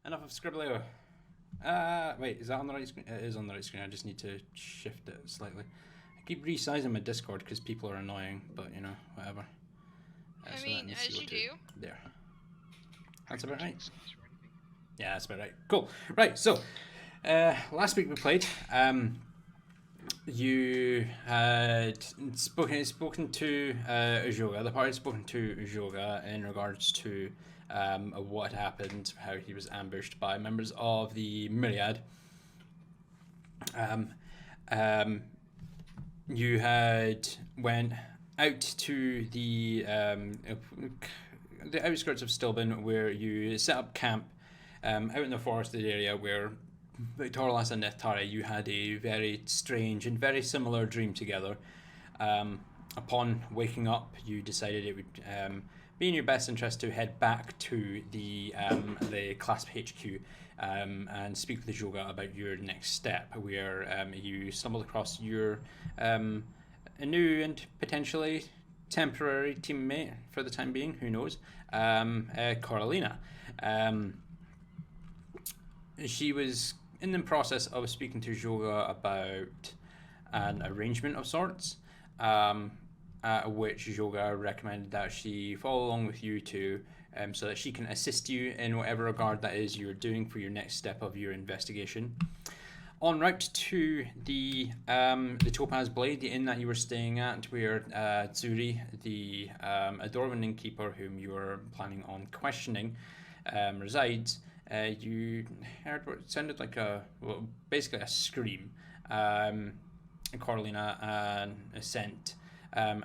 Enough of Scribblio. Wait, is that on the right screen? It is on the right screen. I just need to shift it slightly. I keep resizing my Discord because people are annoying, but you know, whatever. I mean, as you do. There. That's about right. Yeah, that's about right. Cool. Right, so last week we played. You had spoken to Joga. The party had spoken to Joga in regards to what happened, how he was ambushed by members of the Myriad. You had went out to the outskirts of Stilben, where you set up camp out in the forested area where Victorlas and Nethari, you had a very strange and very similar dream together. Upon waking up, you decided it would be in your best interest to head back to the Clasp HQ and speak with the Joga about your next step, where you stumbled across your new and potentially temporary teammate for the time being, who knows, Coralina. She was in the process of speaking to Joga about an arrangement of sorts, which Joga recommended that she follow along with you two, so that she can assist you in whatever regard that is you're doing for your next step of your investigation. En route to the Topaz Blade, the inn that you were staying at, where Tsuri, the a Dwarven innkeeper whom you were planning on questioning, resides, you heard what sounded like basically a scream. Coralina sent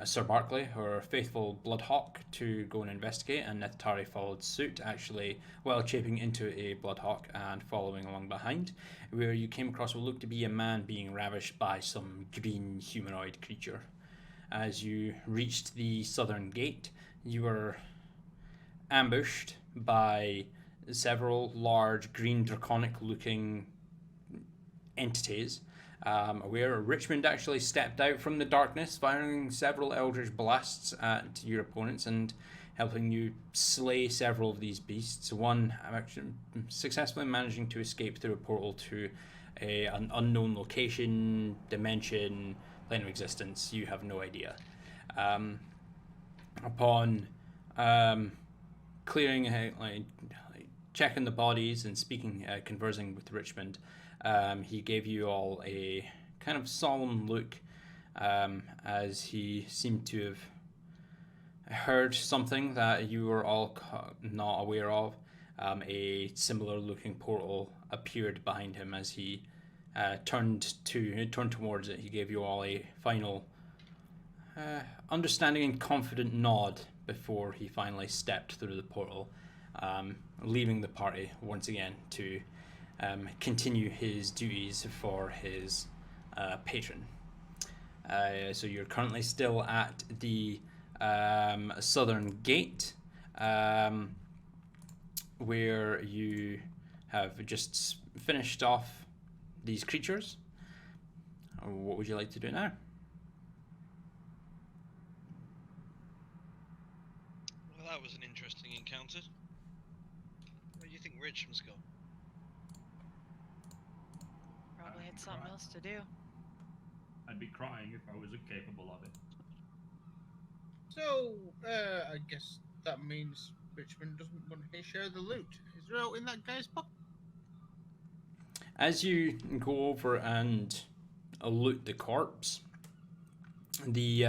Sir Barclay, her faithful Bloodhawk, to go and investigate, and Nethari followed suit, actually, while chaping into a Bloodhawk and following along behind, where you came across what looked to be a man being ravished by some green humanoid creature. As you reached the southern gate, you were ambushed by several large green draconic looking entities, where Richmond actually stepped out from the darkness, firing several eldritch blasts at your opponents and helping you slay several of these beasts. One actually successfully managing to escape through a portal to an unknown location, dimension, plane of existence. You have no idea. Upon clearing out, checking the bodies and conversing with Richmond, he gave you all a kind of solemn look, as he seemed to have heard something that you were all not aware of. A similar looking portal appeared behind him as he turned towards it. He gave you all a final understanding and confident nod before he finally stepped through the portal, leaving the party once again to continue his duties for his patron. So you're currently still at the southern gate, where you have just finished off these creatures. What would you like to do now? Well, that was an interesting encounter. Where do you think Richmond's gone? Probably had something else to do. I'd be crying if I was capable of it. So, I guess that means Richmond doesn't want to share the loot. Is it out in that guy's pocket? As you go over and loot the corpse, the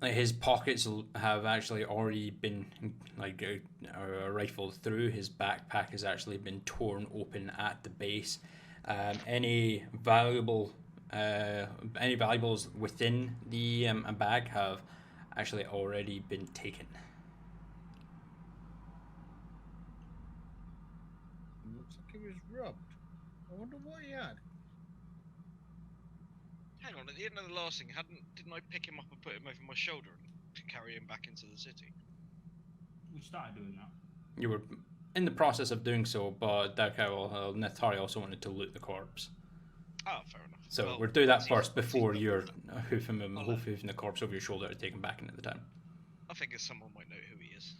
his pockets have actually already been rifled through. His backpack has actually been torn open at the base. Any valuables within the bag have actually already been taken. Looks like he was robbed. I wonder what he had. Hang on, at the end of the last thing, didn't I pick him up and put him over my shoulder and carry him back into the city? We started doing that. You were in the process of doing so, but Nethari also wanted to loot the corpse. Oh, fair enough. So we'll do that first before you're hoofing the corpse over your shoulder to take him back into the town. I figure someone might know who he is.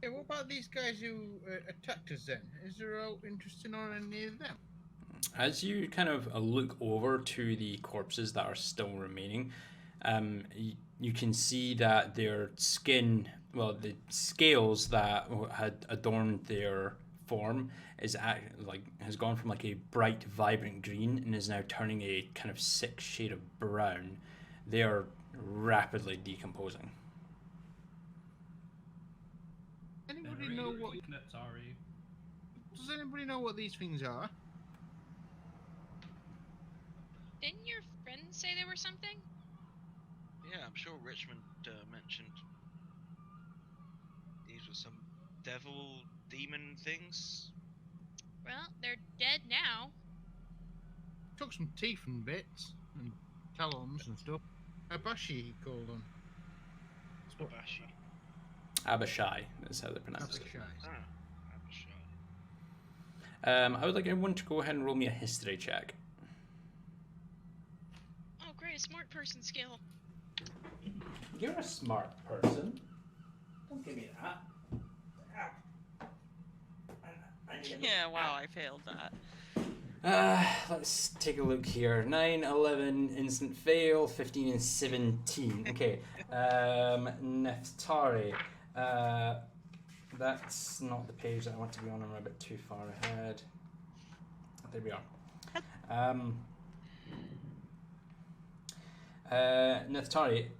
Hey, what about these guys who attacked us then? Is there all interesting on any of them? As you kind of look over to the corpses that are still remaining, you can see that their skin, well, the scales that had adorned their form has gone from like a bright, vibrant green and is now turning a kind of sick shade of brown. They are rapidly decomposing. Anybody know what? Sorry. Does anybody know what these things are? Didn't your friend say there was something? Yeah, I'm sure Richmond mentioned these were some devil demon things. Well, they're dead now. Took some teeth and bits and talons and stuff. Abashi, he called them. Abashi. Abashai is how they pronounce it. Ah, Abashai. I would like everyone to go ahead and roll me a history check. Oh, great, a smart person skill. You're a smart person. Don't give me that. Yeah, wow, I failed that. Let's take a look here. 9, 11, instant fail, 15 and 17. Okay. Neftari. That's not the page that I want to be on. I'm a bit too far ahead. There we are. Neftari.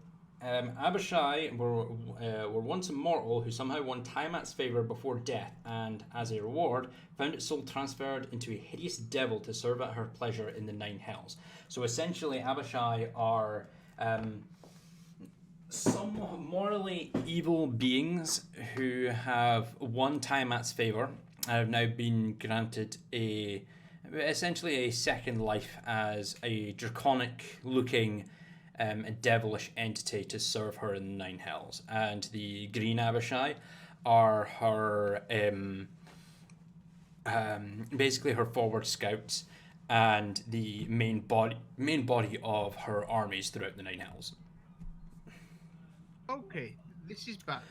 Abashai were once a mortal who somehow won Tiamat's favour before death, and as a reward, found its soul transferred into a hideous devil to serve at her pleasure in the Nine Hells. So essentially, Abashai are somewhat morally evil beings who have won Tiamat's favour and have now been granted essentially a second life as a draconic-looking a devilish entity to serve her in the Nine Hells. And the Green Abashai are her basically her forward scouts and the main body of her armies throughout the Nine Hells. Okay, this is bad.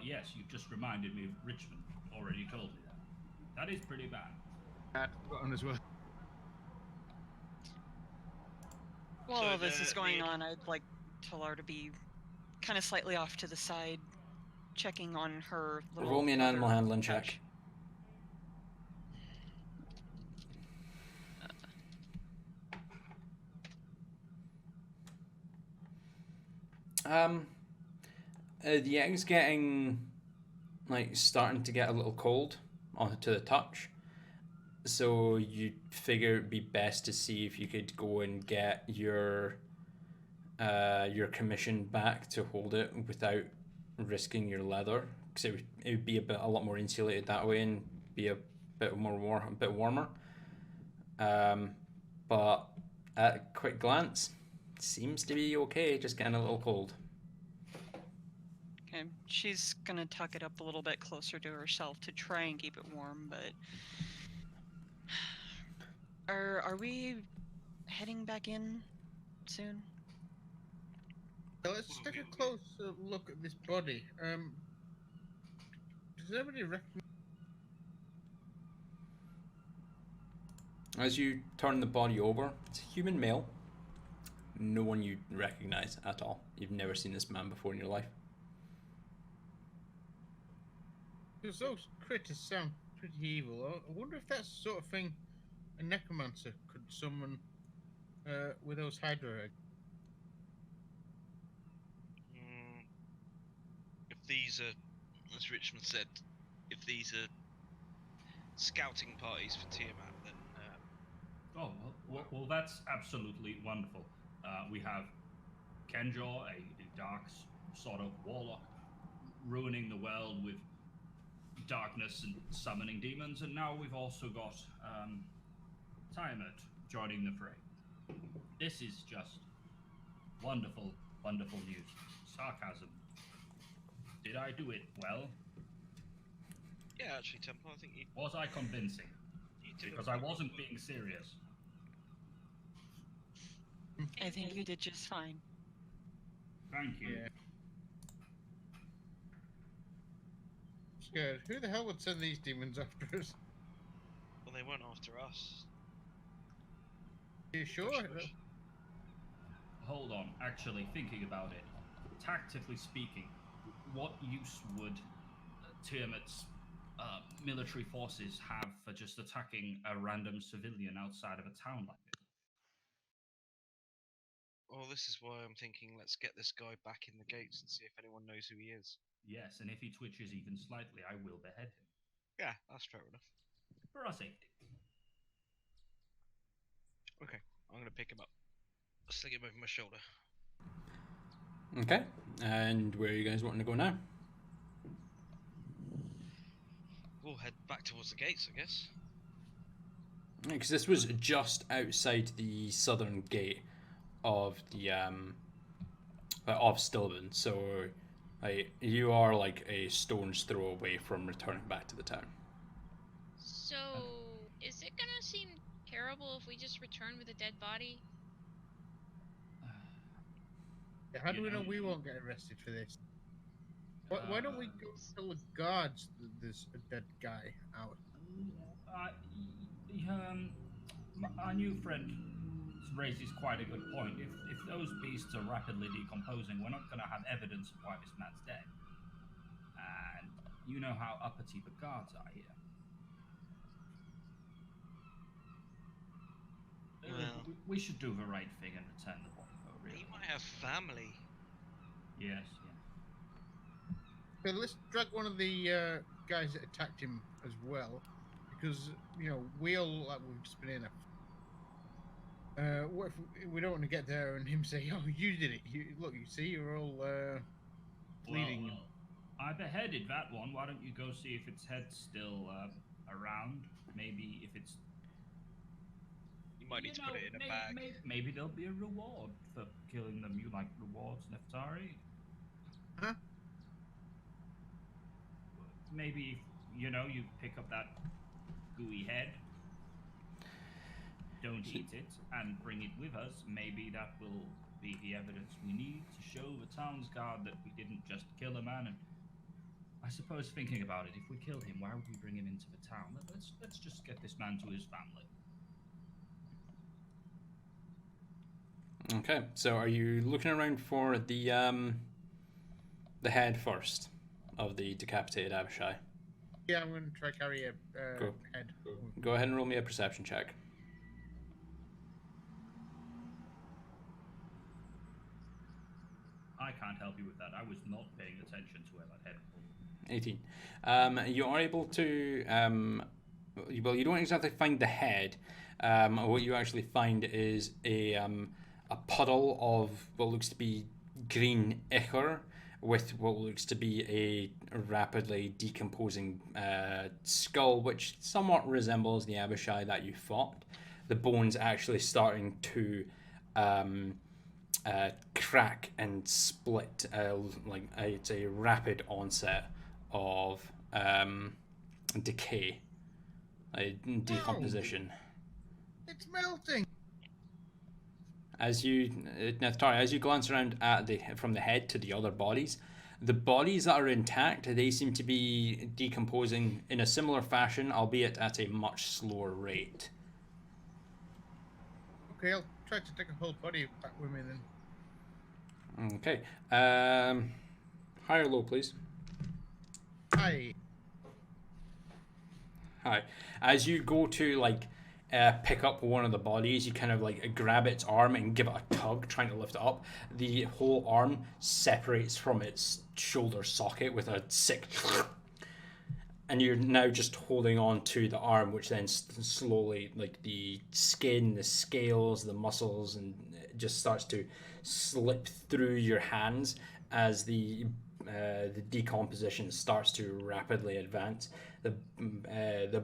Yes, you've just reminded me of Richmond. Already told me that. That is pretty bad. I'd forgotten as well. While So all this is going on, I'd like Talar to be kind of slightly off to the side, checking on her little... Roll me an animal handling check. The egg's getting starting to get a little cold to the touch, so you figure it'd be best to see if you could go and get your commission back to hold it without risking your leather, because it would be a lot more insulated that way and be a bit warmer. But at a quick glance, it seems to be okay, just getting a little cold. Okay, she's gonna tuck it up a little bit closer to herself to try and keep it warm, but... Are we heading back in soon? Let's take a close look at this body. Does anybody recognize? As you turn the body over, it's a human male. No one you recognize at all. You've never seen this man before in your life. Because those critters sound pretty evil. I wonder if that's the sort of thing a necromancer could summon with those hydra eggs. If these are, as Richmond said, if these are scouting parties for Tiamat, then... Well, that's absolutely wonderful. We have Kenjor, a dark sort of warlock, ruining the world with darkness and summoning demons, and now we've also got Tiamat joining the fray. This is just wonderful, wonderful news. Sarcasm. Did I do it well? Yeah, actually, Temple, I think you... Was I convincing? Because I wasn't being serious. I think you did just fine. Thank you. Yeah. scared. Who the hell would send these demons after us? Well, they weren't after us. Are you sure? Push, push. Hold on. Actually, thinking about it, tactically speaking, what use would Tiamat's military forces have for just attacking a random civilian outside of a town like this? Well, this is why I'm thinking let's get this guy back in the gates and see if anyone knows who he is. Yes, and if he twitches even slightly, I will behead him. Yeah, that's fair enough. For our safety. Okay, I'm gonna pick him up. Sling him over my shoulder. Okay. And where are you guys wanting to go now? We'll head back towards the gates, I guess. Because this was just outside the southern gate of the of Stilben, so like you are like a stone's throw away from returning back to the town. So, is it gonna seem terrible if we just return with a dead body? Yeah, how do You we know know- we won't get arrested for this? Why don't we go tell the guards that there's a dead guy out? Our new friend raises quite a good point. If those beasts are rapidly decomposing, we're not going to have evidence of why this man's dead. And you know how uppity the guards are here. Well- We should do the right thing and return the body, though, He really. might have family. Yes, Okay, let's drag one of the guys that attacked him as well, because we all like we've just been in a. What if we don't want to get there and him say, "Oh, you did it"? Look, you see, you're all bleeding. Well, I beheaded that one. Why don't you go see if its head's still around? Maybe if it's... You might need to put it in a bag. Maybe there'll be a reward for killing them. You like rewards, Neftari? Huh? Maybe, you pick up that gooey head, don't eat it, and bring it with us. Maybe that will be the evidence we need to show the town's guard that we didn't just kill a man. And I suppose, thinking about it, if we killed him, why would we bring him into the town? Let's just get this man to his family. Okay, so are you looking around for the head first of the decapitated Abashai? Yeah, I'm going to try carry a Go. head. Go ahead and roll me a perception check. I can't help you with that. I was not paying attention to where that head was. 18. You are able to well, you don't exactly find the head. What you actually find is a puddle of what looks to be green ichor with what looks to be a rapidly decomposing skull, which somewhat resembles the Abashai that you fought. The bones actually starting to crack and split, like it's a rapid onset of decay, decomposition. It's melting. As you, Neftari, as you glance around at from the head to the other bodies, the bodies that are intact, they seem to be decomposing in a similar fashion, albeit at a much slower rate. Okay, I'll try to take a whole body back with me then. Okay. High or low, please. Hi. Hi. As you go to pick up one of the bodies, you kind of grab its arm and give it a tug, trying to lift it up. The whole arm separates from its shoulder socket with a sick, and you're now just holding on to the arm, which then slowly, the skin, the scales, the muscles, and it just starts to slip through your hands as the decomposition starts to rapidly advance. The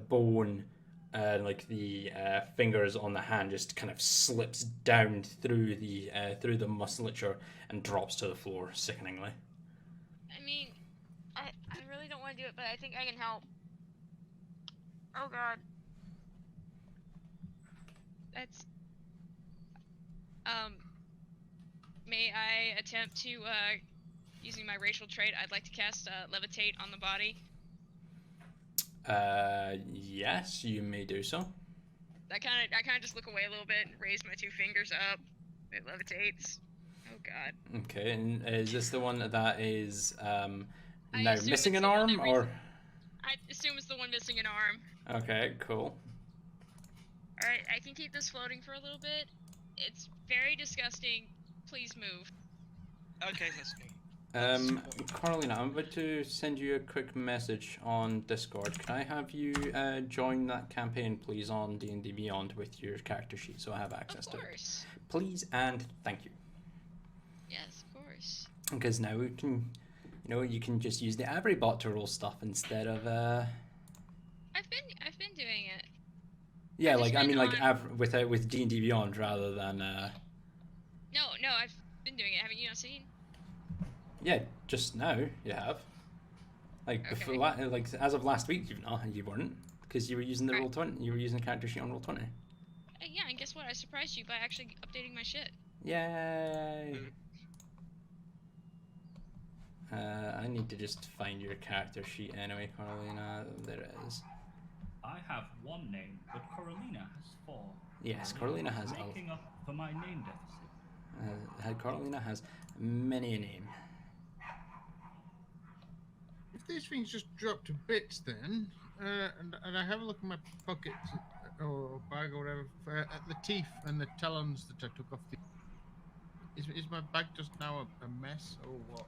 bone, the fingers on the hand, just kind of slips down through the musculature and drops to the floor sickeningly. I mean, I really don't want to do it, but I think I can help. Oh god. That's... May I attempt to, using my racial trait, I'd like to cast Levitate on the body. Yes, you may do so. I kind of just look away a little bit and raise my 2 fingers up. It levitates. Oh god. Okay, and is this the one that is I now assume missing it's an the one arm, that or? I assume it's the one missing an arm. Okay, cool. Alright, I can keep this floating for a little bit. It's very disgusting. Please move. Okay, let's go. Carolina, I'm about to send you a quick message on Discord. Can I have you join that campaign, please, on D&D Beyond with your character sheet so I have access Of to it? course. Please and thank you. Yes, of course. Because now we can, you can just use the Averybot to roll stuff instead of I've been doing it. Yeah, I've like just I mean, been like with D&D Beyond rather than No, I've been doing it. Haven't you not seen? Yeah, just now you have. Like Okay. before, like as of last week, you weren't, because you were using the Right. Roll20. You were using the character sheet on Roll20. Yeah, and guess what? I surprised you by actually updating my shit. Yay! I need to just find your character sheet anyway, Carolina. There it is. I have one name, but Carolina has 4. Yes, Carolina has making up for my name deficit. Carolina has many a name. If these things just drop to bits, then, and I have a look in my pocket or bag or whatever at the teeth and the talons that I took off the. Is my bag just now a mess or what?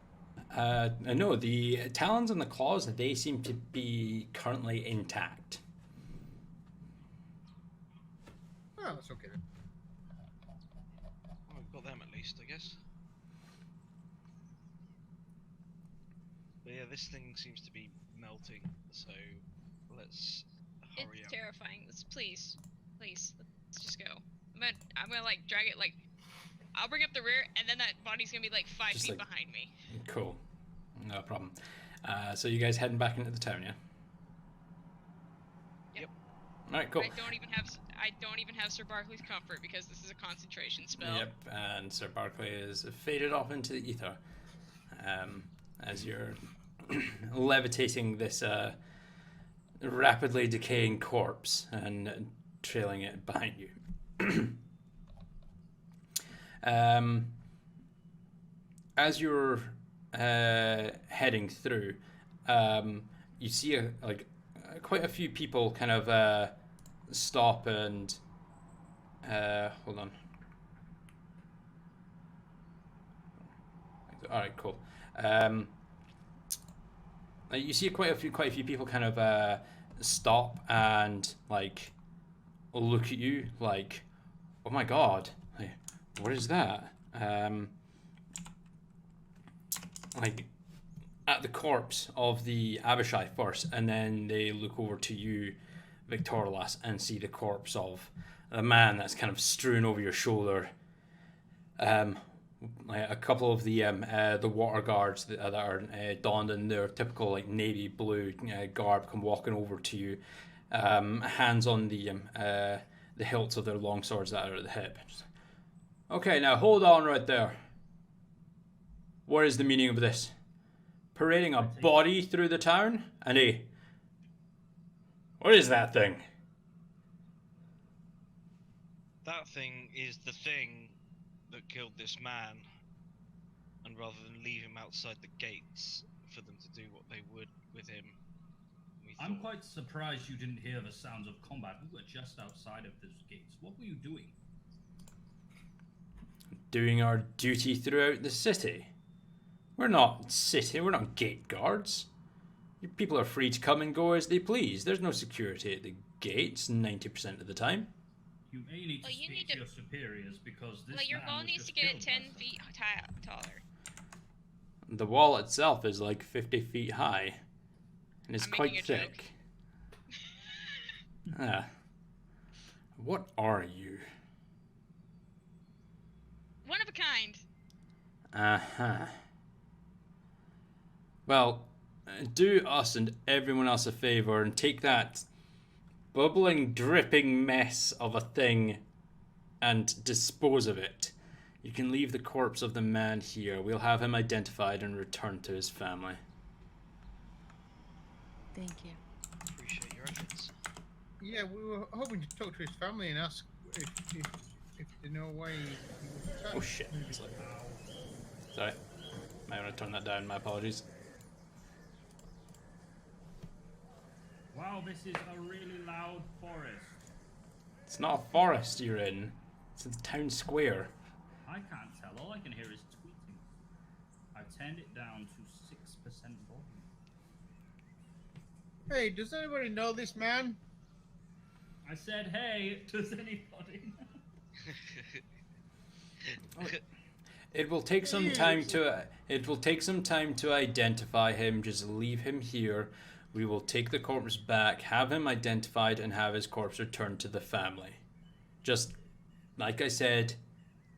No, the talons and the claws, they seem to be currently intact. Oh, that's okay then. Well, we've got them at least, I guess. But yeah, this thing seems to be melting, so let's hurry It's up. terrifying. Please, let's just go. I'm gonna like drag it like. I'll bring up the rear, and then that body's gonna be like 5 Just feet like- behind me. Cool. No problem. So you guys heading back into the town, yeah? Yep. All right, cool. I don't even have Sir Barkley's comfort because this is a concentration spell. Yep, and Sir Barclay is faded off into the ether as you're levitating this rapidly decaying corpse and trailing it behind you. As you're heading through, you see quite a few people kind of stop and hold on. All right, cool. You see quite a few people kind of stop and like look at you like, oh my god, like, what is that? Like at the corpse of the Abashai first, and then they look over to you, Victorlas, and see the corpse of a man that's kind of strewn over your shoulder. Like a couple of the water guards that are donned in their typical like navy blue garb come walking over to you, hands on the hilts of their long swords that are at the hip. Just, okay, now hold on right there. What is the meaning of this? Parading a body through the town? And what is that thing? That thing is the thing that killed this man, and rather than leave him outside the gates for them to do what they would with him, we I'm thought... quite surprised you didn't hear the sounds of combat. We were just outside of those gates. What were you doing? Doing our duty throughout the city. We're not gate guards. People are free to come and go as they please. There's no security at the gates 90% of the time. You may need to Well, you speak need to to- your superiors because this Like your man wall was needs to just get killed 10 by feet taller. The wall itself is like 50 feet high, and it's I'm quite making a joke. thick. What are you? One of a kind. Uh-huh. Well, do us and everyone else a favor and take that bubbling, dripping mess of a thing and dispose of it. You can leave the corpse of the man here. We'll have him identified and returned to his family. Thank you. Appreciate your efforts. Yeah, we were hoping to talk to his family and ask if they know why he was attacked. Oh shit. maybe. Sorry. Might want to turn that down. My apologies. Wow, this is a really loud forest. It's not a forest you're in. It's a town square. I can't tell. All I can hear is tweeting. I've turned it down to 6% volume. Hey, does anybody know this man? I said, hey, does anybody know? It will take some time to. It will take some time to identify him. Just leave him here. We will take the corpse back, have him identified, and have his corpse returned to the family. Just, like I said,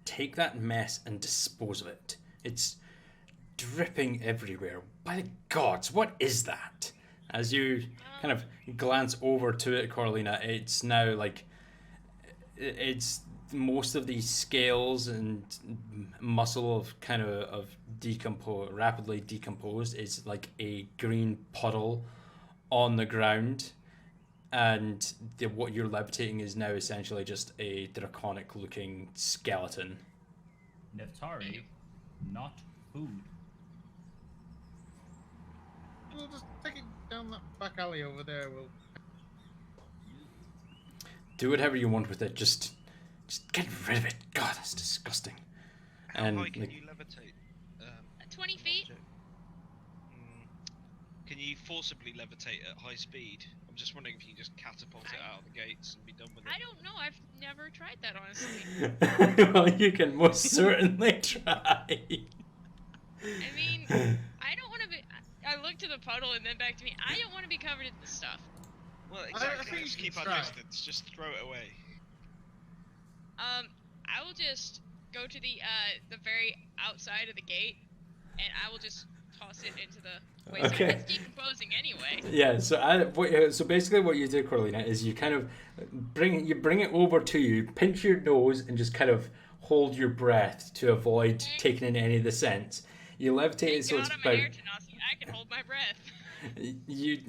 take that mess and dispose of it. It's dripping everywhere. By the gods, what is that? As you kind of glance over to it, Corlina, it's now like it's most of these scales and muscle of kind of rapidly decomposed. It's like a green puddle on the ground, and what you're levitating is now essentially just a draconic looking skeleton. Neftari, not food. We'll just take it down that back alley over there. We'll. Do whatever you want with it. Just get rid of it. God, that's disgusting. How And, high can like- you levitate? 20 feet? object? Can you forcibly levitate at high speed? I'm just wondering if you can just catapult it out of the gates and be done with it. I don't know. I've never tried that, honestly. Well, you can most certainly try. I mean, I don't want to be. I look to the puddle and then back to me. I don't want to be covered in this stuff. Well, think exactly. you Just can keep our try. distance. Just throw it away. I will just go to the very outside of the gate, and I will just toss it into the wayside. Okay. It's decomposing anyway. Yeah, so basically what you do, Corlina, is you kind of bring it over to you, pinch your nose, and just kind of hold your breath to avoid taking in any of the scents. You levitate it Thank so God it's I'm an about air genasi. I can hold my breath. you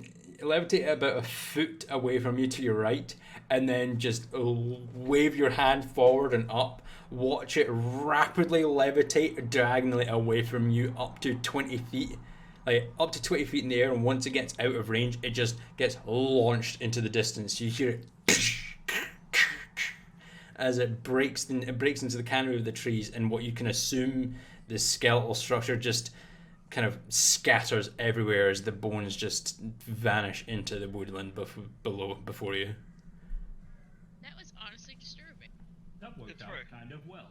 levitate it about a foot away from you to your right, and then just wave your hand forward and up. Watch it rapidly levitate diagonally away from you up to 20 feet. Like up to 20 feet in the air, and once it gets out of range, it just gets launched into the distance. You hear it as it breaks into the canopy of the trees, and what you can assume the skeletal structure just kind of scatters everywhere as the bones just vanish into the woodland before you. That was honestly disturbing. That worked It's out right. kind of well.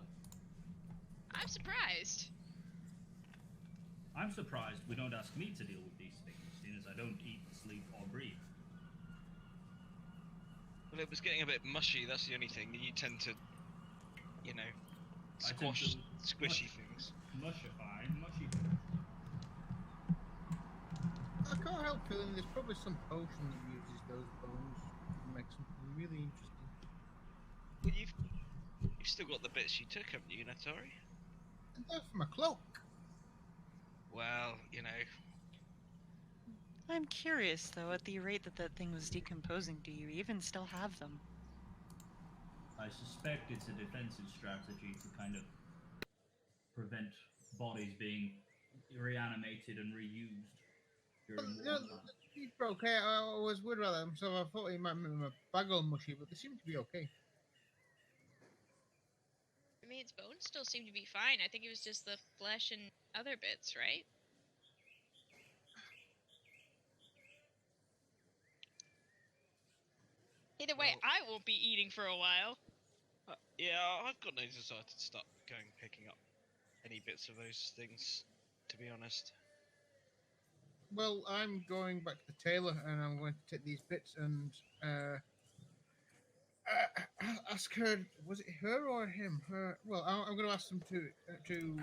I'm surprised. I'm surprised we don't ask me to deal with these things, seeing as I don't eat, sleep, or breathe. Well, it was getting a bit mushy. That's the only thing. You tend to, you know, I tend squash to squishy mush- things. Mushy. I can't help feeling there's probably some potion that uses those bones to make something really interesting. Well, you've still got the bits you took, haven't you, Natari? And that's for my cloak. Well, you know, I'm curious, though, at the rate that that thing was decomposing, do you even still have them? I suspect it's a defensive strategy to kind of prevent bodies being reanimated and reused during wartime. These were okay. I was worried about them, so I thought he might make my bag all mushy, but they seem to be okay. I mean, its bones still seem to be fine. I think it was just the flesh and other bits, right? Either way, Well- I won't be eating for a while. yeah, I've got no desire to start picking up any bits of those things, to be honest. Well, I'm going back to the tailor, and I'm going to take these bits and ask her. Was it her or him? Her. Well, I'm going to ask them to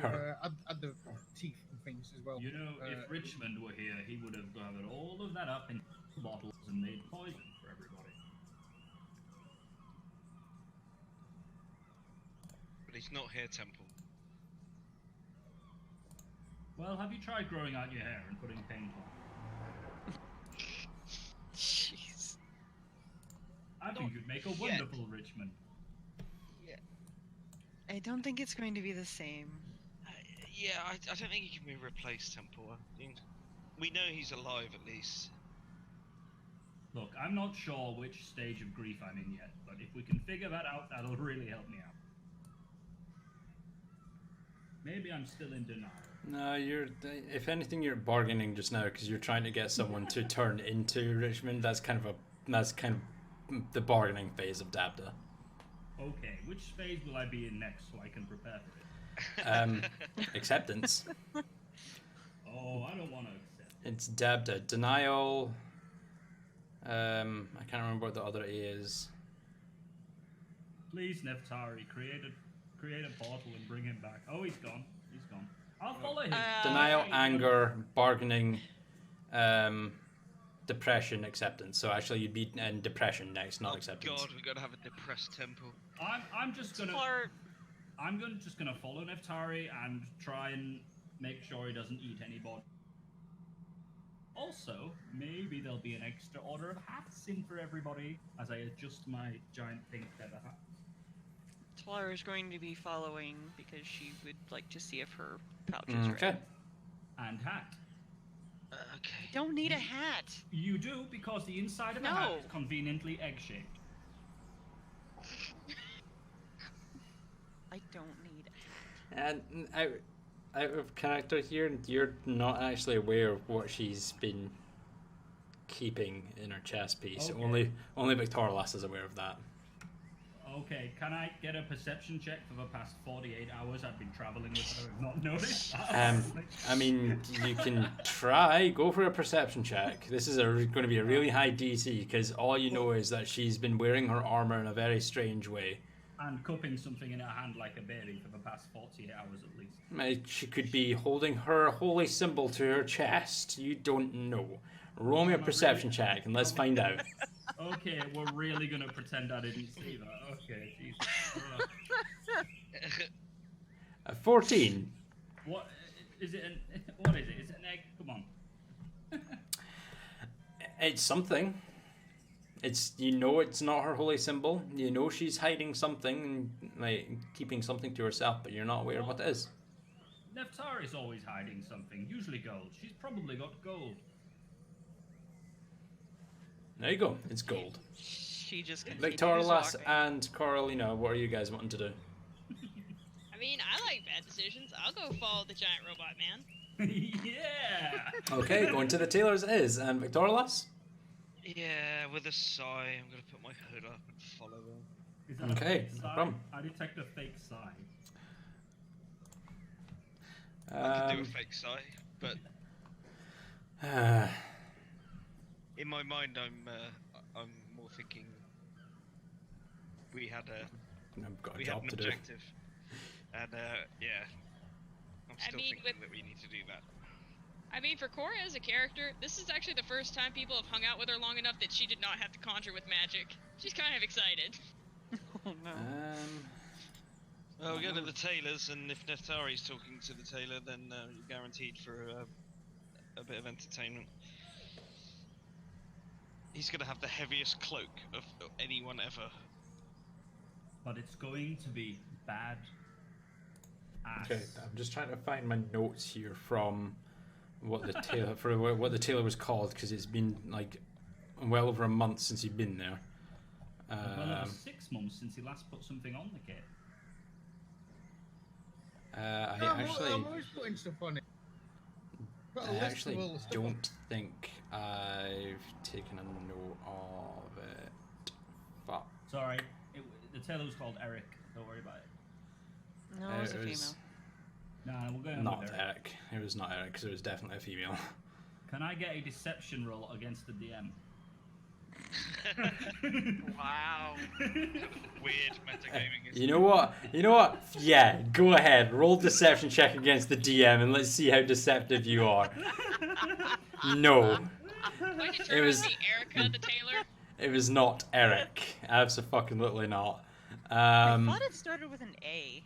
Her. add the teeth and things as well. You know, if Richmond were here, he would have gathered all of that up in bottles and made poison for everybody. But he's not here, Temple. Well, have you tried growing out your hair and putting paint on? Jeez. Richmond. Yeah, I don't think it's going to be the same. yeah. I don't think he can be replaced, Temple. We know he's alive at least. Look, I'm not sure which stage of grief I'm in yet, but if we can figure that out, that'll really help me out. Maybe I'm still in denial. No, you're. If anything, you're bargaining just now because you're trying to get someone to turn into Richmond. That's kind of the bargaining phase of Dabda. Okay, which phase will I be in next so I can prepare for it? Acceptance. Oh, I don't want to accept. It's Dabda. Denial. I can't remember what the other A is. Please, Neftari, create a portal and bring him back. Oh, he's gone. He's gone. I'll follow him. Denial, anger, bargaining, depression, acceptance. So actually, you'd be in depression next, not acceptance. God, we're gonna have a depressed Temple. I'm just gonna follow Neftari and try and make sure he doesn't eat anybody. Also, maybe there'll be an extra order of hats in for everybody as I adjust my giant pink feather hat. Talara is going to be following because she would like to see if her pouch is Okay. ready. And hat. Okay. Don't need a hat. You do, because the inside of a hat is conveniently egg-shaped. I don't need a hat. And out of character here, you're not actually aware of what she's been keeping in her chest piece. Okay. Only Victorious is aware of that. Okay, can I get a perception check for the past 48 hours I've been traveling with her and not noticed that? I mean, you can try. Go for a perception check. This is going to be a really high DC because all you know is that she's been wearing her armor in a very strange way. And cupping something in her hand like a baby for the past 48 hours at least. She could be holding her holy symbol to her chest. You don't know. Roll me a perception check and let's find out. Okay, we're really gonna pretend I didn't see that. Okay, Jesus. A 14. What is it? What is it? Is it an egg? Come on. It's something. It's not her holy symbol. You know she's hiding something, like keeping something to herself, but you're not aware of what it is. Neftari's always hiding something, usually gold. She's probably got gold. There you go. It's gold. She just continues Victorious walking. and Carolina, what are you guys wanting to do? I mean, I like bad decisions. I'll go follow the giant robot man. Yeah. Okay, going to the tailor's it is. And Victorious? Yeah, with a sigh, I'm gonna put my hood up and follow them. Is that Okay, a fake no sigh? problem. I detect a fake sigh. I could do a fake sigh, but in my mind, I'm more thinking we had I've got a an job to do. objective, and yeah, I'm still mean, thinking that we need to do that. I mean, for Cora as a character, this is actually the first time people have hung out with her long enough that she did not have to conjure with magic. She's kind of excited. Oh no. Well, we'll go to the tailor's, and if Neftari's talking to the tailor, then you're guaranteed for a bit of entertainment. He's gonna have the heaviest cloak of anyone ever. But it's going to be bad ass. Okay, I'm just trying to find my notes here from what the tailor was called because it's been like well over a month since you've been there. Well, it was 6 months since he last put something on the kit. I'm always putting stuff on it. Got a I list of actually all the stuff don't think I've taken a note of it. Fuck. Sorry, the tailor was called Eric. Don't worry about it. No, it was a It female. was Nah, we're going not with Eric. Eric. It was not Eric because it was definitely a female. Can I get a deception roll against the DM? Wow. Weird metagaming. You know what? Yeah, go ahead. Roll deception check against the DM and let's see how deceptive you are. No, Why did It was- be Erica the tailor? it was not Eric. Absolutely not. I thought it started with an A.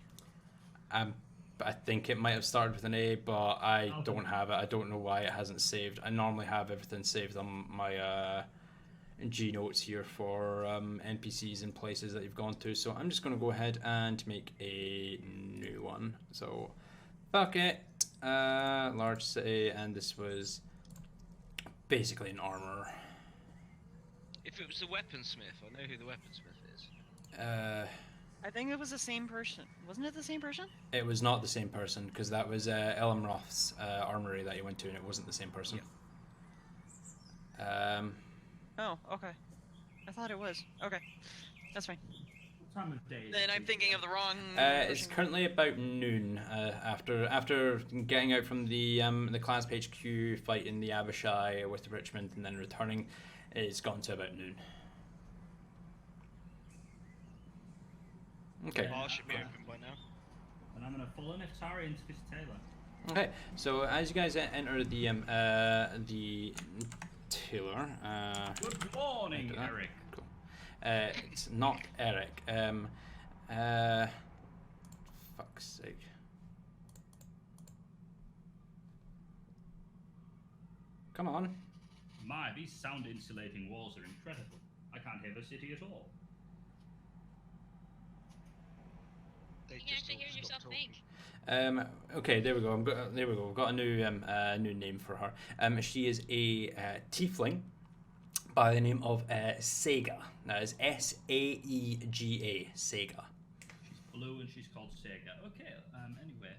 I think it might have started with an A, but I don't have it. I don't know why it hasn't saved. I normally have everything saved on my G notes here for NPCs and places that you've gone to. So I'm just going to go ahead and make a new one. So fuck it, large city, and this was basically an armor. If it was the weaponsmith, I know who the weaponsmith is. I think it was the same person. Wasn't it the same person? It was not the same person, because that was Elamroth's armory that you went to, and it wasn't the same person. Oh, okay. I thought it was. Okay, that's fine. What time of day is Then it? I'm thinking of the wrong. It's person. currently about noon. After getting out from the class HQ, fighting the Abashai with Richmond, and then returning, it's gone to about noon. Okay. Bar should be open by now. And I'm gonna follow Neftari into this tailor. Okay. So as you guys enter the tailor, Good morning, that. Eric. Cool. It's not Eric. Fuck's sake. Come on. My, these sound insulating walls are incredible. I can't hear the city at all. They You can just actually all hear stopped yourself talking. think. Okay, there we go. There we go. We've got a new name for her. She is a tiefling by the name of Sega. That is Saega. Sega. She's blue and she's called Sega. Okay, anyway.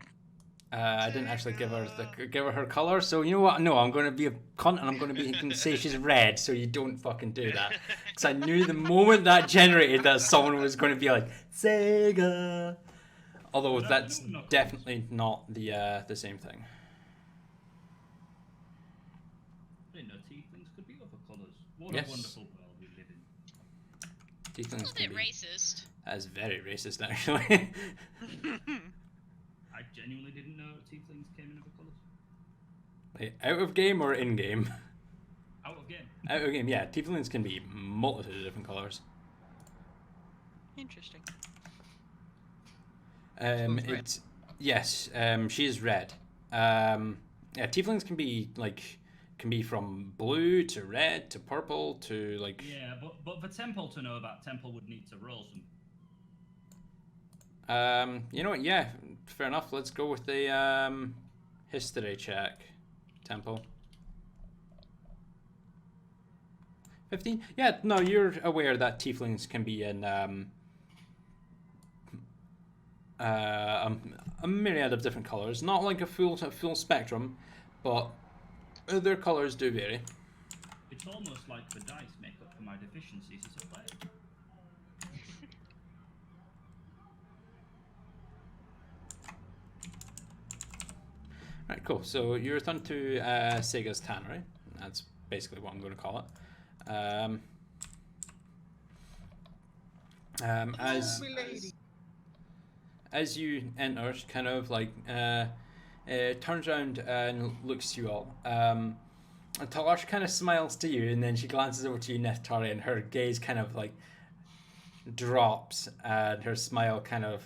I didn't actually give her her color, so you know what? No, I'm going to be a cunt and I'm going to say she's red. So you don't fucking do that, because I knew the moment that generated that someone was going to be like Sega. Although No, that's no, definitely not the same thing. I didn't know tieflings could be other colours. What Yes. a wonderful world we live in. Tieflings That's a can bit be. racist. That is very racist, actually. I genuinely didn't know tieflings came in other colours. Wait, out of game or in game? Out of game. Out of game, yeah. Tieflings can be multitude of different colors. Interesting. Sounds red. It's yes. She is red. Yeah, tieflings can be from blue to red to purple to like. Yeah, but for Temple to know about, Temple would need to roll some. You know what? Yeah, fair enough. Let's go with the history check. Temple. 15? Yeah, no, you're aware that tieflings can be in a myriad of different colors. Not like a full spectrum, but their colors do vary. It's almost like the dice make up for my deficiencies as a player. Right, cool. So you return to Sega's Tannery. That's basically what I'm going to call it. As you enter, she kind of like turns around and looks to you all. And Talash kind of smiles to you, and then she glances over to you, Neftari, and her gaze kind of like drops, and her smile kind of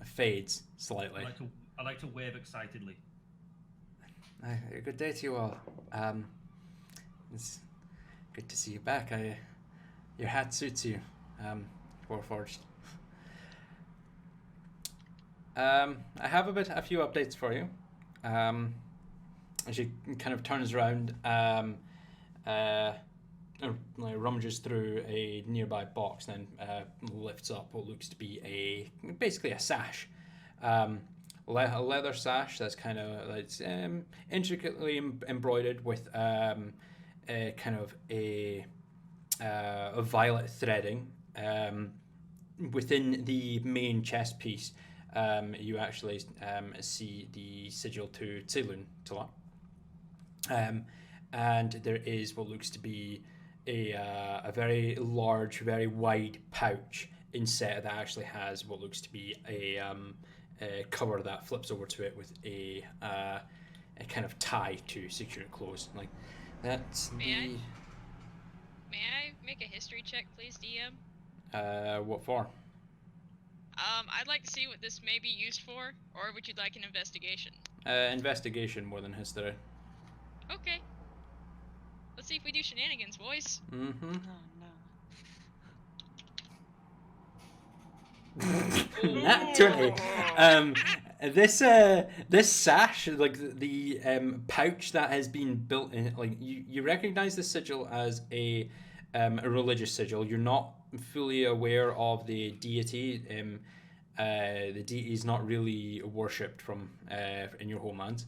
fades slightly. I like to wave excitedly. Good day to you all. It's good to see you back. Your hat suits you, Warforged. I have a few updates for you. And she kind of turns around, and like rummages through a nearby box, then lifts up what looks to be basically a sash. A leather sash that's kind of intricately embroidered with a violet threading. Within the main chest piece, you actually see the sigil to Tsilun Tala. And there is what looks to be a very large, very wide pouch inset that actually has what looks to be a cover that flips over to it with a kind of tie to secure it closed. Like that's May I make a history check, please, DM? What for? I'd like to see what this may be used for, or would you like an investigation? Investigation more than history. Okay. Let's see if we do shenanigans, boys. Mm-hmm. Oh no. Nat 20. This sash, like the pouch that has been built in, like you recognize the sigil as a religious sigil. You're not fully aware of the deity. The deity is not really worshipped from in your homeland.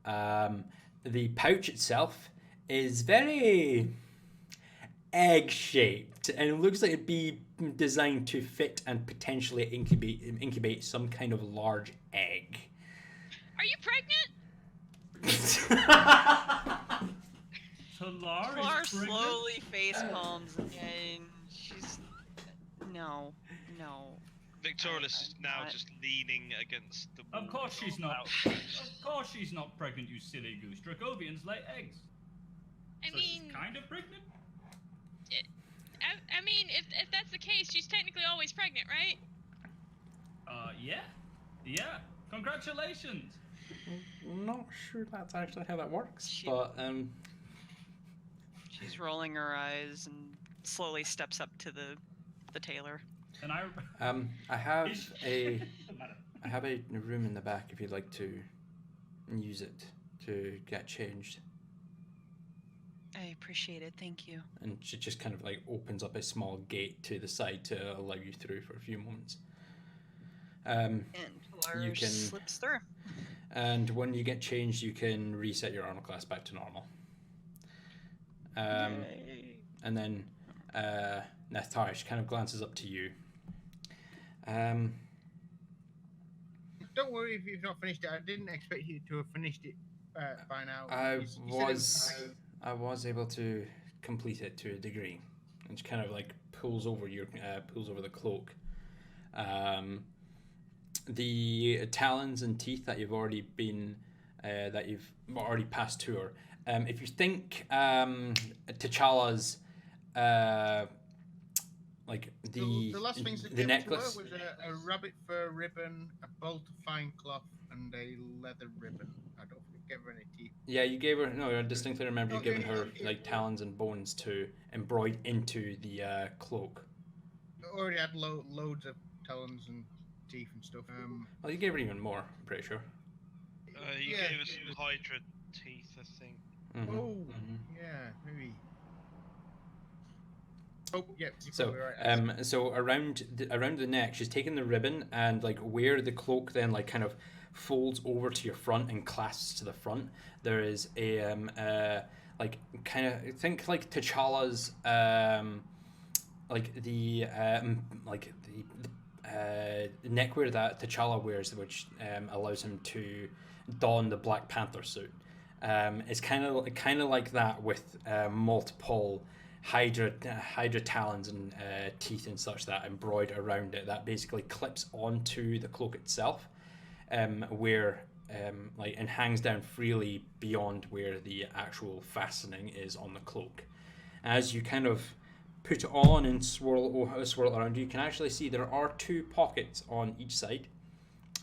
The pouch itself is very egg-shaped, and it looks like it'd be designed to fit and potentially incubate some kind of large egg. Are you pregnant? Talar Talar is pregnant? slowly face palms and she's no. Victorious is I'm now not. just leaning against the wall. Of course she's not. outside. Of course she's not pregnant, you silly goose. Dracovians lay eggs. I So mean, she's kind of pregnant? I mean, if that's the case, she's technically always pregnant, right? Yeah. Yeah. Congratulations. I'm not sure that's actually how that works, She- but She's rolling her eyes and slowly steps up to the tailor. And I. I have a Doesn't matter. I have a room in the back if you'd like to use it to get changed. I appreciate it, thank you. And she just kind of like opens up a small gate to the side to allow you through for a few moments. And Talar You can- slips through. And when you get changed, you can reset your armor class back to normal. Yay. And then Natharish kind of glances up to you. Don't worry if you've not finished it. I didn't expect you to have finished it by now. I You said it was able to complete it to a degree, and she kind of like pulls over the cloak. The talons and teeth that you've already passed to her. If you think T'Challa's like the last things that the came necklace. to her was a rabbit fur ribbon, a bolt of fine cloth, and a leather ribbon. I don't think I gave her any teeth. Yeah, you gave her. No, I distinctly remember you Okay, giving her okay. like talons and bones to embroid into the cloak. I already had loads of talons and teeth and stuff. Well, you gave her even more. I'm pretty sure. You Yeah. gave us Hydra teeth, I think. Mhm, Oh, mhm. yeah, maybe. Oh, yeah. You're So, probably right. so around the neck, she's taken the ribbon and like where the cloak then like kind of folds over to your front and clasps to the front. There is a like kind of think like T'Challa's like the neckwear that T'Challa wears, which allows him to don the Black Panther suit. It's kind of like that with multiple Hydra talons and teeth and such that embroidered around it. That basically clips onto the cloak itself, where like and hangs down freely beyond where the actual fastening is on the cloak. As you kind of put it on and swirl around, you can actually see there are two pockets on each side.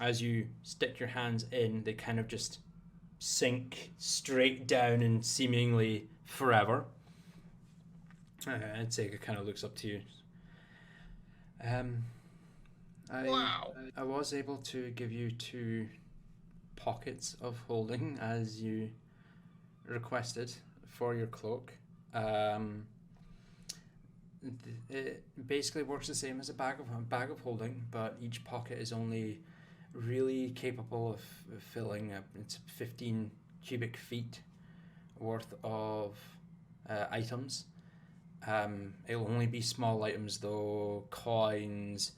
As you stick your hands in, they kind of just sink straight down and seemingly forever. I'd say it kind of looks up to you. Wow. I was able to give you two pockets of holding as you requested for your cloak. It basically works the same as a bag of holding, but each pocket is only really capable of filling it's 15 cubic feet worth of items. It'll only be small items though, coins,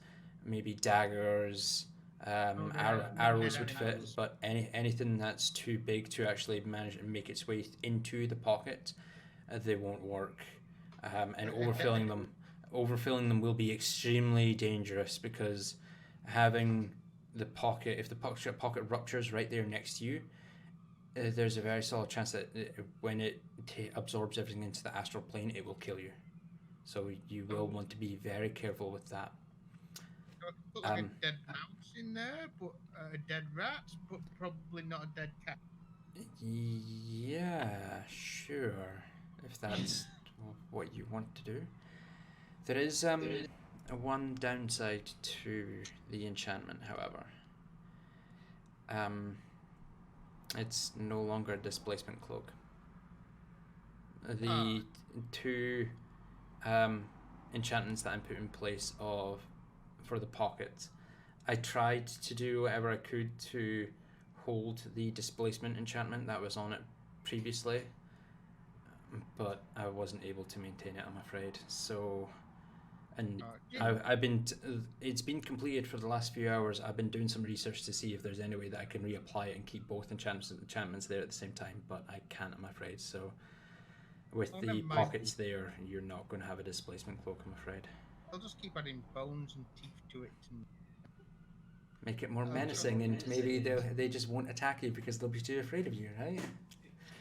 maybe daggers, arrows would fit, but anything that's too big to actually manage and make its way into the pocket, they won't work. And overfilling them will be extremely dangerous because having the pocket, if the pocket ruptures right there next to you, there's a very solid chance that when it absorbs everything into the astral plane, it will kill you. So you will want to be very careful with that. Put like a dead mouse in there, but a dead rat, but probably not a dead cat. Yeah, sure. if that's what you want to do. There is one downside to the enchantment, however. It's no longer a displacement cloak. The two enchantments that I put in place for the pocket, I tried to do whatever I could to hold the displacement enchantment that was on it previously, but I wasn't able to maintain it, I'm afraid. So, and it's been completed for the last few hours. I've been doing some research to see if there's any way that I can reapply it and keep both enchantments there at the same time, but I can't, I'm afraid. So with the pockets there, you're not going to have a displacement cloak, I'm afraid. I'll just keep adding bones and teeth to it and make it more menacing, and maybe they just won't attack you because they'll be too afraid of you, right?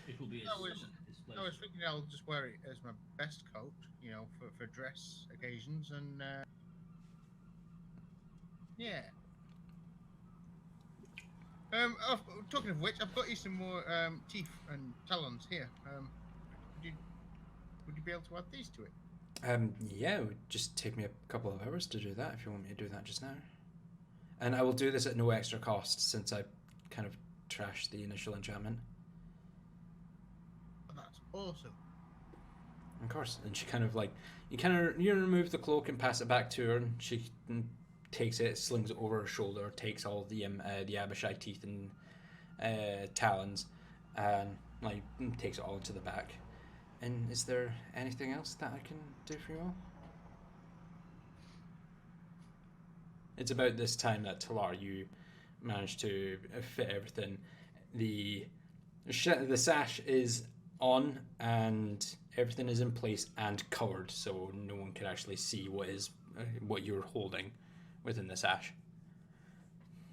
It will be I was thinking I'll just wear it as my best coat, you know, for dress occasions, and yeah. Talking of which, I've got you some more teeth and talons here. Would you be able to add these to it? Yeah, it would just take me a couple of hours to do that if you want me to do that just now. And I will do this at no extra cost since I kind of trashed the initial enchantment. That's awesome. Of course. And she kind of like, you remove the cloak and pass it back to her, and she takes it, slings it over her shoulder, takes all the Abashai teeth and talons, and like takes it all into the back. And is there anything else that I can do for you all? It's about this time that Talar, you managed to fit everything. The sash is on and everything is in place and covered, so no one can actually see what you're holding within the sash.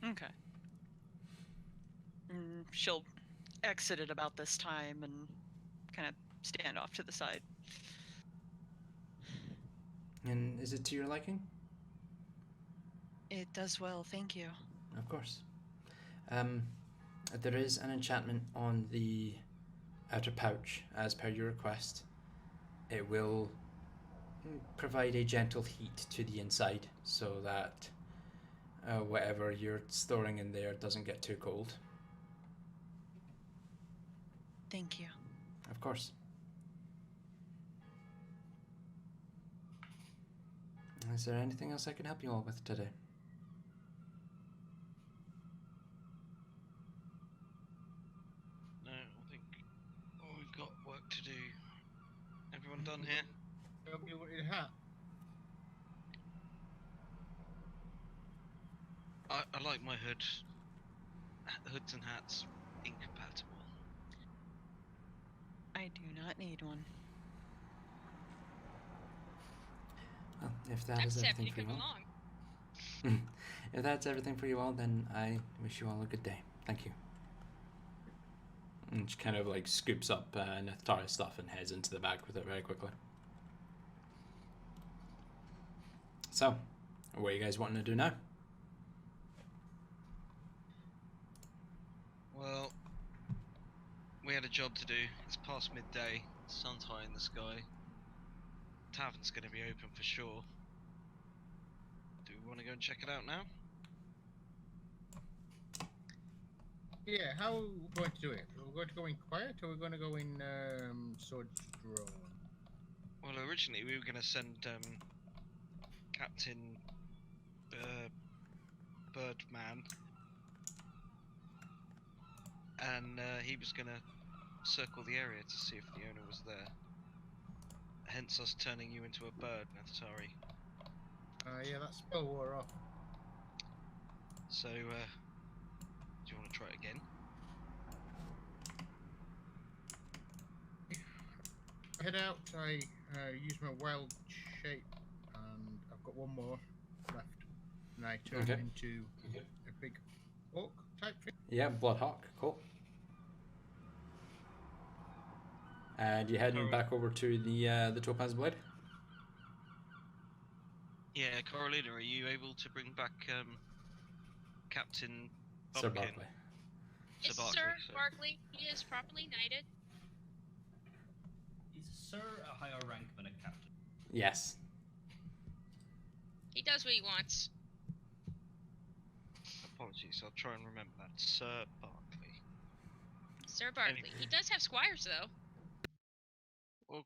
Okay. She'll exit at about this time and kind of stand off to the side. And is it to your liking? It does well, thank you. Of course. There is an enchantment on the outer pouch, as per your request. It will provide a gentle heat to the inside, so that whatever you're storing in there doesn't get too cold. Thank you. Of course. Is there anything else I can help you all with today? No, I think we've got work to do. Everyone done here? Help you with your hat. I like my hood. Hoods and hats incompatible. I do not need one. Well, if that I'm is just everything happy for to you come all. along. If that's everything for you all, then I wish you all a good day. Thank you. And she kind of like scoops up Neftari's stuff and heads into the bag with it very quickly. So, what are you guys wanting to do now? Well, we had a job to do. It's past midday. Sun's high in the sky. Tavern's going to be open for sure. Do we want to go and check it out now? Yeah, how are we going to do it? Are we going to go in quiet, or are we going to go in sword drawn? Well, originally we were going to send Captain Birdman, and he was going to circle the area to see if the owner was there. Hence us turning you into a bird, Neftari. Yeah, that spell wore off. So, do you want to try it again? I head out, I use my wild shape, and I've got one more left. And I turn Okay. into a big orc type thing. Yeah, Bloodhawk, cool. And you heading back over to the Topaz Blade? Yeah, Coralina, are you able to bring back Captain Sir Bumpkin? Barclay. Yes, Barclay, sir, so- Barkley. He is properly knighted. Is Sir a higher rank than a captain? Yes. He does what he wants. Apologies, I'll try and remember that. Sir Barkley. Sir Barkley. He does have squires, though. Well,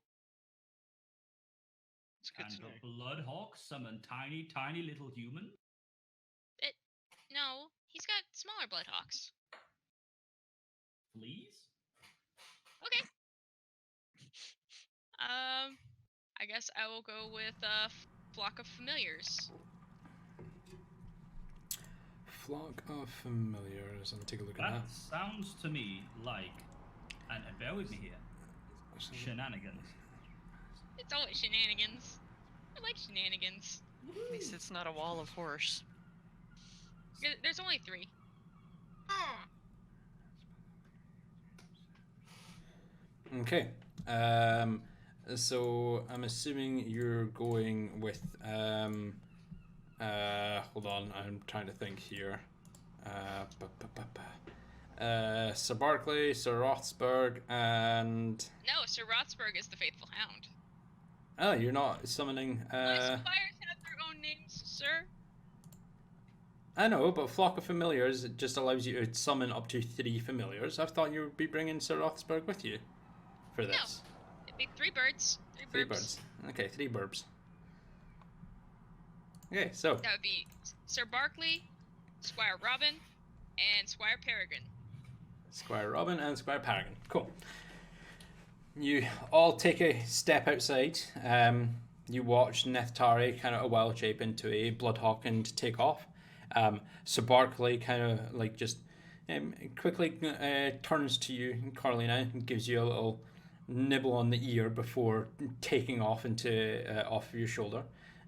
it's good And to know. the Bloodhawk summon tiny, tiny little human? No, he's got smaller bloodhawks. Fleas? Okay. I guess I will go with Flock of Familiars. Flock of Familiars. Let me take a look at That that. sounds to me like, and bear with me here, shenanigans. It's always shenanigans. I like shenanigans. At least it's not a wall of horse. There's only 3. Okay. So I'm assuming you're going with hold on, I'm trying to think here. Sir Barclay, Sir Rothsburg, and No, Sir Rothsburg is the faithful hound. oh, you're not summoning. My squires have their own names, sir. I know, but Flock of Familiars it just allows you to summon up to 3 familiars. I thought you would be bringing Sir Rothsburg with you for this. It'd be 3 birds. 3 birds. Okay, 3 burbs. Okay, so That would be Sir Barkley, Squire Robin, and Squire Peregrine. Squire Robin and Squire Paragon. Cool. You all take a step outside. You watch Neftari kind of a wild shape into a Bloodhawk and take off. So Barkley kind of like just quickly turns to you, Carlina, and gives you a little nibble on the ear before taking off into off your shoulder,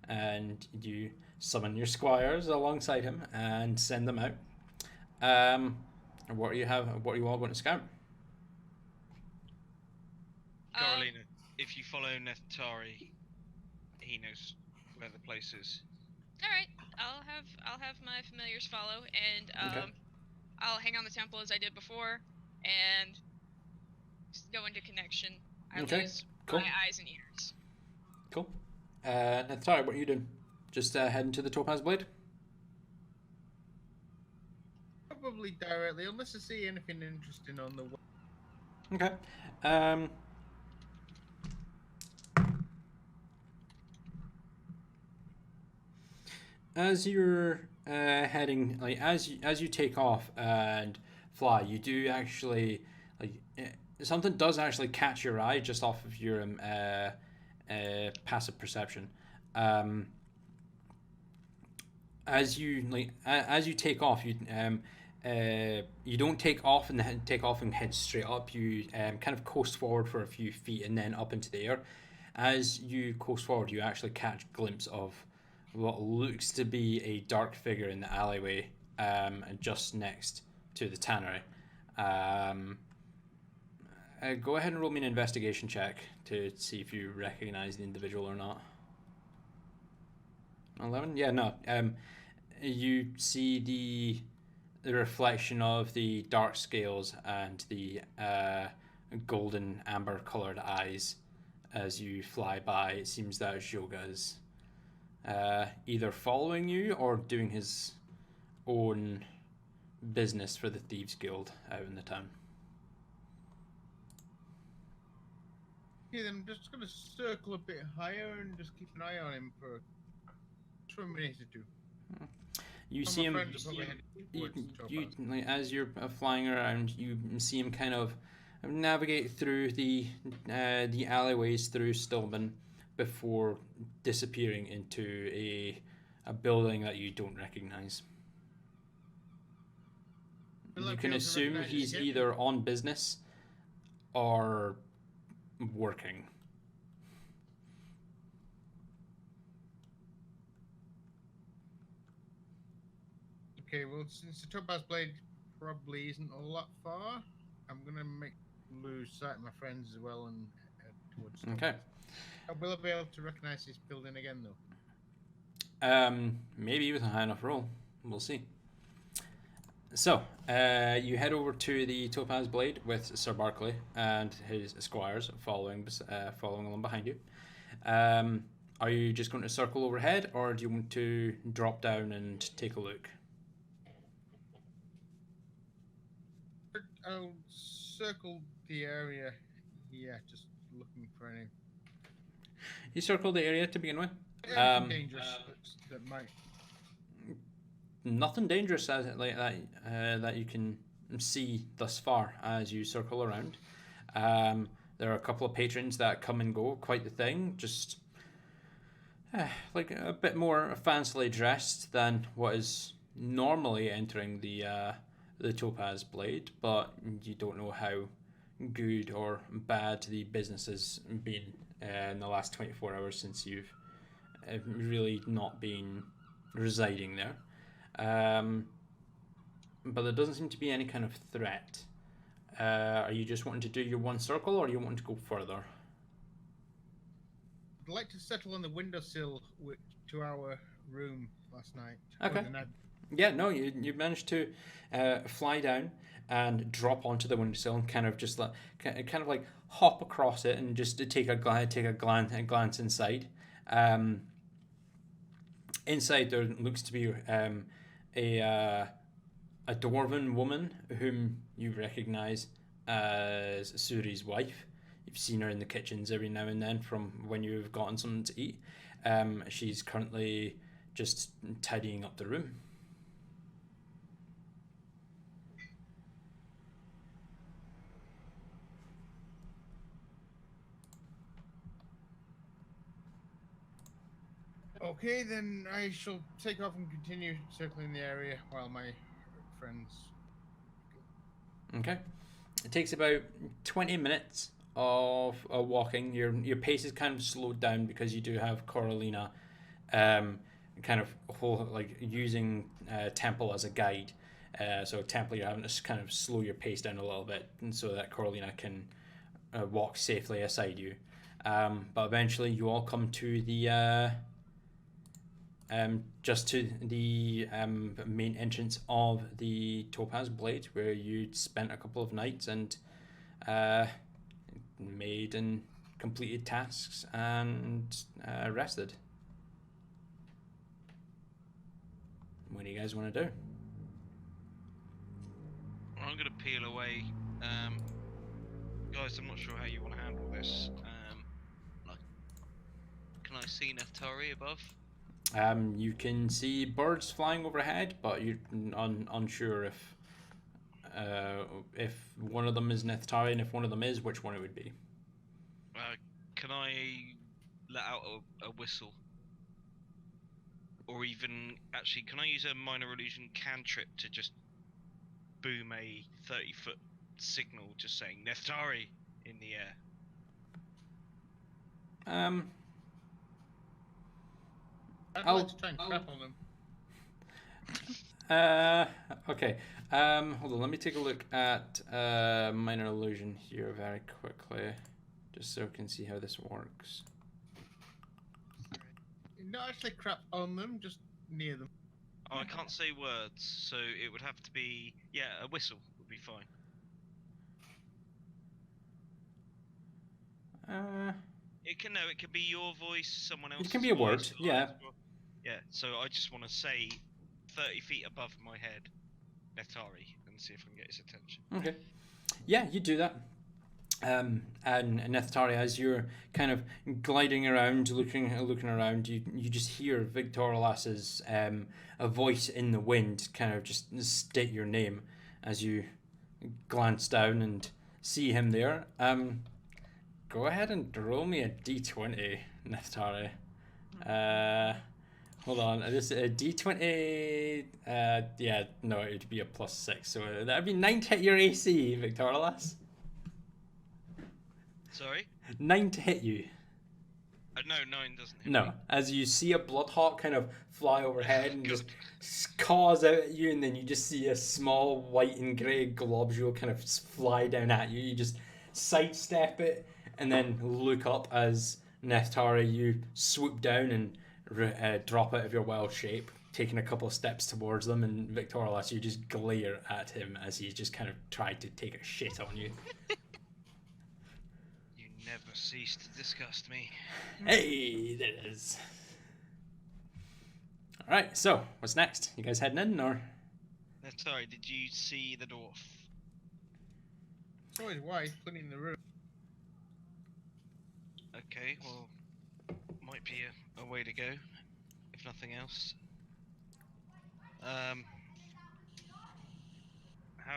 and you summon your squires alongside him and send them out. What do you have? What are you all going to scout? Carolina, if you follow Neftari, he knows where the place is. All right, I'll have my familiars follow, and Okay. I'll hang on the temple as I did before, and just go into connection. I Okay, lose cool. my eyes and ears. Cool. Neftari, what are you doing? Just heading to the Topaz Blade? Probably directly, unless I see anything interesting on the way. Okay. As you're heading, like as you take off and fly, you do actually something does actually catch your eye just off of your passive perception. As you take off, you don't take off and head straight up. You kind of coast forward for a few feet and then up into the air. As you coast forward, you actually catch a glimpse of what looks to be a dark figure in the alleyway, just next to the tannery. Go ahead and roll me an investigation check to see if you recognize the individual or not. 11? Yeah, no. You see the reflection of the dark scales and the golden amber colored eyes as you fly by. It seems that Joga is either following you or doing his own business for the Thieves Guild out in the town. Yeah, then I'm just gonna circle a bit higher and just keep an eye on him for 2 minutes or 2. You Some see of my him. friends are probably heading towards You Topaz. like, as you're flying around, you see him kind of navigate through the alleyways through Stilben before disappearing into a building that you don't recognize. Will I You be can able to assume recognize it he's again? either on business or working. Okay, well, since the Topaz Blade probably isn't a lot far, I'm gonna lose sight of my friends as well and head towards. Okay. Will I be able to recognize this building again, though? Maybe with a high enough roll. We'll see. So, you head over to the Topaz Blade with Sir Barclay and his squires following along behind you. Are you just going to circle overhead, or do you want to drop down and take a look? I'll circle the area. Yeah, just looking for any You circle the area to begin with. anything dangerous that might. Nothing dangerous like that that you can see thus far as you circle around. There are a couple of patrons that come and go, quite the thing. Just like a bit more fancily dressed than what is normally entering the Topaz Blade, but you don't know how good or bad the business has been in the last 24 hours since you've really not been residing there. But there doesn't seem to be any kind of threat. Are you just wanting to do your one circle, or are you wanting to go further? I'd like to settle on the windowsill to our room last night. Okay. Yeah, no, you managed to fly down and drop onto the windowsill and kind of just like hop across it and just to take a glance inside. Inside there looks to be a dwarven woman whom you recognise as Tsuri's wife. You've seen her in the kitchens every now and then from when you've gotten something to eat. She's currently just tidying up the room. Okay, then I shall take off and continue circling the area while my friends. Okay. It takes about 20 minutes of walking. Your pace is kind of slowed down because you do have Coralina kind of using Temple as a guide. So Temple, you're having to kind of slow your pace down a little bit and so that Coralina can walk safely aside you. But eventually you all come to the just to the main entrance of the Topaz Blade, where you'd spent a couple of nights and made and completed tasks and rested. What do you guys want to do? I'm going to peel away. Guys, I'm not sure how you want to handle this. Can I see Neftari above? You can see birds flying overhead, but you're unsure if one of them is Neftari, and if one of them is, which one it would be. Can I let out a whistle? Or even, actually, can I use a minor illusion cantrip to just boom a 30-foot signal just saying Neftari in the air? I'd like to try and crap on them. Okay. Hold on. Let me take a look at minor illusion here very quickly, just so I can see how this works. Not actually crap on them, just near them. Oh, I can't say words, so it would have to be a whistle would be fine. It can be your voice, someone else's. It can be a word, voice, yeah. Yeah, so I just want to say 30 feet above my head, Neftari, and see if I can get his attention. Okay. Yeah, you do that. And Neftari, as you're kind of gliding around, looking around, you just hear Victorilas's a voice in the wind kind of just state your name as you glance down and see him there. Go ahead and roll me a d20, Neftari. Hold on, this a d20. No, it would be a +6, so that'd be 9 to hit your AC, Victorilas. Sorry? 9 to hit you. No, 9 doesn't hit No, me. as you see a bloodhawk kind of fly overhead and just caws out at you, and then you just see a small white and grey globule kind of fly down at you. You just sidestep it and then look up as Neftari, you swoop down and drop out of your wild shape taking a couple of steps towards them, and Victorious, you just glare at him as he's just kind of tried to take a shit on you. You never cease to disgust me. Hey, there it is. Alright, so, what's next? You guys heading in, or? Sorry, did you see the dwarf? So his wife cleaning the room. Okay, well, might be a way to go, if nothing else. How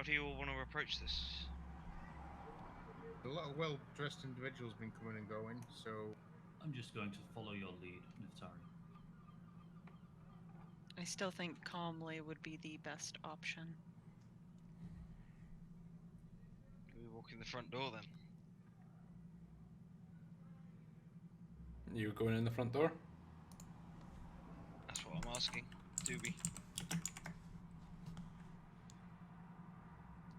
do you all want to approach this? A lot of well-dressed individuals been coming and going, so I'm just going to follow your lead, Neftari. I still think calmly would be the best option. We walk in the front door then. You going in the front door? That's what I'm asking. Do we?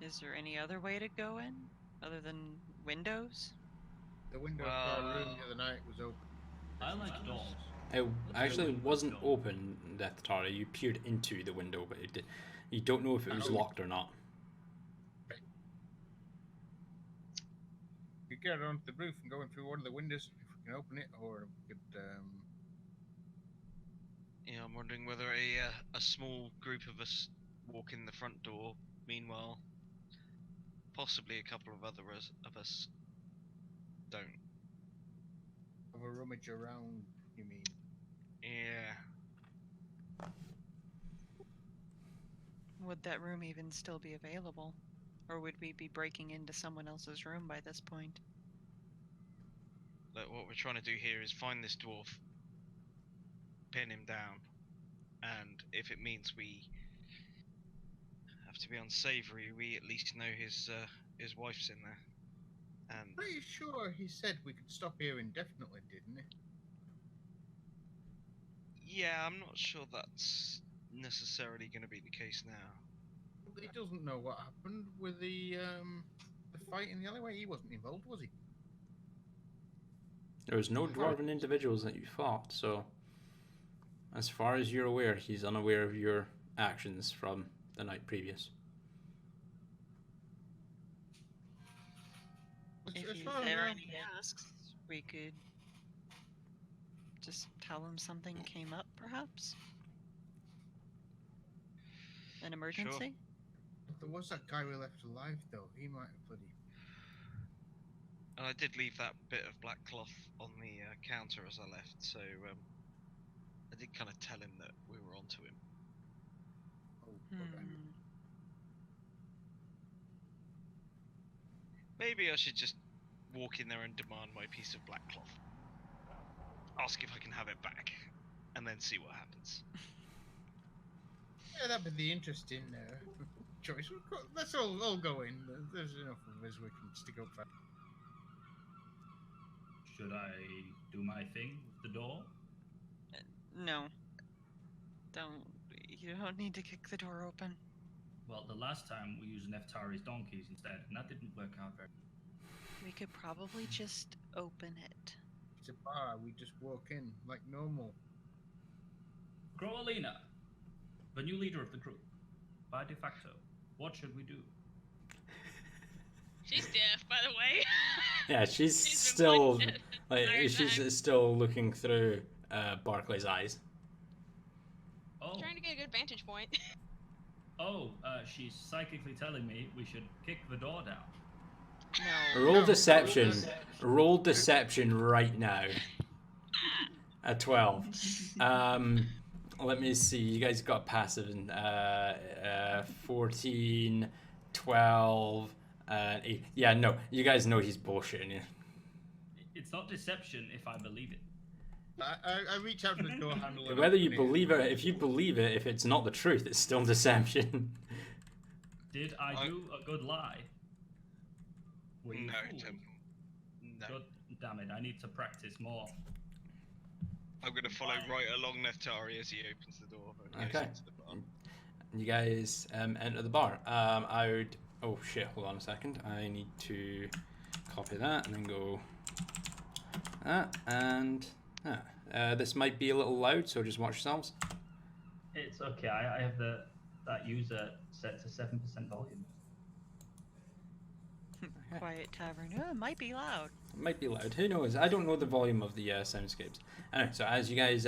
Is there any other way to go in, other than windows? the window of our room the other night was open. I like doors. It actually wasn't open, Neftari. You peered into the window, but it did. You don't know if it was locked or not. We could get onto the roof and go in through one of the windows if we can open it, or we could. Yeah, I'm wondering whether a small group of us walk in the front door. Meanwhile, possibly a couple of other of us don't. Have a rummage around, you mean? Yeah. Would that room even still be available? Or would we be breaking into someone else's room by this point? Look, what we're trying to do here is find this dwarf, pin him down, and if it means we have to be unsavory, we at least know his wife's in there. And Pretty sure he said we could stop here indefinitely, didn't he? yeah, I'm not sure that's necessarily going to be the case now. But he doesn't know what happened with the fight in the alleyway. He wasn't involved, was he? There was no dwarven individuals that you fought, so as far as you're aware, he's unaware of your actions from the night previous. If As he's far as there I'm- and he asks, we could just tell him something came up, perhaps? An emergency? If there was that guy we left alive, though, he might have bloody. And I did leave that bit of black cloth on the counter as I left, so I did kind of tell him that we were onto him. Oh, bugger. Maybe I should just walk in there and demand my piece of black cloth. Ask if I can have it back, and then see what happens. Yeah, that'd be the interesting choice. Let's all go in. There's enough of us we can stick up for. Should I do my thing with the door? No. Don't. You don't need to kick the door open. Well, the last time we used Neftari's donkeys instead, and that didn't work out very. We could probably just open it. It's a bar. We just walk in like normal. Croalina, the new leader of the crew, by de facto, what should we do? She's deaf, by the way. Yeah, she's She's been still blind like the entire she's time. still looking through Barclay's eyes. Oh, Trying to get a good vantage point. She's psychically telling me we should kick the door down. No. Roll No, deception. roll Roll deception right now. A 12. Let me see. You guys got passive in 14, 12, 8. Yeah, no. You guys know he's bullshitting you. It's not deception if I believe it. I reach out to the door handle. and Whether you open it. believe it, if you believe it, if it's not the truth, it's still deception. Did I do a good lie? Were you No, fooled? Tim. No. God damn it, I need to practice more. I'm going to follow right along Neftari as he opens the door. And goes Okay. into the bar. You guys enter the bar. I would. Oh shit! Hold on a second. I need to copy that and then go that and that. This might be a little loud, so just watch yourselves. It's okay. I have that user set to 7% volume. Quiet tavern. Oh, it might be loud. It might be loud. Who knows? I don't know the volume of the soundscapes. Anyway, so as you guys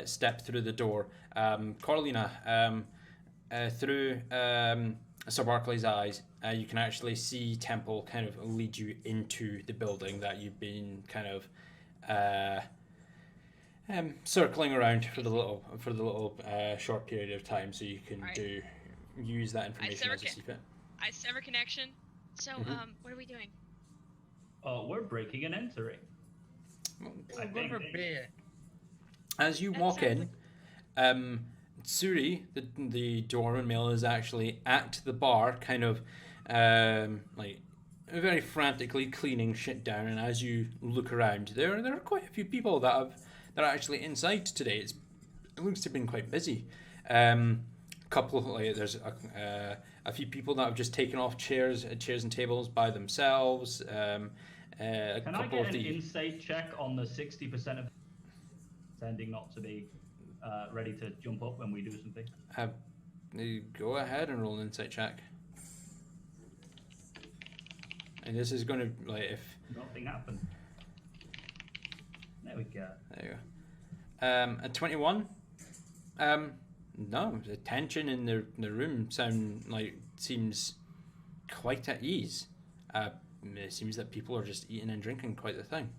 step through the door, Corlina, through Sir Barclay's eyes, you can actually see Temple kind of lead you into the building that you've been kind of circling around for the little short period of time, so you can Right. use that information as you see fit. I sever connection. So, what are we doing? Oh, we're breaking and entering. We'll go for beer. As you That walk sounds in, Tsuri, the Dwarven male, is actually at the bar, kind of like very frantically cleaning shit down. And as you look around, there are quite a few people that are actually inside today. It looks to have been quite busy. There's a few people that have just taken off chairs and tables by themselves. Can I get an insight check on the 60% of tending not to be ready to jump up when we do something? Go ahead and roll an insight check. And this is going to, like, if... Nothing happened. There we go. There you go. At 21, no, the tension in the room seems quite at ease. It seems that people are just eating and drinking quite the thing.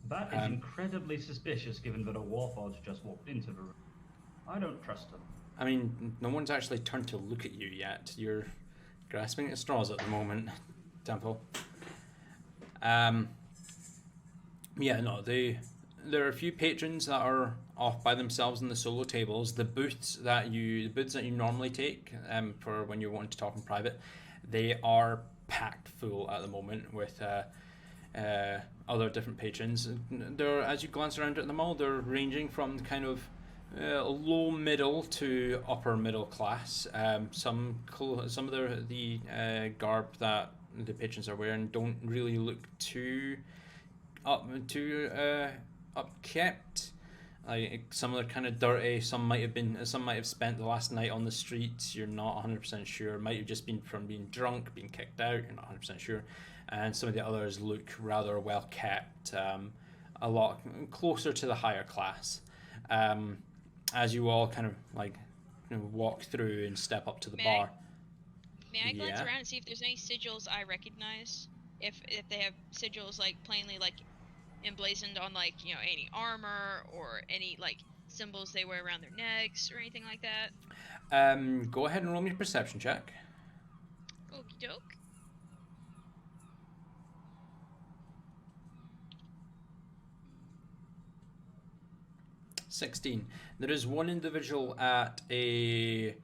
That is incredibly suspicious, given that a warforged just walked into the room. I don't trust them. I mean, no one's actually turned to look at you yet. You're grasping at straws at the moment, Temple. Yeah, no, there are a few patrons that are off by themselves in the solo tables. The booths that you normally take for when you're wanting to talk in private, they are packed full at the moment with other different patrons. As you glance around at them all, they're ranging from kind of low middle to upper middle class. Some of the garb that the patrons are wearing don't really look too upkept. Like, some are kind of dirty. Some might have spent the last night on the streets. You're not 100% sure. Might have just been from being drunk, being kicked out. You're not 100% sure. And some of the others look rather well kept. A lot closer to the higher class. As you all kind of walk through and step up to the bar. May I glance Yeah. around and see if there's any sigils I recognize? If they have sigils plainly emblazoned on any armor or any symbols they wear around their necks or anything like that. Go ahead and roll me a perception check. Okie doke. $16. There is one individual at a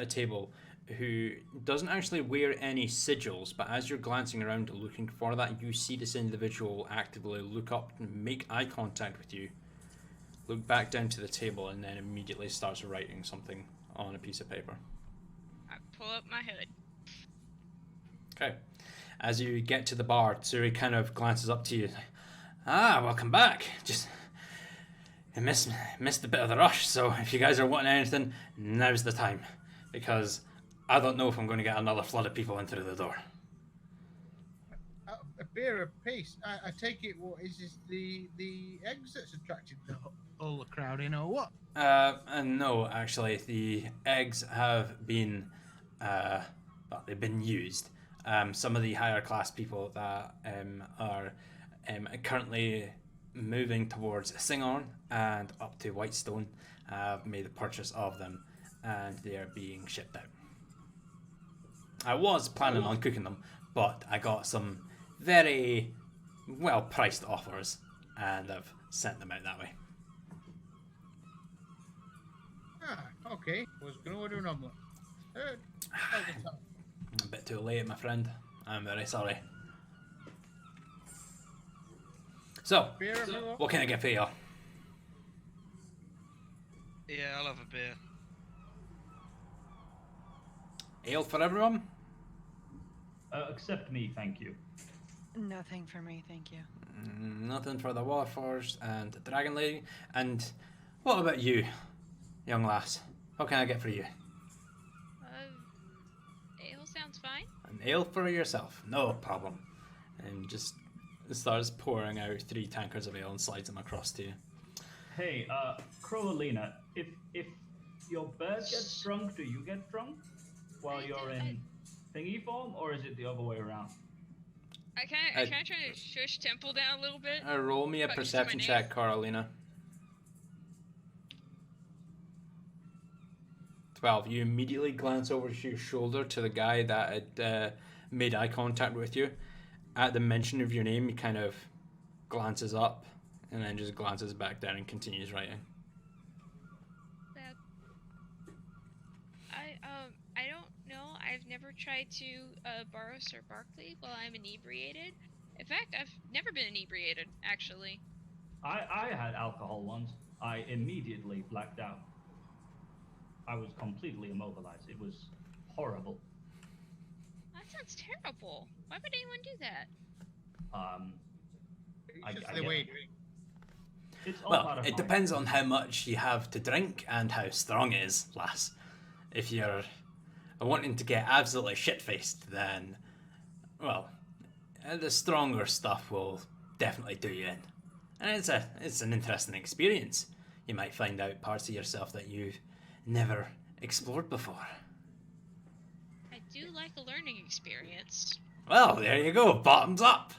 table who doesn't actually wear any sigils, but as you're glancing around looking for that, you see this individual actively look up and make eye contact with you, look back down to the table, and then immediately starts writing something on a piece of paper. I pull up my hood. Okay. As you get to the bar, Tsuri kind of glances up to you. Welcome back. I missed a bit of the rush, so if you guys are wanting anything, now's the time. Because I don't know if I'm going to get another flood of people in through the door. A beer apiece. I take it. What is this? The eggs that's attracted all the crowd in, or what? No, actually, the eggs have been, they've been used. Some of the higher class people that are currently moving towards Singorn and up to Whitestone have made a purchase of them, and they are being shipped out. I was planning on cooking them, but I got some very well priced offers, and I've sent them out that way. Okay. Was going to order an omelette. A bit too late, my friend. I'm very sorry. So, Beer, everyone? what can I get for you? Yeah, I'll have a beer. Ale for everyone? Except me, thank you. Nothing for me, thank you. Nothing for the Warforged and the Dragon Lady. And what about you? young lass? What can I get for you? Ale sounds fine. An ale for yourself, no problem. And just starts pouring out 3 tankards of ale and slides them across to you. Hey, Crowlina, if your bird gets drunk, do you get drunk while you're in thingy form, or is it the other way around? I kind of try to shush Temple down a little bit. Roll me a Cut you to perception my check, Carolina. 12. You immediately glance over your shoulder to the guy that had made eye contact with you. At the mention of your name, he kind of glances up and then just glances back down and continues writing. I don't know. I've never tried to borrow Sir Barkley while I'm inebriated. In fact, I've never been inebriated, actually. I had alcohol once. I immediately blacked out. I was completely immobilized. It was horrible. That sounds terrible. Why would anyone do that? It's just the way you drink. It's all part Well, of it my- depends on how much you have to drink and how strong it is, lass. If you're wanting to get absolutely shit-faced, then, well, the stronger stuff will definitely do you in. And it's an interesting experience. You might find out parts of yourself that you've never explored before. I do like a learning experience. Well, there you go. Bottoms up.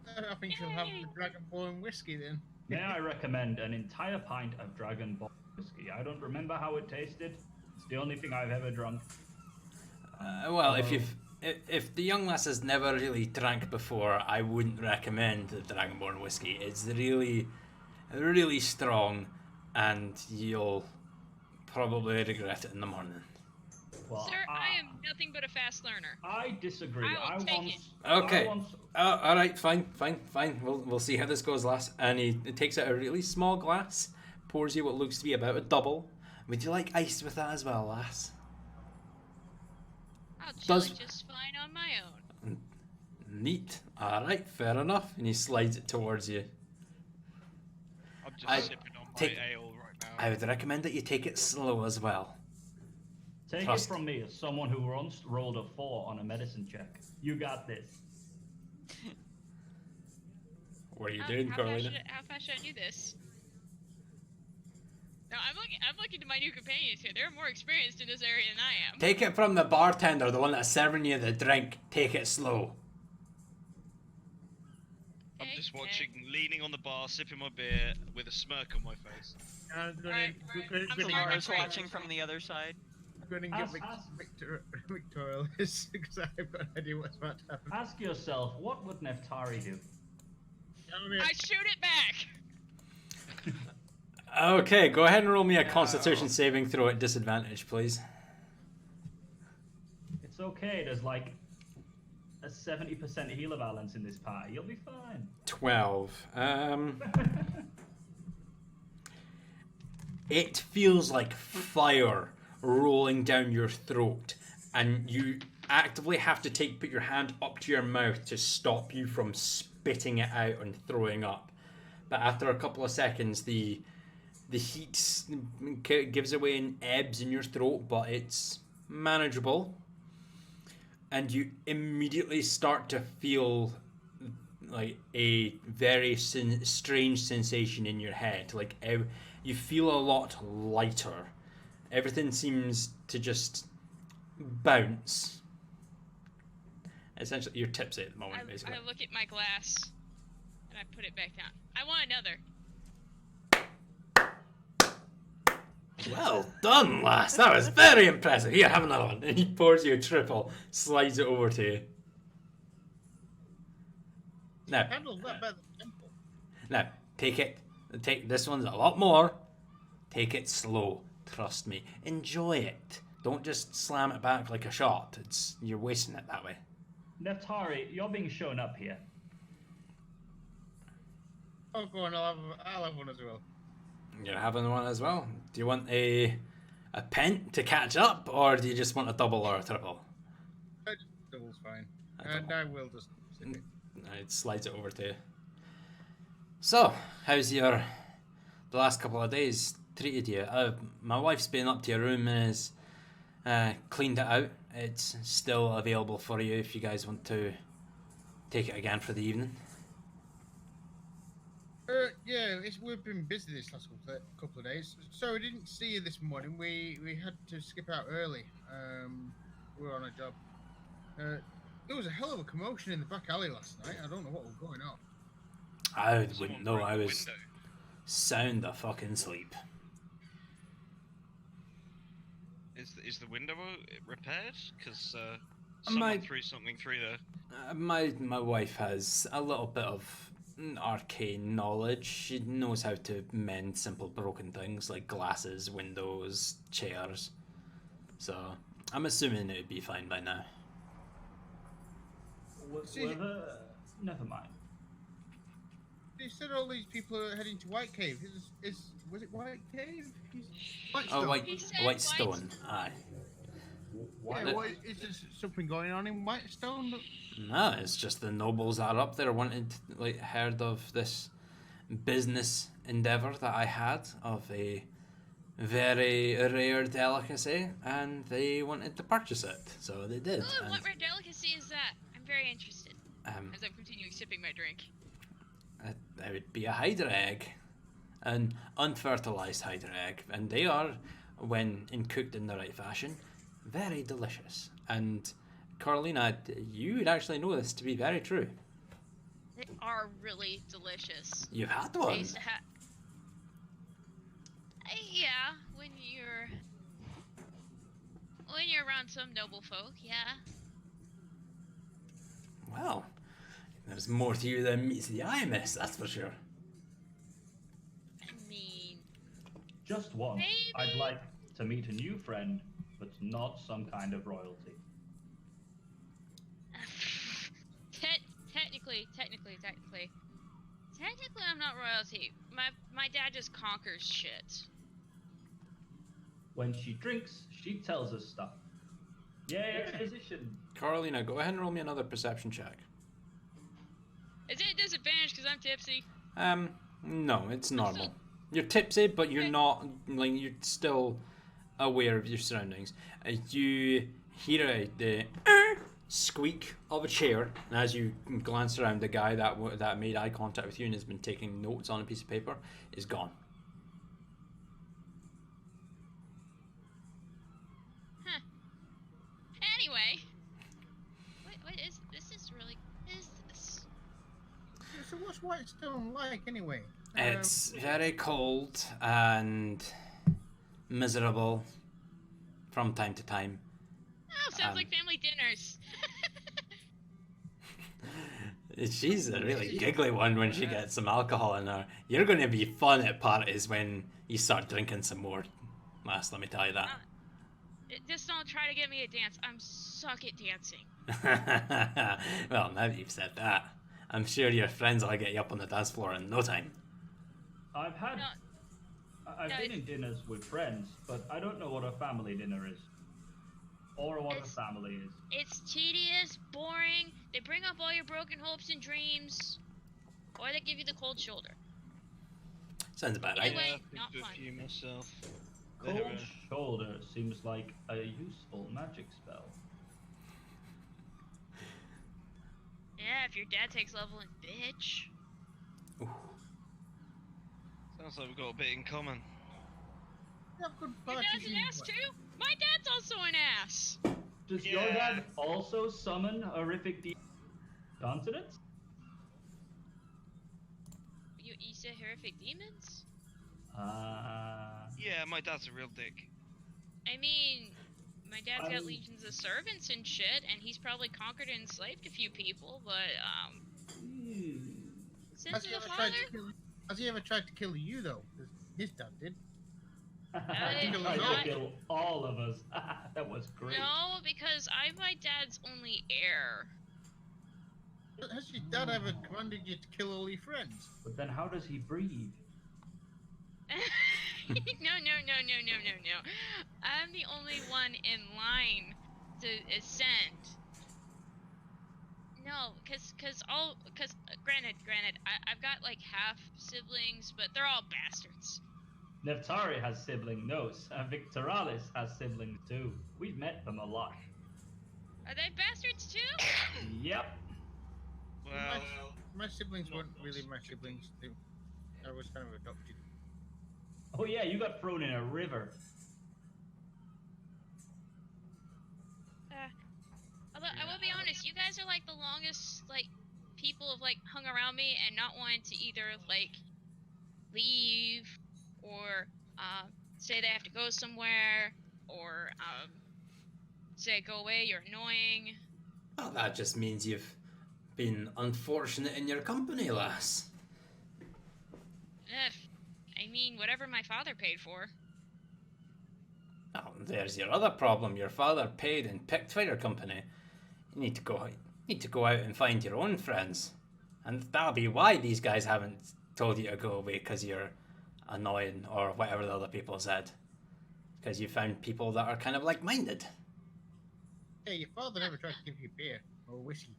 I think you'll have the Dragonborn whiskey then. May I recommend an entire pint of Dragonborn whiskey? I don't remember how it tasted. It's the only thing I've ever drunk. Well, if the young lass has never really drank before, I wouldn't recommend the Dragonborn whiskey. It's really, really strong, and you'll probably regret it in the morning. Well, Sir, I am nothing but a fast learner. I disagree. I will take it. Okay. All right, fine. We'll see how this goes, lass. And he takes out a really small glass, pours you what looks to be about a double. Would you like ice with that as well, lass? I'll chill it just fine on my own. Neat. All right, fair enough. And he slides it towards you. I'm just I sipping on my take- ale right now. I would recommend that you take it slow as well. Take Trust. it from me as someone who once rolled a 4 on a medicine check. You got this. What are you doing, Carolina? How fast should I do this? No, I'm looking to my new companions here. They're more experienced in this area than I am. Take it from the bartender, the one that's serving you the drink. Take it slow. I'm Okay, just okay. watching, leaning on the bar, sipping my beer with a smirk on my face. I'm Alright, going I'm to sorry, Laura's Great. watching from the other side. give Ask- Victoria this because I've got no idea what's about to happen. Ask yourself, what would Neftari do? I shoot it back. Okay, go ahead and roll me a Constitution saving throw at disadvantage, please. It's okay, there's like a 70% healer balance in this party. You'll be fine. 12. It feels like fire rolling down your throat, and you actively have to put your hand up to your mouth to stop you from spitting it out and throwing up. But after a couple of seconds, the heat gives away and ebbs in your throat, but it's manageable. And you immediately start to feel like a very strange sensation in your head. Like you feel a lot lighter. Everything seems to just bounce. Essentially, you're tipsy at the moment, basically. I look at my glass and I put it back down. I want another. Well done, lass. That was very impressive. Here, have another one. And he pours you a triple, slides it over to you. Now, Handles that better than Temple. now, take this one's a lot more. Take it slow. Trust me. Enjoy it. Don't just slam it back like a shot. You're wasting it that way. Neftari, you're being shown up here. Oh, go on, I'll have one as well. You're having one as well. Do you want a pent to catch up, or do you just want a double or a triple? Double's fine. A And double. I will just sip it. It slides it over to you. So, how's the last couple of days treated you? My wife's been up to your room and has cleaned it out. It's still available for you if you guys want to take it again for the evening. Yeah, we've been busy this last couple of days. So we didn't see you this morning. We had to skip out early. We were on a job. There was a hell of a commotion in the back alley last night. I don't know what was going on. I Someone wouldn't know. broke I the was window. sound the fucking sleep. Is the window repaired? Because My- someone threw something through there. My wife has a little bit of arcane knowledge. She knows how to mend simple broken things like glasses, windows, chairs. So I'm assuming it would be fine by now. Never mind. You said all these people are heading to White Cave. Was it White Cave? Oh, He said Whitestone. Aye. Yeah, is there something going on in Whitestone? No, it's just the nobles that are up there wanted, heard of this business endeavour that I had of a very rare delicacy, and they wanted to purchase it, so they did. Ooh, And, what rare delicacy is that? I'm very interested. um, As I'm continuing sipping my drink. it would be a hydra egg, an unfertilized hydra egg, and they are, when cooked in the right fashion, very delicious. And Carolina, you would actually know this to be very true. They are really delicious. You've had I one. used to have. Yeah, when you're around some noble folk, yeah. Well, there's more to you than meets the eye, miss, that's for sure. I mean, Just once, Maybe. I'd like to meet a new friend, but not some kind of royalty. technically, I'm not royalty. My dad just conquers shit. When she drinks, she tells us stuff. Yay, exposition. Carolina, go ahead and roll me another perception check. Is it a disadvantage because I'm tipsy? No, it's normal. still- You're tipsy, but you're Okay. not, you're still aware of your surroundings. You hear the squeak of a chair, and as you glance around, the guy that made eye contact with you and has been taking notes on a piece of paper is gone. Huh. Anyway. What is this? Is really. What is this? So what's Whitestone like anyway? It's very cold and miserable from time to time. Oh, sounds like family dinners. She's a really giggly one when she gets some alcohol in her. You're going to be fun at parties when you start drinking some more. Let me tell you that. Just don't try to get me to dance. I'm suck at dancing. Well, now that you've said that, I'm sure your friends will get you up on the dance floor in no time. I've been in dinners with friends, but I don't know what a family dinner is. Or what a family is. It's tedious, boring. They bring up all your broken hopes and dreams. Or they give you the cold shoulder. Sounds about Either right. way, I think not a fun. few myself. Cold shoulder seems like a useful magic spell. Yeah, if your dad takes leveling, bitch. Sounds like we've got a bit in common. Have good Your parties dad's an in ass too? My dad's also an ass. Does your Yeah. dad also summon horrific consonants? You said horrific demons? Yeah, my dad's a real dick. I mean, my dad's got Um, legions of servants and shit, and he's probably conquered and enslaved a few people, but, sins Has of he, the ever father? tried to kill you though? 'Cause his dad did. He tried not- to kill all of us. That was great. No, because I'm my dad's only heir. Has your dad ever commanded you to kill all your friends? But then how does he breathe? No. I'm the only one in line to ascend. No, cause granted, I've got like half siblings, but they're all bastards. Neftari has siblings. No, Victoralis has siblings too. We've met them a lot. Are they bastards too? Yep. Well, My siblings not weren't really lost, my chicken. siblings. I was kind of adopted. Oh yeah, you got thrown in a river. Although I will be honest, you guys are like the longest like people have like hung around me and not wanting to either like leave or say they have to go somewhere or say go away, you're annoying. Well, that just means you've been unfortunate in your company, lass. I mean, whatever my father paid for. Oh, there's your other problem. Your father paid and picked for your company. You need to go out and find your own friends. And that'll be why these guys haven't told you to go away, because you're annoying or whatever the other people said. Because you found people that are kind of like-minded. Hey, your father never tried to give you beer or whiskey.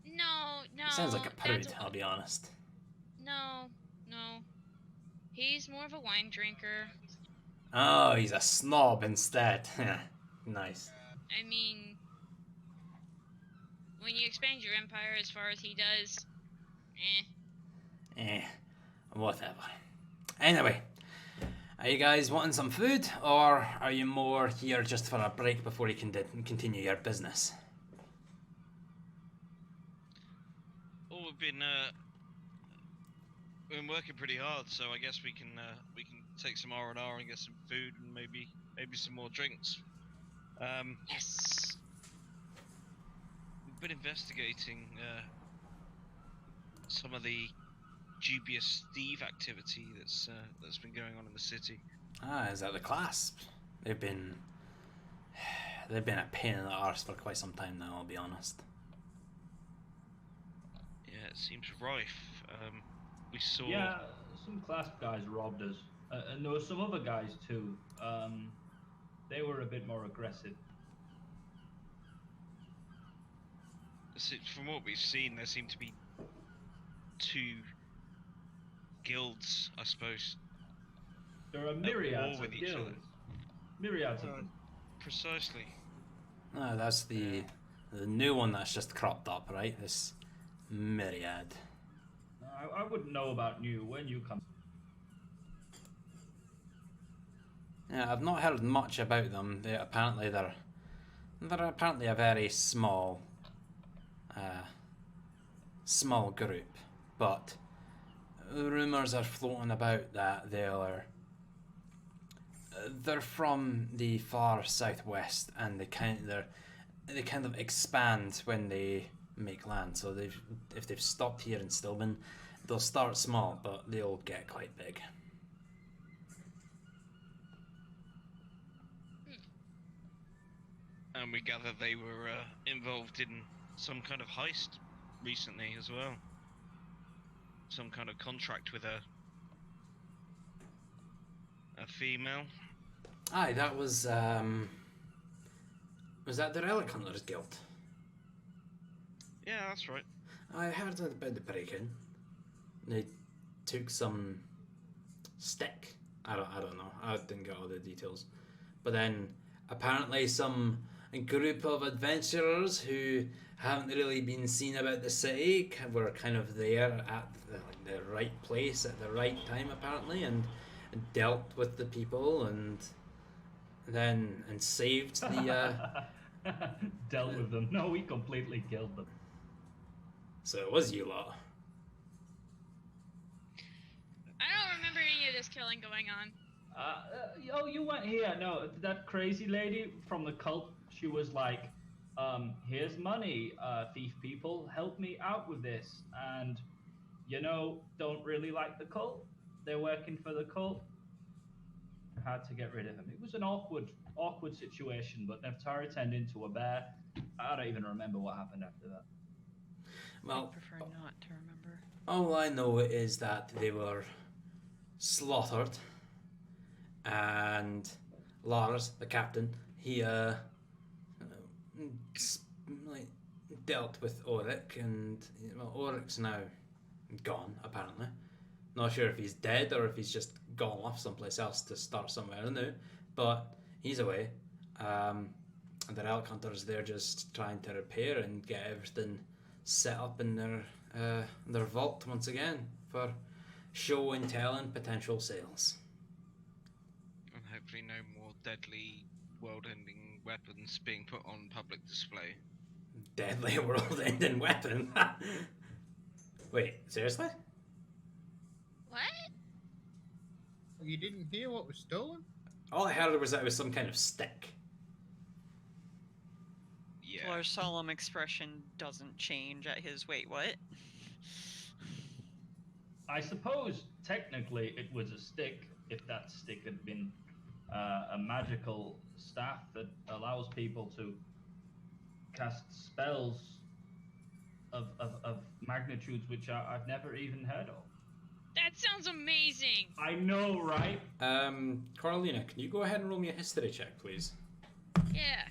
No. Sounds like a prude, that's I'll be honest. No. He's more of a wine drinker. Oh, he's a snob instead. Nice. I mean, when you expand your empire as far as he does, Whatever. Anyway, are you guys wanting some food, or are you more here just for a break before you can continue your business? Well, we've been working pretty hard, so I guess we can take some R&R and get some food and maybe some more drinks. yes. We've been investigating some of the dubious thief activity that's been going on in the city. Ah, is that the clasp? They've been a pain in the arse for quite some time now, I'll be honest. Yeah, it seems rife. We saw. Yeah, some clasp guys robbed us, and there were some other guys too. They were a bit more aggressive. From what we've seen, there seem to be two guilds, I suppose. There are myriads with of each other. guilds. Myriads of them. Precisely. Ah, that's the new one that's just cropped up, right? This myriad. I wouldn't know about new when you come. Yeah, I've not heard much about them. They're apparently a very small group, but rumors are floating about that they're from the far southwest, and they kind of expand when they make land. So if they've stopped here in Stilben, they'll start small, but they'll get quite big. And we gather they were involved in some kind of heist recently as well. Some kind of contract with a female. Aye, that was that the Relic Hunters Guild? Yeah, that's right. I heard about the break-in. They took some stick. I don't know. I didn't get all the details. But then apparently some group of adventurers who haven't really been seen about the city were kind of there at the right place at the right time apparently, and dealt with the people and saved the Dealt with them. No, we completely killed them. So it was you lot. I don't remember any of this killing going on. Oh, you weren't here. No, that crazy lady from the cult, she was like, here's money, thief people, help me out with this. And, don't really like the cult. They're working for the cult. I had to get rid of him. It was an awkward situation, but Neftari turned into a bear. I don't even remember what happened after that. Well, I prefer not to remember. all I know is that they were slaughtered, and Lars, the captain, he dealt with Auric, and Auric's now gone apparently, Not sure if he's dead or if he's just gone off someplace else to start somewhere new, but he's away. And the elk hunters, they're just trying to repair and get everything set up in their vault once again for show and tell and potential sales. And hopefully no more deadly world-ending weapons being put on public display. Deadly world-ending weapon? Wait, seriously? What? You didn't hear what was stolen? All I heard was that it was some kind of stick. Yeah. Our solemn expression doesn't change at his wait, what? I suppose technically it was a stick, if that stick had been a magical staff that allows people to cast spells of magnitudes which I've never even heard of. That sounds amazing. I know, right? Carolina, can you go ahead and roll me a history check, please? Yeah.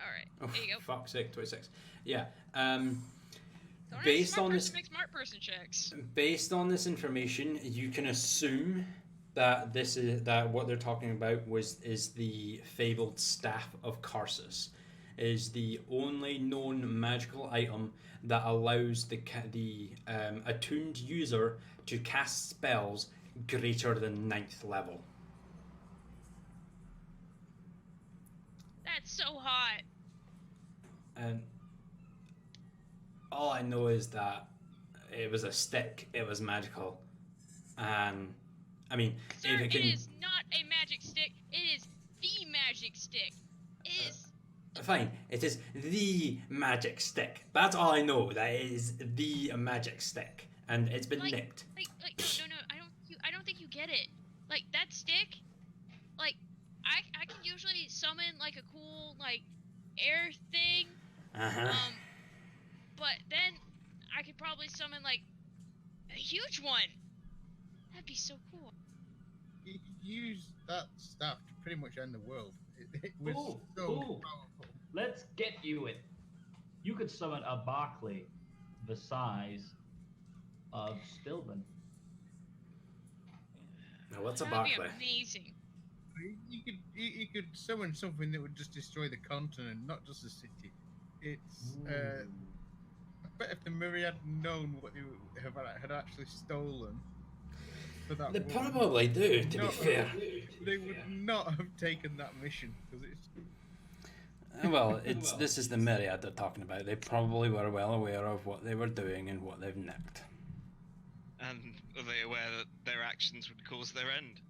Alright, there you go. Fuck's sake, 26. Yeah. Don't Based smart on person this, make smart person checks. based on this information, you can assume that that what they're talking about is the fabled staff of Karsus. It is the only known magical item that allows the attuned user to cast spells greater than 9th level. That's so hot. And all I know is that it was a stick, it was magical, and I mean, Sir, if it can... it is not a magic stick. It is the magic stick. It is. Fine, it is the magic stick. That's all I know. That it is the magic stick, and it's been nicked. Like, no. I don't think you get it. Like that stick. Like, I can usually summon like a cool like air thing. But then I could probably summon like a huge one. That'd be so cool. You could use that staff to pretty much end the world. It was Ooh, so ooh. powerful. Let's get you it. You could summon a Barclay the size of Stilben. Now, what's a That'd Barclay? be amazing. You could summon something that would just destroy the continent, not just the city. It's I bet if the Myriad had known what they had actually stolen for that They woman, probably do, to be not- fair. they would not have taken that mission because it's Well, this is the Myriad they're talking about. They probably were well aware of what they were doing and what they've nicked. And are they aware that their actions would cause their end?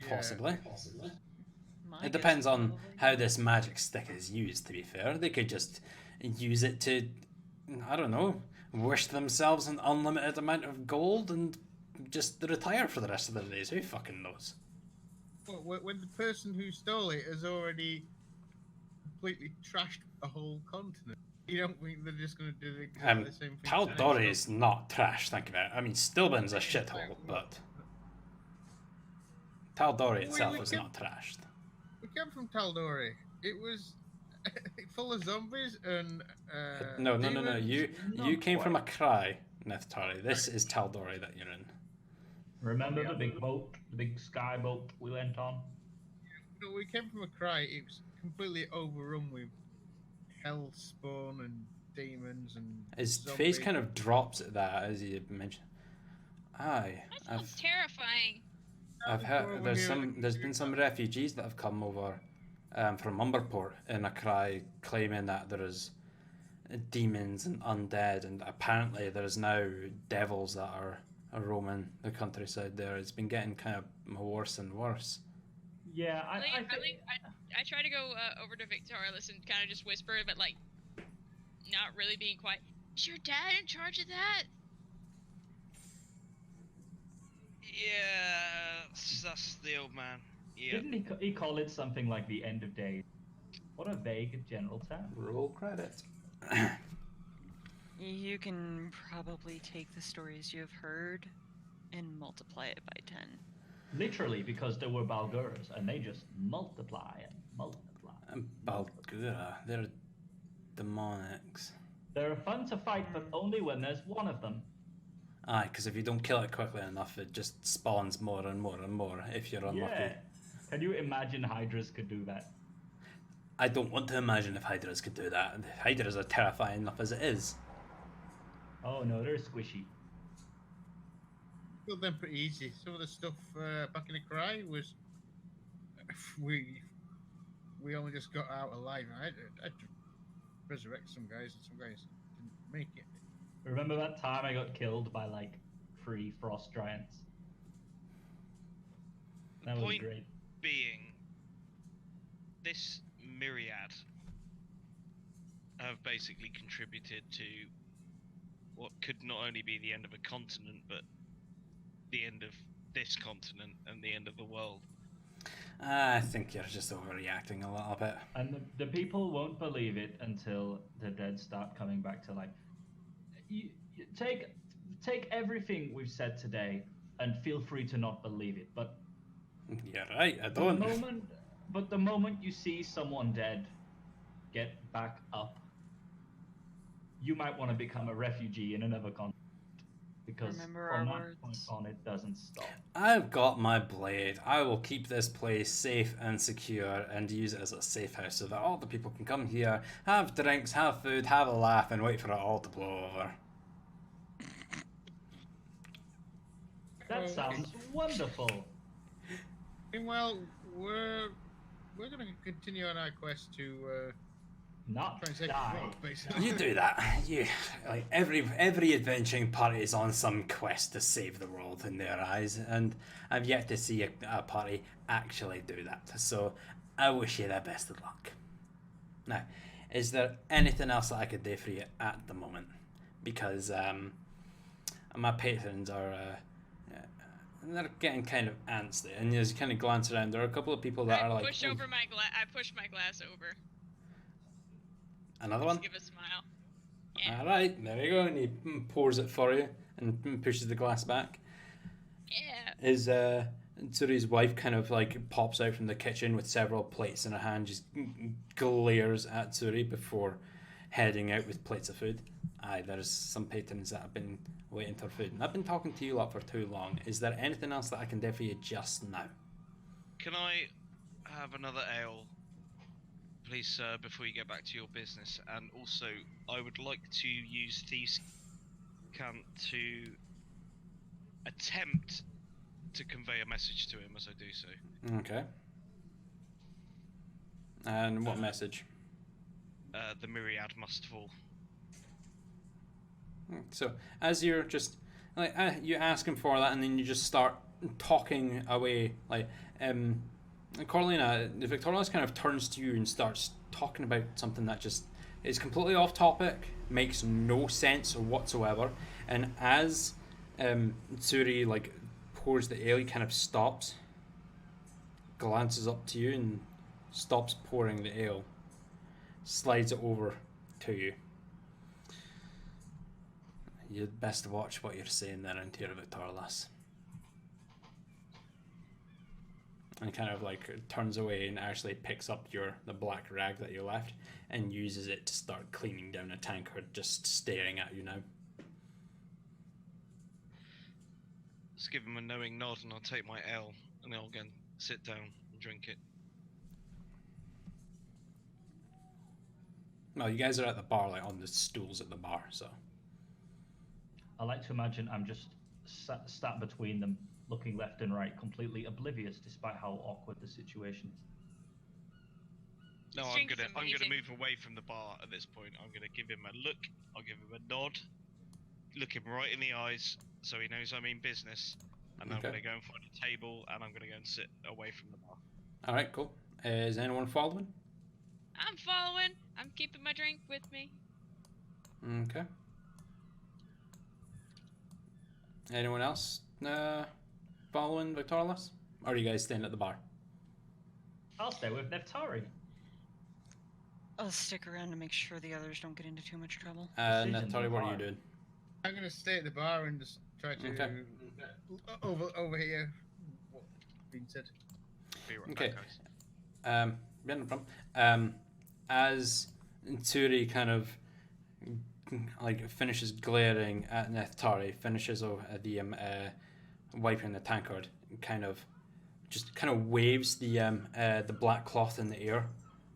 Possibly. My It guess depends is on probably- how this magic stick is used, to be fair. They could just use it to, I don't know, wish themselves an unlimited amount of gold and just retire for the rest of their days. Who fucking knows? Well, when the person who stole it has already completely trashed a whole continent. You don't think they're just going to do exactly the same thing? to the next Taldori one? is not trash, think about it. I mean, Stilben's a shithole, but Taldori itself we is can- not trashed. We came from Taldori. It was full of zombies and No. demons. You Not came from a quite. cry, Nethitari. This is Taldori that you're in. Remember the big boat, the big sky boat we went on? No, we came from a cry. It was completely overrun with hell spawn and demons and His zombies. face kind of drops at that as you mentioned. Aye, That sounds terrifying. I've heard there's been some refugees that have come over from Umberport in a cry claiming that there is demons and undead, and apparently there's now devils that are roaming the countryside there. It's been getting kind of worse and worse. Yeah, I I try to go over to Victorious and kind of just whisper, but like, not really being quiet. Is your dad in charge of that? Yeah, that's the old man. Yeah. Didn't he call it something like the end of days? What a vague general term. Roll credit. You can probably take the stories you have heard and multiply it by 10. Literally, because there were Balguras, and they just multiply and multiply. Balgura, they're demonics. They're fun to fight, but only when there's one of them. Aye, because if you don't kill it quickly enough, it just spawns more and more and more if you're unlucky. Yeah. Can you imagine Hydras could do that? I don't want to imagine if Hydras could do that. Hydras are terrifying enough as it is. Oh no, they're squishy. Killed them pretty easy. Some of the stuff back in the cry was we only just got out alive. I had to resurrect some guys, and some guys didn't make it. Remember that time I got killed by like 3 frost giants? The That was point great. being, this myriad have basically contributed to what could not only be the end of a continent, but the end of this continent and the end of the world. I think you're just overreacting a little bit. And the people won't believe it until the dead start coming back to life. You take everything we've said today and feel free to not believe it. But You're right, I don't. the moment you see someone dead get back up, you might want to become a refugee in another continent. Because Remember from our that point words. on, it doesn't stop. I've got my blade. I will keep this place safe and secure and use it as a safe house so that all the people can come here, have drinks, have food, have a laugh, and wait for it all to blow over. That sounds wonderful. Meanwhile, we're going to continue on our quest to Not try and save the die. world, basically. You do that. You like every adventuring party is on some quest to save the world in their eyes, and I've yet to see a party actually do that. So I wish you the best of luck. Now, is there anything else that I could do for you at the moment? Because my patrons are they're getting kind of antsy, and you just kind of glance around. There are a couple of people that are like, I push my glass over. another Just one. give a smile. Yeah. All right, there you go, and he pours it for you and pushes the glass back. Yeah. Is Tsuri's wife kind of like pops out from the kitchen with several plates in her hand, just glares at Tsuri before heading out with plates of food. Aye, there's some patrons that have been waiting for food, and I've been talking to you lot for too long. Is there anything else that I can do for you just now? Can I have another ale, please, sir, before you get back to your business? And also, I would like to use Thieves' Cant to attempt to convey a message to him as I do so. Okay. And what message? The myriad must fall. So as you're just like you ask him for that, and then you just start talking away, like Corlina, Victorious kind of turns to you and starts talking about something that just is completely off topic, makes no sense whatsoever, and as Tsuri like pours the ale, he kind of stops, glances up to you, and stops pouring the ale, slides it over to you. You'd best watch what you're saying there into your Victorlas. And kind of like turns away and actually picks up the black rag that you left and uses it to start cleaning down a tankard, just staring at you now. Just give him a knowing nod and I'll take my ale and I'll go and sit down and drink it. Well, you guys are at the bar, like on the stools at the bar, so. I like to imagine I'm just sat between them, looking left and right, completely oblivious despite how awkward the situation is. No, This I'm drink is gonna amazing. move away from the bar at this point. I'm gonna give him a look. I'll give him a nod. Look him right in the eyes so he knows I mean business. And I'm Okay. gonna go and find a table and I'm gonna go and sit away from the bar. All right, cool. Is anyone following? I'm following. I'm keeping my drink with me. Okay. Anyone else following Victorlas? Or are you guys staying at the bar? I'll stay with Neftari. I'll stick around to make sure the others don't get into too much trouble. And Decisions Tori, are what are you hard. doing? I'm going to stay at the bar and just try to Okay. over here. What being said? Be right Okay. back, guys. Yeah, no problem. As Tsuri kind of like finishes glaring at Neftari, finishes the wiping the tankard, kind of waves the black cloth in the air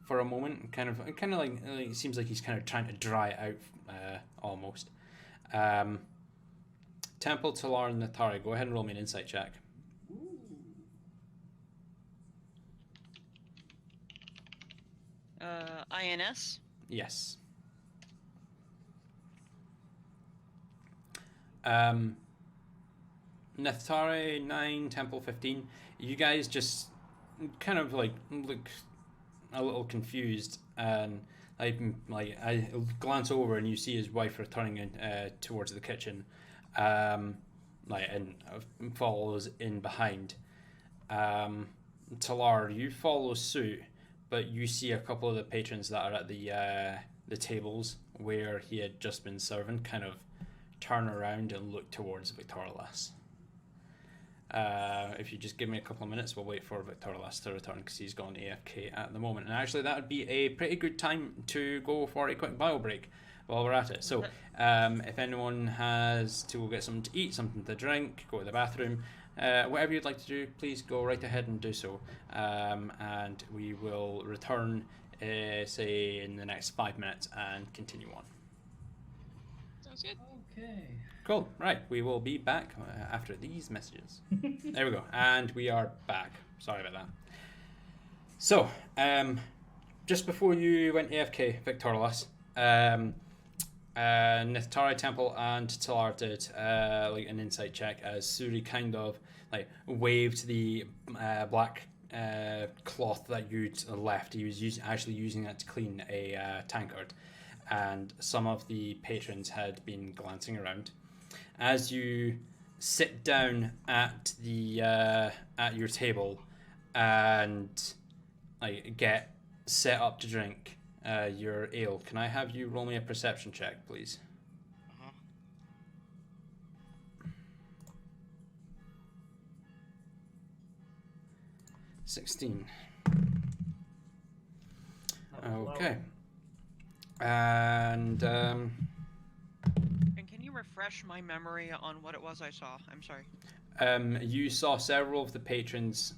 for a moment, kind of like it seems like he's kind of trying to dry it out almost. Temple, Talar, and Neftari, go ahead and roll me an insight check. INS. Yes. Neftari 9, Temple 15. You guys just kind of like look a little confused, and like I glance over and you see his wife returning in towards the kitchen, and follows in behind. Talar, you follow suit, but you see a couple of the patrons that are at the tables where he had just been serving kind of turn around and look towards Victorilas. If you just give me a couple of minutes, we'll wait for Victorilas to return because he's gone AFK at the moment. And actually, that would be a pretty good time to go for a quick bio break while we're at it. So, if anyone has to go get something to eat, something to drink, go to the bathroom, whatever you'd like to do, please go right ahead and do so. And we will return, say, in the next 5 minutes and continue on. Sounds good. Okay. Cool. Right. We will be back after these messages. There we go. And we are back. Sorry about that. So, just before you went AFK, Victorilas, Neftari, Temple, and Talar did like an insight check as Tsuri kind of like waved the black cloth that you'd left. He was actually using that to clean a tankard, and some of the patrons had been glancing around. As you sit down at the at your table and like get set up to drink your ale, can I have you roll me a perception check, please? 16. Okay. And And can you refresh my memory on what it was I saw? I'm sorry. you saw several of the patrons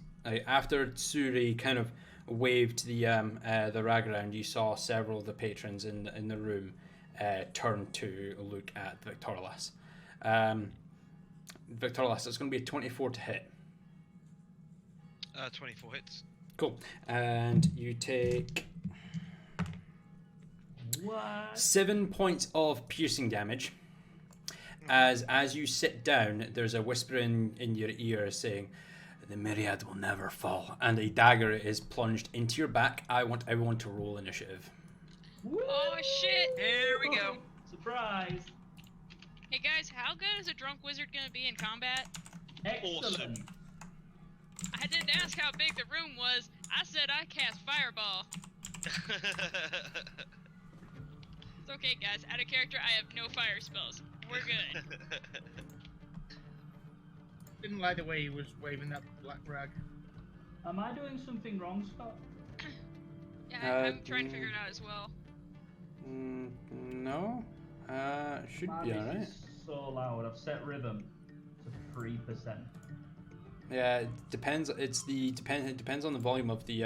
after Tsuri kind of waved the rag around. You saw several of the patrons in the room turn to look at Victorilas. Victorilas, it's going to be a 24 to hit. 24 hits. Cool. And you take What? 7 points of piercing damage. As you sit down, there's a whisper in your ear saying, "The myriad will never fall," and a dagger is plunged into your back. I want everyone to roll initiative. Oh shit! Here we go. Surprise! Hey guys, how good is a drunk wizard gonna be in combat? Excellent. I didn't ask how big the room was. I said I cast fireball. It's okay, guys. Out of character, I have no fire spells. We're good. Didn't like the way he was waving that black rag. Am I doing something wrong, Scott? Yeah, I'm trying to figure it out as well. No. Should My be voice alright. is so loud. I've set rhythm to 3%. Yeah, it depends. It depends on the volume of the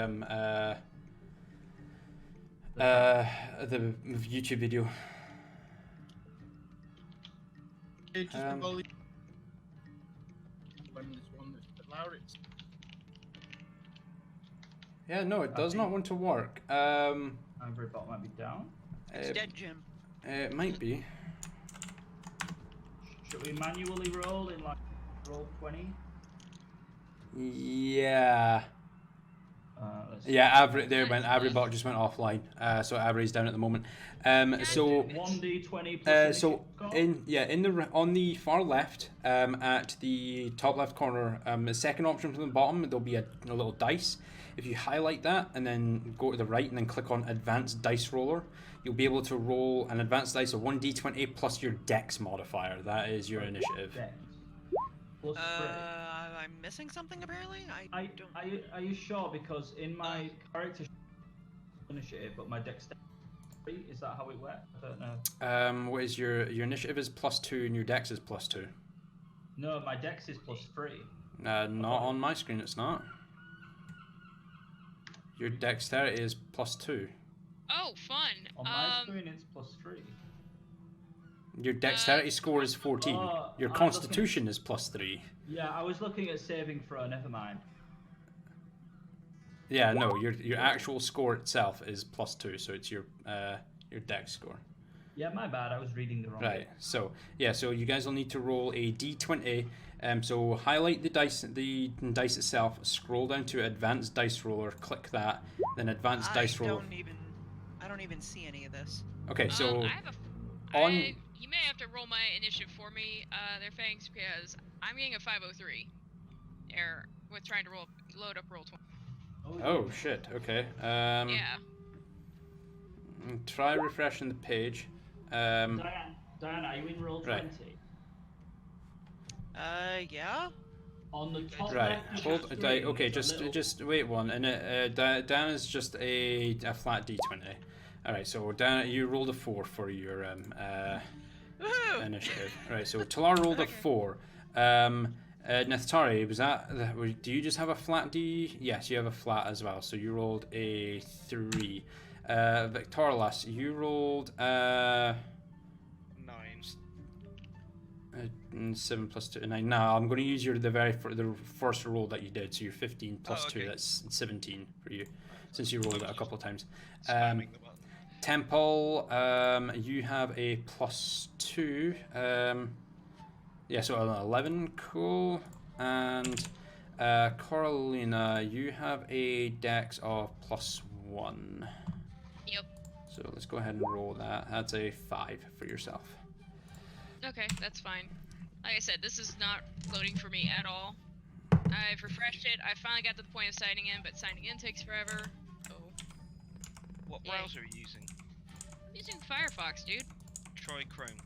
YouTube video. It's just Um, the volume. When this one that's a bit louder, it's Yeah, no, it does not want to work. Every bot might be down. It's dead, Jim. It might be. Should we manually roll in like roll 20? Yeah. Let's Yeah, Avribot just went offline. So Avery's down at the moment. So 1d20 plus so initiative. on the far left, at the top left corner, the second option from the bottom, there'll be a little dice. If you highlight that and then go to the right and then click on Advanced Dice Roller, you'll be able to roll an advanced dice of 1d20 plus your Dex modifier. That is your initiative. Dex. plus 3. I'm missing something apparently. I don't. Are you sure? Because in my character initiative, but my dexterity, is that how it works? I don't know. What is your initiative is +2 and your dex is +2? No, my dex is plus 3. Not on my screen. It's not. Your dexterity is +2. Oh, fun. On my screen, it's plus 3. Your dexterity score is 14. Your I'm constitution is +3. Yeah, I was looking at saving throw. Never mind. Yeah, no, your actual score itself is +2, so it's your dex score. Yeah, my bad. I was reading the wrong. Right. So yeah, so you guys will need to roll a d20. So highlight the dice itself. Scroll down to advanced dice roller. Click that. Then advanced dice roller. I don't even see any of this. Okay, so I have you may have to roll my initiative for me, there, Fangs, because I'm getting a 503 error with trying to load up roll 20. Oh shit. Okay. Yeah. Try refreshing the page. Diane, are you in roll 20? Yeah. On the top Right. left of Hold. the screen, Okay. there's a Just little- wait one. And Dan is just a flat d20. All right. So Dan, you rolled a 4 for your Woohoo! initiative. Right. So Talar rolled a 4. Neftari, was that? Do you just have a flat D? Yes, you have a flat as well. So you rolled a 3. Victorlas, you rolled 9. 7 plus 2, 9. No, I'm going to use the first roll that you did. So you're 15 plus 2. Okay. That's 17 for you, since you rolled it a couple of times. Spamming the button. Temple, you have a +2. Yeah, so an 11, cool. And Carolina, you have a dex of +1. Yep. So let's go ahead and roll that. That's a 5 for yourself. Okay, that's fine. Like I said, this is not loading for me at all. I've refreshed it. I finally got to the point of signing in, but signing in takes forever. So What Yeah. browser are you using? I'm using Firefox, dude. Try Chrome.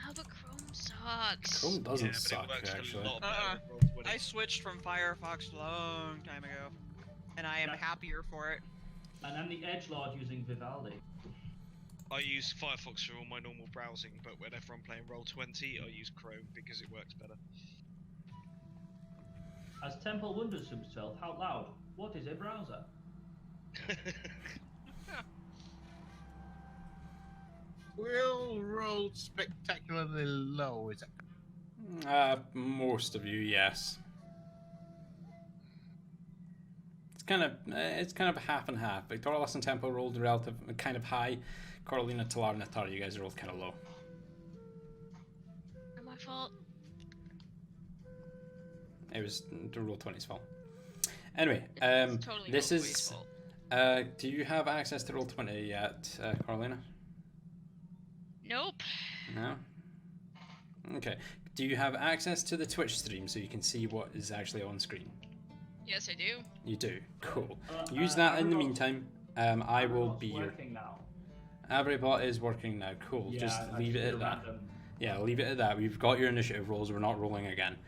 Oh, but Chrome sucks. Chrome doesn't yeah, but suck, it works actually. a lot better Uh-uh. with Roll20. I switched from Firefox a long time ago, and I am happier for it. And I'm the edgelord using Vivaldi. I use Firefox for all my normal browsing, but whenever I'm playing Roll20, I use Chrome because it works better. As Temple wonders himself out loud, what is a browser? Will roll spectacularly low, is it? Most of you, yes. It's kind of half and half. Victorious and Tempo rolled relative kind of high. Carolina, Talar, and Natara, you guys rolled kind of low. Not my fault. It was the roll 20's fault. Anyway, It's totally this Roll20's is. fault. Do you have access to roll 20 yet, Carolina? Nope. No. Okay. Do you have access to the Twitch stream so you can see what is actually on screen? Yes, I do. You do. Cool. Use that in the meantime. I will be your. Working now. Everybot is working now. Cool. Yeah, Just I leave it did at a that. random. Yeah, leave it at that. We've got your initiative rolls. We're not rolling again.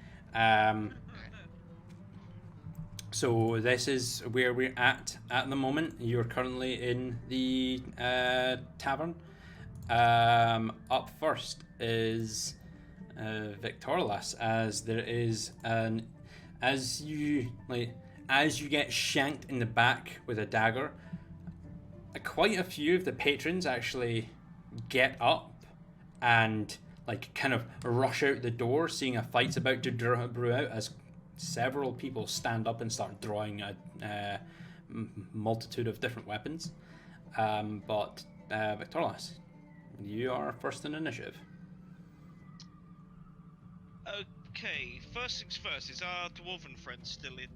So this is where we're at the moment. You're currently in the tavern. Up first is Victorlas, as there is an as you get shanked in the back with a dagger. Quite a few of the patrons actually get up and kind of rush out the door, seeing a fight's about to brew out, as several people stand up and start drawing a multitude of different weapons. But Victorlas, you are first in initiative. Okay, first things first, is our dwarven friend still in?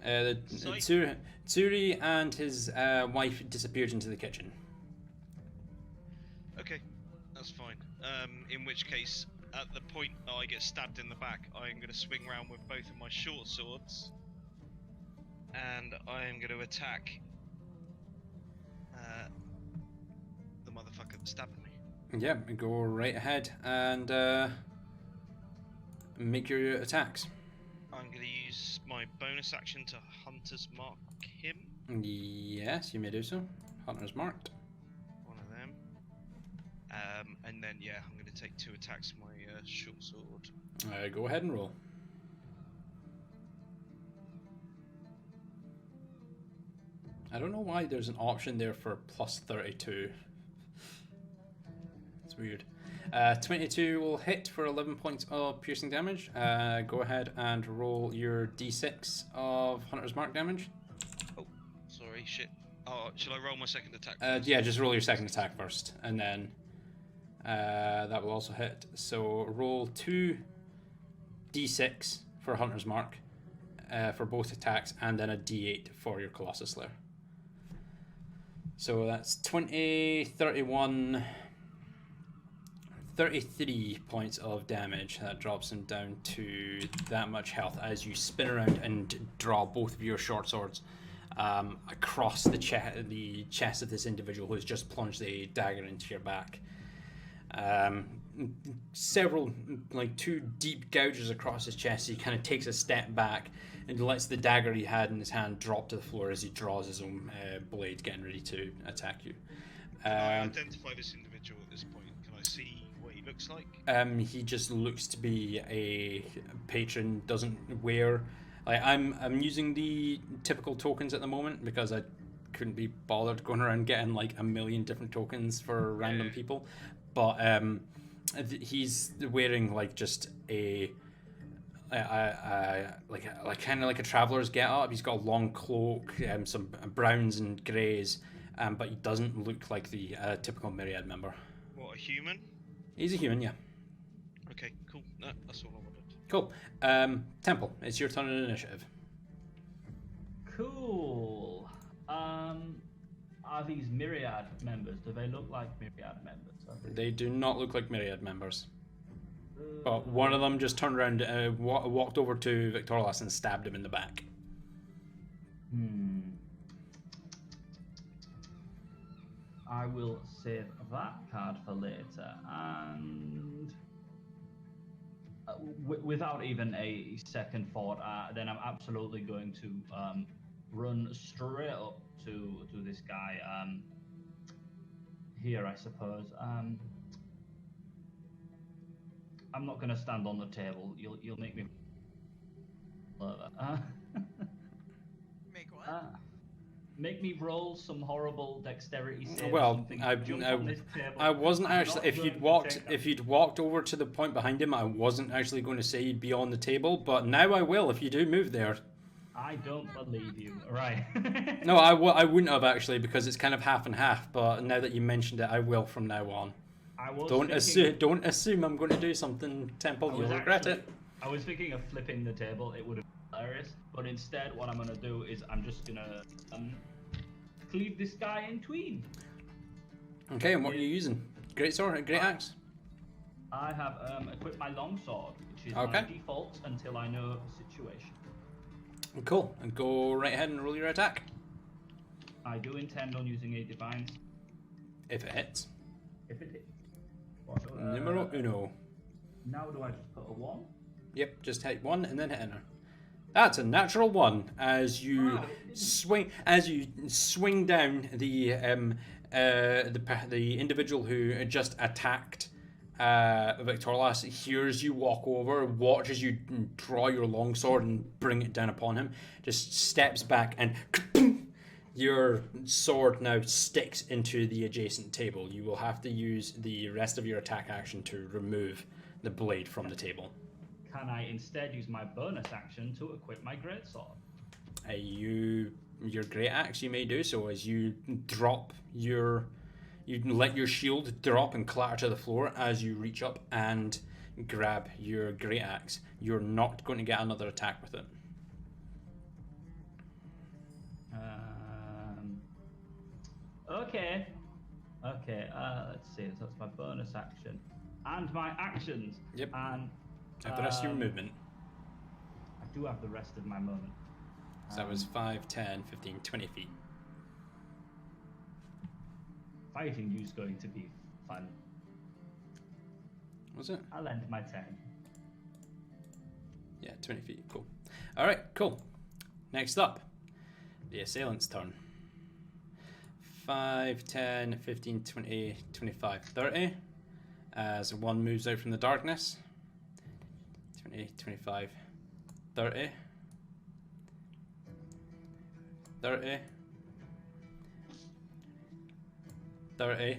Tsuri and his wife disappeared into the kitchen. Okay, that's fine. In which case, at the point that I get stabbed in the back, I'm going to swing around with both of my short swords, and I am going to attack the motherfucker that stabbed me. Yeah, go right ahead and Make your attacks. I'm going to use my bonus action to Hunter's Mark him. Yes, you may do so. Hunter's marked. One of them. And then, yeah, I'm going to take 2 attacks with my short sword. Go ahead and roll. I don't know why there's an option there for plus 32. It's weird. 22 will hit for 11 points of piercing damage. Go ahead and roll your d6 of Hunter's Mark damage. Oh, sorry, shit. Oh, shall I roll my second attack? Yeah, just roll your second attack first, and then that will also hit. So roll 2 d6 for Hunter's Mark for both attacks, and then a d8 for your Colossus Slayer. So that's 20, 31, 33 points of damage. That drops him down to that much health as you spin around and draw both of your short swords across the chest of this individual who's just plunged a dagger into your back. Several, like 2 deep gouges across his chest. He kind of takes a step back and lets the dagger he had in his hand drop to the floor as he draws his own blade, getting ready to attack you. Can I identify this individual at this point? Can I see what he looks like? He just looks to be a patron. Doesn't wear. Like I'm using the typical tokens at the moment because I couldn't be bothered going around getting like a million different tokens for random people. But he's wearing like just a kind of like a traveler's get-up. He's got a long cloak, some browns and greys, but he doesn't look like the typical Myriad member. What, a human? He's a human, yeah. Okay, cool. No, that's all I wanted. Cool. Temple, it's your turn in initiative. Cool. Are these Myriad members? Do they look like Myriad members? They do not look like Myriad members. But one of them just turned around, walked over to Victorlas and stabbed him in the back. I will save that card for later, and without even a second thought, then I'm absolutely going to run straight up to this guy here, I suppose. I'm not going to stand on the table. You'll make me. Make what? Make me roll some horrible dexterity save. Well, I wasn't actually. If you'd walked over to the point behind him, I wasn't actually going to say you'd be on the table. But now I will if you do move there. I don't believe you. Right. No, I wouldn't have actually because it's kind of half and half. But now that you mentioned it, I will from now on. Don't assume I'm going to do something, Temple. You'll regret it. I was thinking of flipping the table. It would have been hilarious. But instead, what I'm going to do is I'm just going to cleave this guy in tween. Okay, and what are you using? Great sword, great axe? I have equipped my longsword, which is my default until I know the situation. Cool, and go right ahead and roll your attack. I do intend on using a divine. If it hits. If it hits. Numero uno. Now do I just put a 1? Yep, just hit 1 and then hit enter. That's a natural 1 as you swing down the individual who just attacked Victorlas hears you walk over, watches you draw your longsword and bring it down upon him, just steps back and your sword now sticks into the adjacent table. You will have to use the rest of your attack action to remove the blade from the table. Can I instead use my bonus action to equip my greatsword? Your great axe, you may do so as you drop you let your shield drop and clatter to the floor as you reach up and grab your great axe. You're not going to get another attack with it. Okay. Let's see. So that's my bonus action and my actions. Yep. And the rest of your movement. I do have the rest of my movement. So that was 5, 10, 15, 20 feet. Fighting you's going to be fun. Was it? I'll end my turn. Yeah, 20 feet. Cool. All right, cool. Next up, the assailant's turn. 5, 10, 15, 20, 25, 30. As one moves out from the darkness. 20, 25, 30. 30. 30.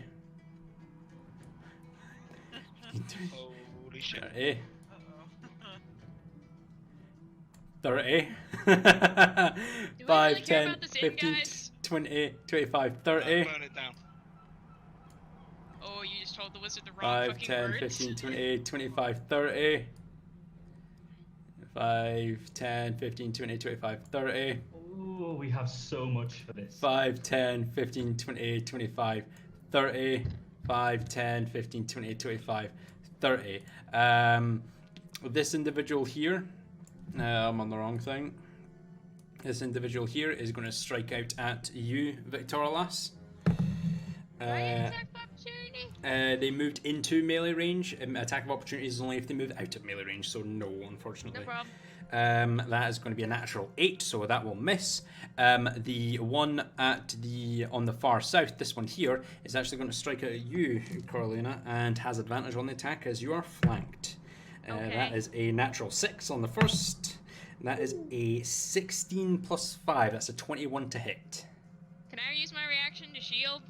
Holy shit. 30. Uh-oh. 30. Do we 5, really care 10, about this inn, 15, guys? 20, 25, 30. Burn it down. Oh, you just told the wizard the wrong 5, fucking 10, words. 15, 20, 25, 30. 5, 10, 15, 20, 25, 30. Ooh, we have so much for this. 5, 10, 15, 20, 25, 30. 5, 10, 15, 20, 25, 30. This individual here, I'm on the wrong thing. This individual here is going to strike out at you, Victorilas. Attack of opportunity. They moved into melee range. Attack of opportunity is only if they move out of melee range, so no, unfortunately. No problem. That is going to be a natural 8, so that will miss. The one on the far south, this one here, is actually going to strike out at you, Carolina, and has advantage on the attack as you are flanked. Okay. That is a natural 6 on the first. That is a 16 plus 5. That's a 21 to hit. Can I use my reaction to shield?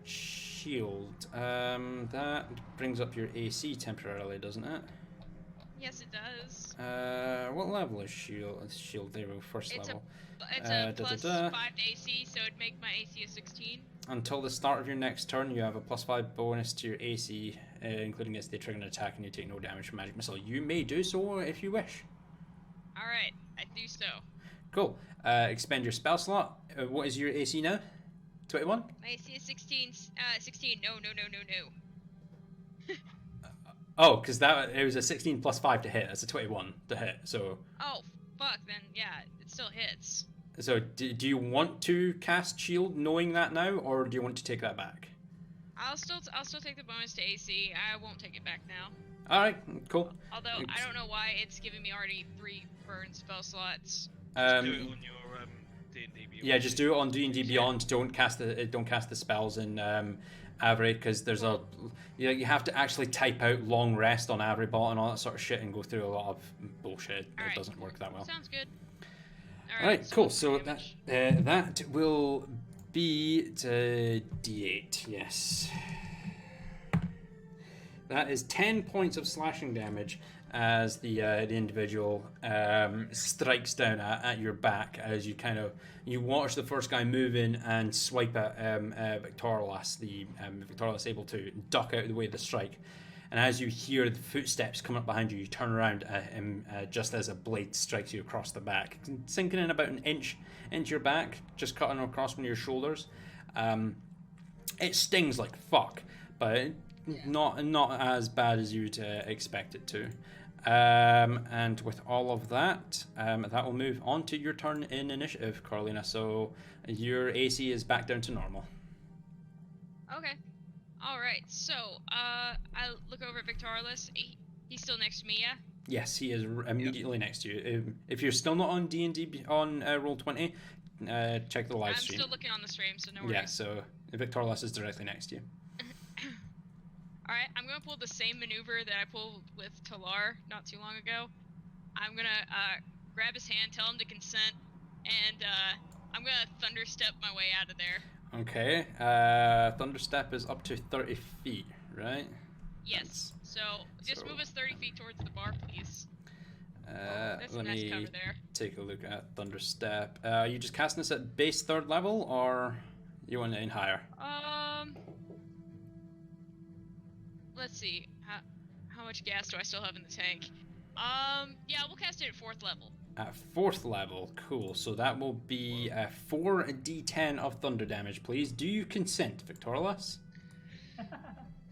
Shield. That brings up your AC temporarily, doesn't it? Yes, it does. What level is shield? Shield, there we go, first It's level. It's a plus 5 to AC, so it'd make my AC a 16. Until the start of your next turn, you have a plus 5 bonus to your AC, including against the trigger attack, and you take no damage from magic missile. You may do so if you wish. Alright, I do so. Cool. Expend your spell slot. What is your AC now? 21? My AC is 16. 16. No. Oh, because it was a 16 plus 5 to hit. That's a 21 to hit. So Oh, fuck, then yeah, it still hits. do you want to cast shield knowing that now, or do you want to take that back? I'll still take the bonus to AC. I won't take it back now. All right, cool. Although I don't know why it's giving me already 3 burn spell slots. Do it on your D&D Beyond. Yeah, just do it on D&D Beyond. Don't cast the spells in Avery, because there's you have to actually type out long rest on Averybot and all that sort of shit and go through a lot of bullshit. Alright. It doesn't work that well. Sounds good. Alright, cool. what's So my that damage? that will be D8. Yes. That is 10 points of slashing damage as the individual strikes down at your back as you watch the first guy move in and swipe at Victorilas. Victorilas able to duck out of the way of the strike, and as you hear the footsteps come up behind you, you turn around just as a blade strikes you across the back, sinking in about an inch into your back, just cutting across one of your shoulders. It stings like fuck, but not as bad as you'd expect it to. And with all of that, that will move on to your turn in initiative, Carolina. So your AC is back down to normal. Okay. Alright, so, I look over at Victorilis. He's still next to me, yeah? Yes, he is immediately next to you. If you're still not on D&D on Roll20, check the live I'm stream. still looking on the stream, so no worries. Yeah, so Victorilas is directly next to you. Alright, I'm gonna pull the same maneuver that I pulled with Talar not too long ago. I'm gonna grab his hand, tell him to consent, and I'm gonna thunderstep my way out of there. Okay, Thunderstep is up to 30 feet, right? Yes. So just move us 30 feet towards the bar, please. That's Let a nice me cover there. take a look at Thunderstep. Are you just casting this at base 3rd level, or you want it in higher? Let's see. How much gas do I still have in the tank? Yeah, we'll cast it at 4th level. At 4th level, cool. So that will be 4d10 of thunder damage, please. Do you consent, Victorilas?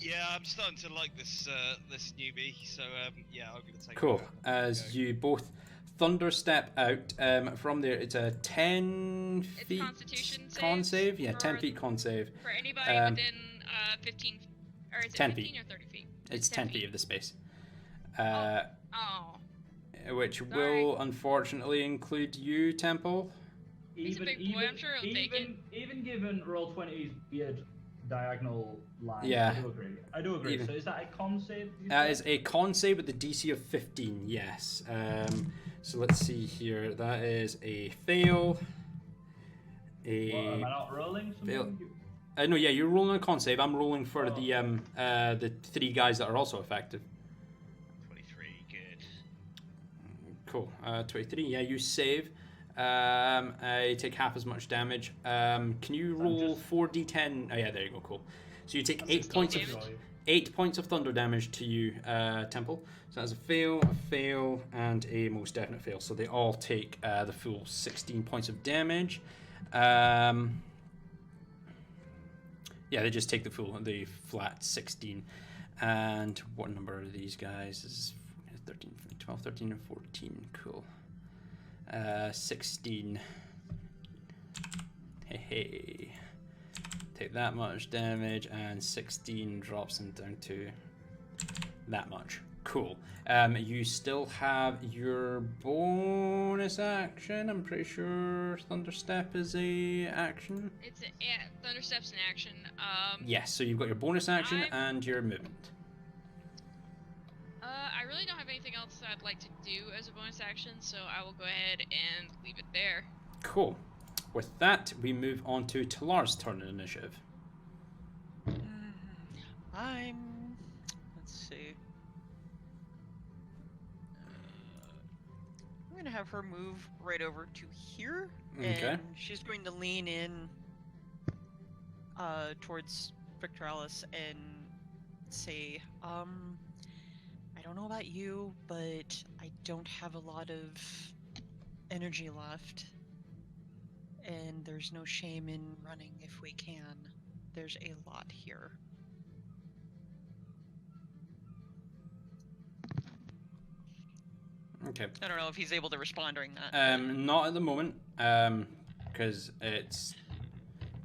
Yeah, I'm starting to like this newbie, so yeah, I'm gonna take. Cool. it. As you both thunderstep out from there, it's a 10 It's feet Constitution con saves save. Yeah, 10 for- feet con save. For anybody within 15, or is it 10 15 feet. or 30 feet? It's 10 feet of the space. Oh, Oh, which Sorry. will unfortunately include you, Temple. He's a big boy, I'm sure he'll take it. Even given Roll20's weird diagonal line, Yeah. I do agree. Even- So is that a con save? you That said? is a con save with the DC of 15, yes. So let's see here. That is a fail. What, am I A not rolling something? fail. No, yeah, you're rolling a con save. I'm rolling for Oh. the 3 guys that are also effective. 23, good. Cool. 23. Yeah, you save. I take half as much damage. Can you roll 4d10? Oh yeah, there you go. Cool. So you take 8 points of damage. 8 points of thunder damage to you, Temple. So that's a fail, and a most definite fail. So they all take the full 16 points of damage. Yeah, they just take the flat 16. And what number are these guys? This is 13, 12, 13, and 14. Cool. 16. Hey. Take that much damage, and 16 drops them down to that much. Cool. You still have your bonus action. I'm pretty sure Thunderstep is a action. Yeah, Thunderstep's an action. Yes, so you've got your bonus action I'm- and your movement. I really don't have anything else I'd like to do as a bonus action, so I will go ahead and leave it there. Cool. With that, we move on to Talar's turn in initiative. Let's see. I'm gonna have her move right over to here, Okay. and she's going to lean in towards Victralis and say, I don't know about you, but I don't have a lot of energy left. And there's no shame in running if we can. There's a lot here. Okay. I don't know if he's able to respond during that. Not at the moment, because it's.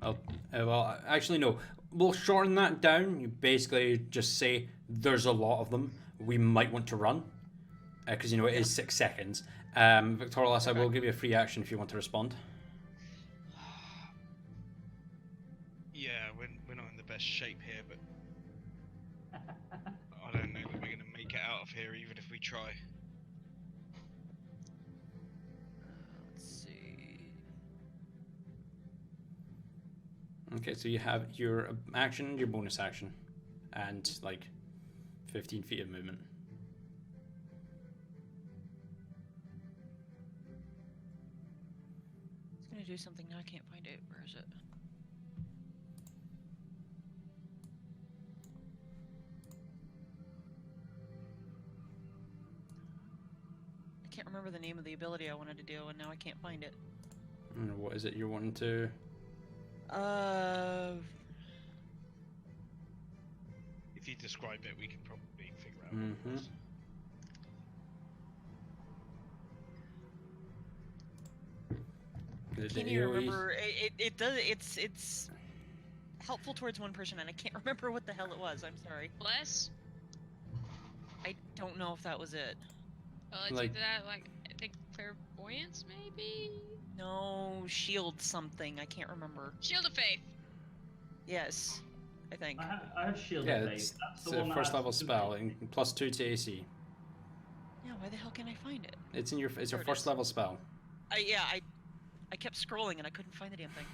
Well, actually, no. We'll shorten that down. You basically just say there's a lot of them. We might want to run, because it is 6 seconds. Victorious, I will give you a free action if you want to respond. Yeah, we're not in the best shape here, but I don't know that we're going to make it out of here even if we try. Let's see. Okay, so you have your action, your bonus action, and like 15 feet of movement. It's gonna do something now. I can't find it. Where is it? I can't remember the name of the ability I wanted to do, and now I can't find it. What is it you're wanting to? If you describe it, we can probably figure out Mhm. what it is. Is it Can't even AoE? remember. It does. It's helpful towards one person, and I can't remember what the hell it was. I'm sorry. Bless. I don't know if that was it. Let's Like- do that. Like, I think clairvoyance, maybe. No, shield something. I can't remember. Shield of Faith. Yes, I think. I have shield Yeah, of it's faith. That's it's the a one that first has level spell, ability. and +2 to AC. Yeah, why the hell can't I find it? It's your There it first is. level spell. I kept scrolling and I couldn't find the damn thing.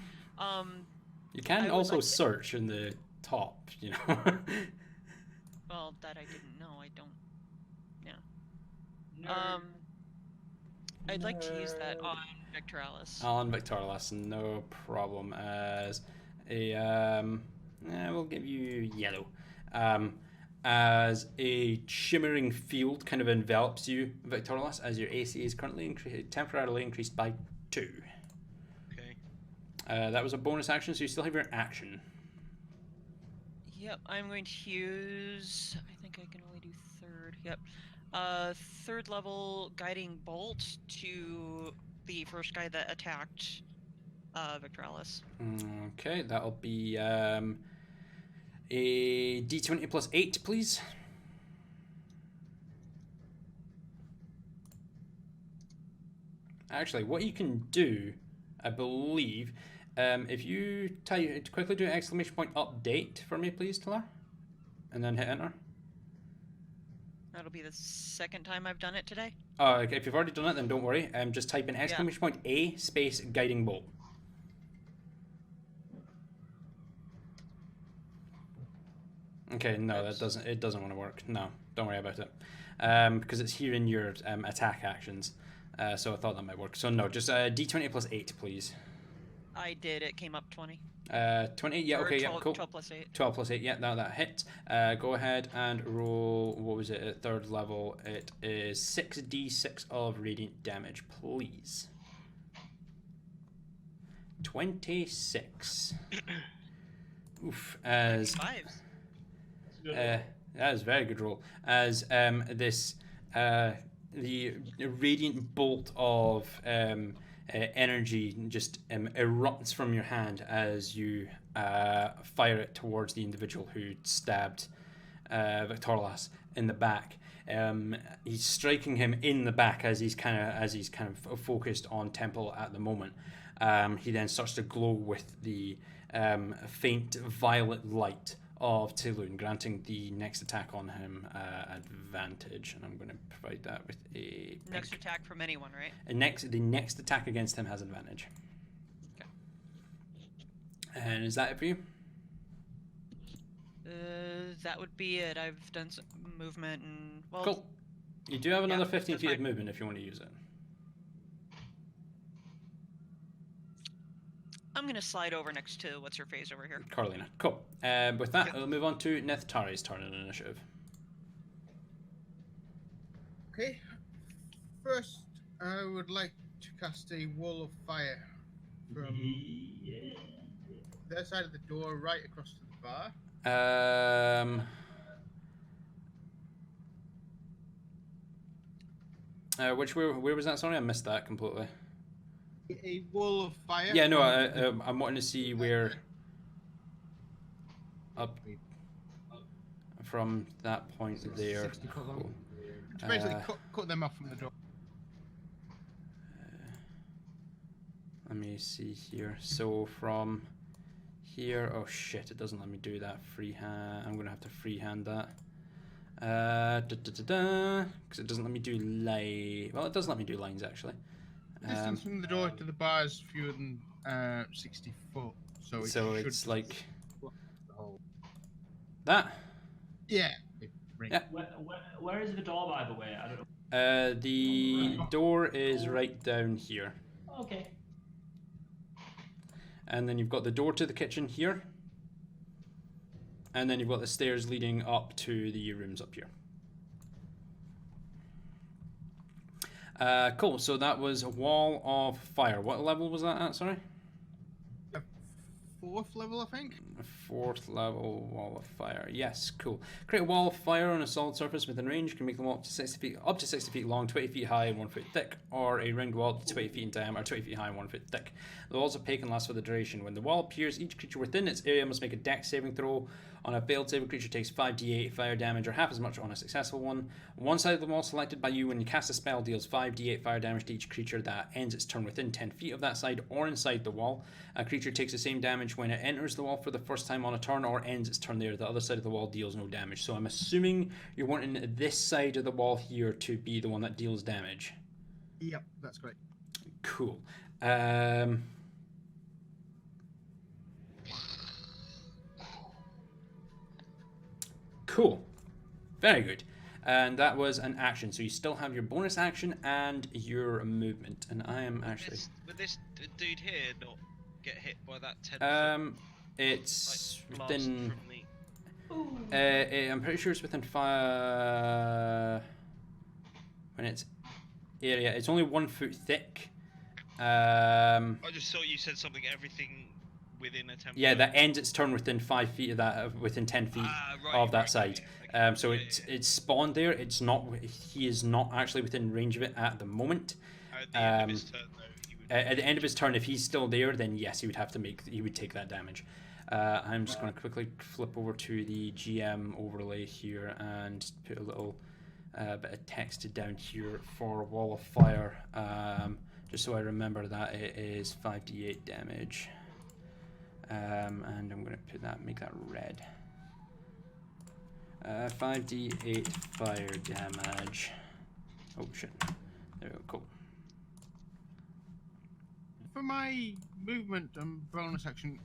You can I would also like to- search in the top, Well, that I didn't know. I don't. No. I'd like to use that on Victoralis. Alan Victorious, no problem. As a we'll give you yellow. As a shimmering field kind of envelops you, Victorious, as your AC is currently temporarily increased by 2. Okay. That was a bonus action, so you still have your action. Yep, I'm going to use. I think I can only do third. Yep. Third level guiding bolt to the first guy that attacked Victoralis. Okay, that'll be a D20 plus 8, please. Actually, what you can do, I believe, if you quickly do an exclamation point update for me, please, Talar, and then hit enter. That'll be the second time I've done it today. Oh, okay, if you've already done it, then don't worry. Just type in exclamation point A space guiding bolt. Okay, no, that doesn't. It doesn't want to work. No, don't worry about it, because it's here in your attack actions. So I thought that might work. So no, just D20 plus 8, please. I did. It came up 20. 20. Yeah. Or Okay. 12, Yeah. Cool. 12 plus 8. 12 plus 8. Yeah. Now that hits. Go ahead and roll. What was it at 3rd level? It is 6d6 of radiant damage, please. 26. Oof. As Fives. that is a very good roll. As this the radiant bolt of energy just erupts from your hand as you fire it towards the individual who stabbed Victorlas in the back. He's striking him in the back as he's kind of focused on Temple at the moment. He then starts to glow with the faint violet light of Tilun, granting the next attack on him advantage, and I'm going to provide that with a Next attack from anyone, right? the next attack against him has advantage. Okay. And is that it for you? That would be it. I've done some movement and Cool. You do have another yeah, 15 that's feet of fine. movement if you want to use it. I'm gonna slide over next to what's her face over here. Carolina. Cool. With that, we'll move on to Neth'Tari's turn in initiative. Okay. First, I would like to cast a wall of fire from their side of the door right across to the bar. Where was that? Sorry, I missed that completely. A wall of fire. Yeah, no, I'm wanting to see where up from that point there. 60 foot long. Cool. Which basically cut them off from the door. Let me see here. So from here, oh shit, it doesn't let me do that freehand. I'm gonna have to freehand that. Because it doesn't let me do Well, it does let me do lines actually. Distance from the door to the bar is fewer than 60 foot, so it should it's like block the whole. that. Yeah. Yeah. Where is the door, by the way? I don't know. The door is right down here, Okay. and then you've got the door to the kitchen here, and then you've got the stairs leading up to the rooms up here. Cool. So that was a wall of fire. What level was that at? Sorry. 4th level, I think. 4th level wall of fire. Yes, cool. Create a wall of fire on a solid surface within range. You can make them up to 60 feet long, 20 feet high, and 1 foot thick, or a round wall 20 feet in diameter, 20 feet high, and 1 foot thick. The walls are opaque and last for the duration. When the wall appears, each creature within its area must make a dex saving throw. On a failed save, a creature takes 5d8 fire damage, or half as much on a successful one. One side of the wall selected by you when you cast a spell deals 5d8 fire damage to each creature that ends its turn within 10 feet of that side or inside the wall. A creature takes the same damage when it enters the wall for the first time on a turn or ends its turn there. The other side of the wall deals no damage. So I'm assuming you're wanting this side of the wall here to be the one that deals damage. Yep, that's great. Cool. Cool. Very good. And that was an action. So you still have your bonus action and your movement. And I am actually... Would this dude here not get hit by that 10 it's blast within... from me? I'm pretty sure it's within 5... When it's area, it's only 1 foot thick. I just thought you said something, everything within a 10 Yeah, foot. that ends its turn within 5 feet of that, within 10 feet of that side. Okay. So Yeah, it's spawned there. It's not. He is not actually within range of it at the moment. At the end of his turn, though, he would... At the end of his turn, if he's still there, then yes, he would have to he would take that damage. I'm just going to quickly flip over to the GM overlay here and put a little bit of text down here for Wall of Fire. just so I remember that it is 5d8 damage. And I'm going to make that red. 5d8 fire damage. Oh shit. There we go, cool. For my movement and bonus action,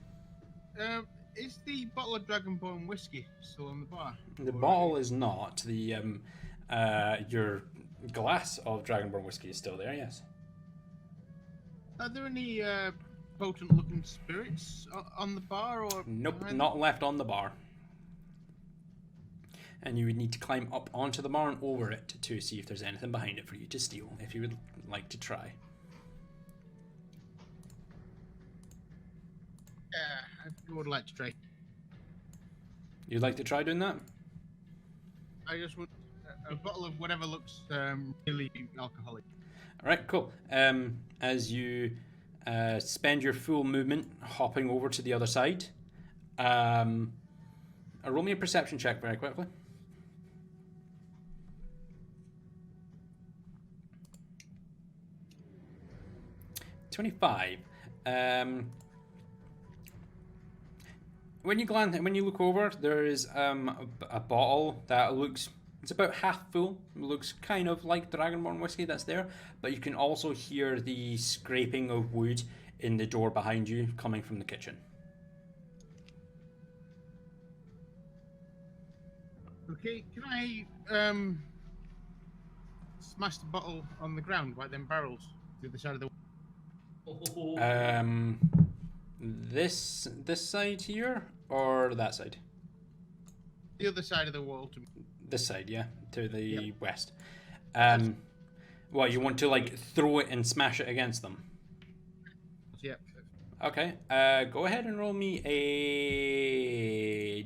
is the bottle of Dragonborn whiskey still on the bar? The Or- bottle is not. The your glass of Dragonborn whiskey is still there, yes. Are there any potent-looking spirits on the bar, or Nope, behind not left on the bar. And you would need to climb up onto the bar and over it to see if there's anything behind it for you to steal, if you would like to try. I would like to try. You'd like to try doing that? I just want a bottle of whatever looks really alcoholic. Alright, cool. As you spend your full movement hopping over to the other side, roll me a perception check very quickly. 25. When you look over, there is a bottle that it's about half full. It looks kind of like Dragonborn whiskey that's there, but you can also hear the scraping of wood in the door behind you coming from the kitchen. Okay, can I smash the bottle on the ground by them barrels to the side of the This side here or that side? other side of the wall to This side, yeah, to the Yep. west. Well, you want to like throw it and smash it against them? yeah. Okay. Go ahead and roll me a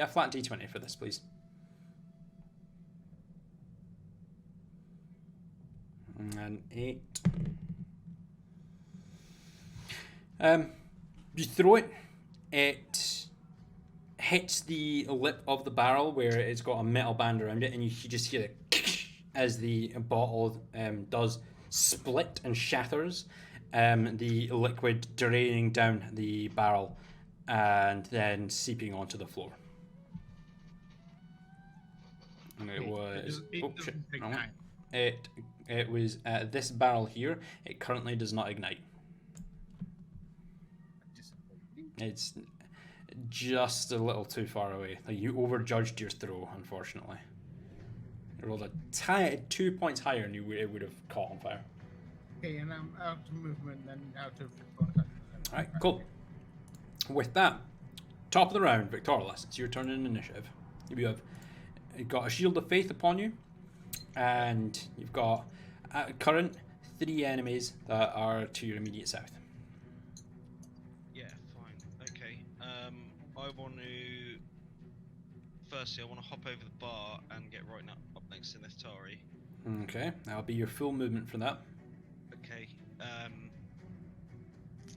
flat d20 for this, please. And 8. You throw it. It hits the lip of the barrel where it's got a metal band around it, and you just hear it as the bottle does split and shatters. The liquid draining down the barrel and then seeping onto the floor. And it was doesn't ignite. it was this barrel here. It currently does not ignite. It's just a little too far away. Like, you overjudged your throw, unfortunately. You rolled a 2 points higher and it would have caught on fire. Okay, and I'm out of movement and out of bonus action. Alright, cool. With that, top of the round, Victorious, it's your turn in initiative. You've got a shield of faith upon you, and you've got at current 3 enemies that are to your immediate south. Yeah, fine. Okay. I want to. Firstly, I want to hop over the bar and get right up next to Neftari. Okay, that'll be your full movement for that. Okay.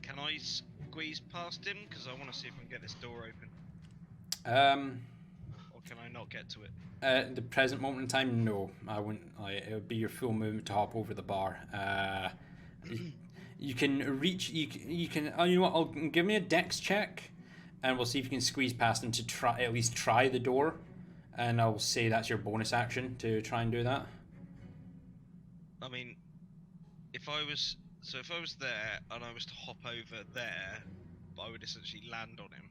Can I squeeze past him? Because I want to see if I can get this door open. Or can I not get to it? At the present moment in time, no. I wouldn't. It would be your full movement to hop over the bar. You can reach. You can. Oh, you know what? I'll give me a dex check, and we'll see if you can squeeze past him to at least try the door. And I'll say that's your bonus action to try and do that. I mean, if I was there and I was to hop over there, but I would essentially land on him.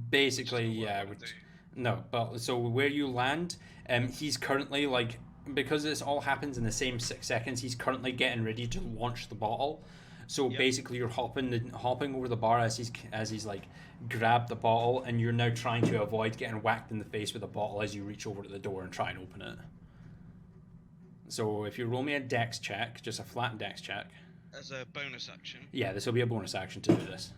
Basically, which is not what I yeah. wanna do. No, but so where you land, he's currently like, because this all happens in the same 6 seconds. He's currently getting ready to launch the bottle. So Yep. basically, you're hopping over the bar as he's like grabbed the bottle, and you're now trying to avoid getting whacked in the face with a bottle as you reach over to the door and try and open it. So if you roll me a dex check, just a flat dex check. As a bonus action. Yeah, this will be a bonus action to do this.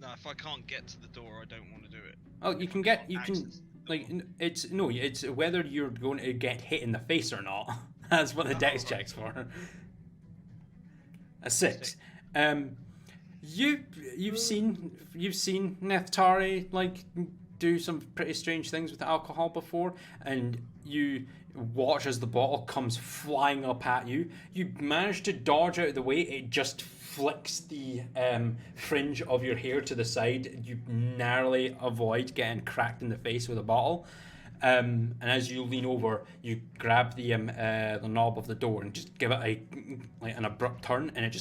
No, if I can't get to the door, I don't want to do it. Oh, you can Access like, it's whether you're going to get hit in the face or not. That's what the dex check's for. A 6. You've seen Neftari like do some pretty strange things with alcohol before, and you watch as the bottle comes flying up at you. You manage to dodge out of the way. It just flicks the fringe of your hair to the side. You narrowly avoid getting cracked in the face with a bottle. And as you lean over, you grab the knob of the door and just give it an abrupt turn, and it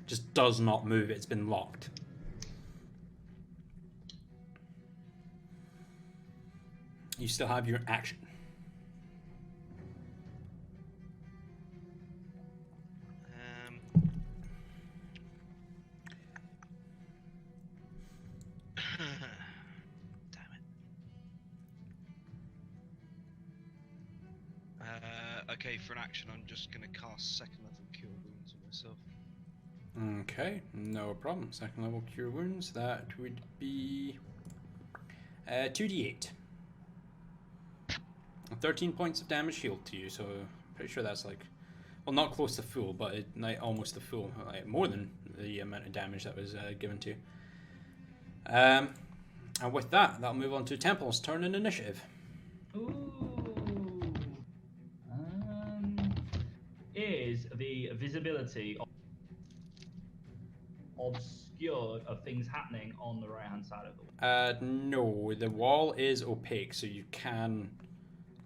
just does not move. It's been locked. You still have your action. Damn it. Okay, for an action, I'm just gonna cast second level cure wounds on myself. Okay, no problem. Second level cure wounds. That would be 2d8. 13 points of damage healed to you, so pretty sure that's like, well, not close to full, but almost the full, more than the amount of damage that was given to you. And with that, that'll move on to Temple's turn in initiative. Ooh. Is the visibility obscured of things happening on the right hand side of the wall? No, the wall is opaque, so you can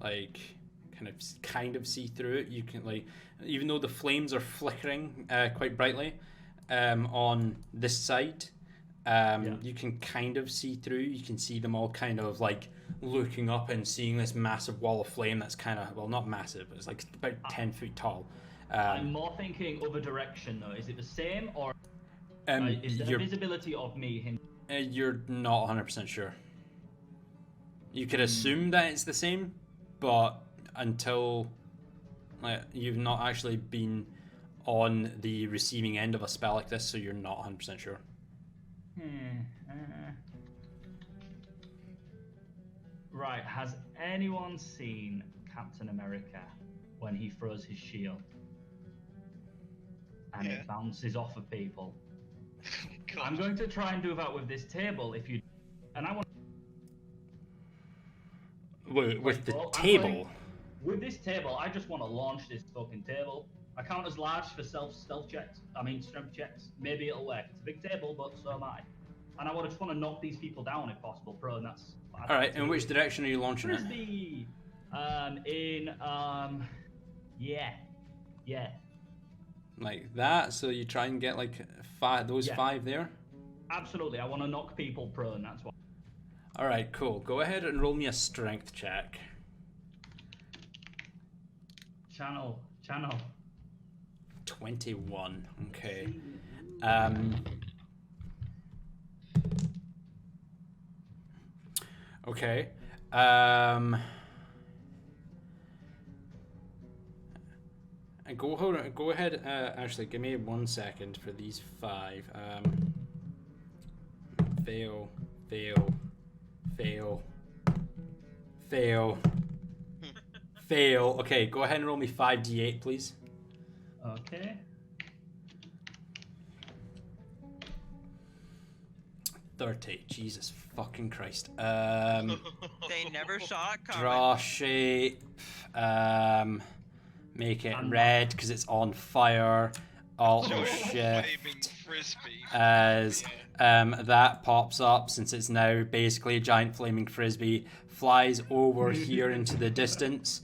kind of see through it. You can even though the flames are flickering quite brightly on this side, you can kind of see through. You can see them all kind of looking up and seeing this massive wall of flame that's kind of, well, not massive, but it's like about 10 feet tall. I'm more thinking other direction though. Is it the same, or is there visibility of me? You're not 100% sure. You could assume that it's the same, but until you've not actually been on the receiving end of a spell like this, so you're not 100% sure. Right, has anyone seen Captain America when he throws his shield and it bounces off of people? God. I'm going to try and do that with this table if you... And I want... With the table? With this table, I just want to launch this fucking table. I count as large for stealth checks. I mean, strength checks. Maybe it'll work. It's a big table, but so am I. And I just want to knock these people down if possible, prone. That's... Alright, in which direction are you launching it? Frisbee! Yeah. Like that, so you try and get five there? Absolutely, I want to knock people prone, that's what. Alright, cool. Go ahead and roll me a strength check. Channel. 21, okay. Okay. And go ahead. Actually, give me 1 second for these 5. Fail. Okay, go ahead and roll me 5d8, please. Okay. 30. Jesus fucking Christ. They never saw it coming. Draw shape. Make it red because it's on fire. Alt shift as that pops up, since it's now basically a giant flaming frisbee, flies over here into the distance.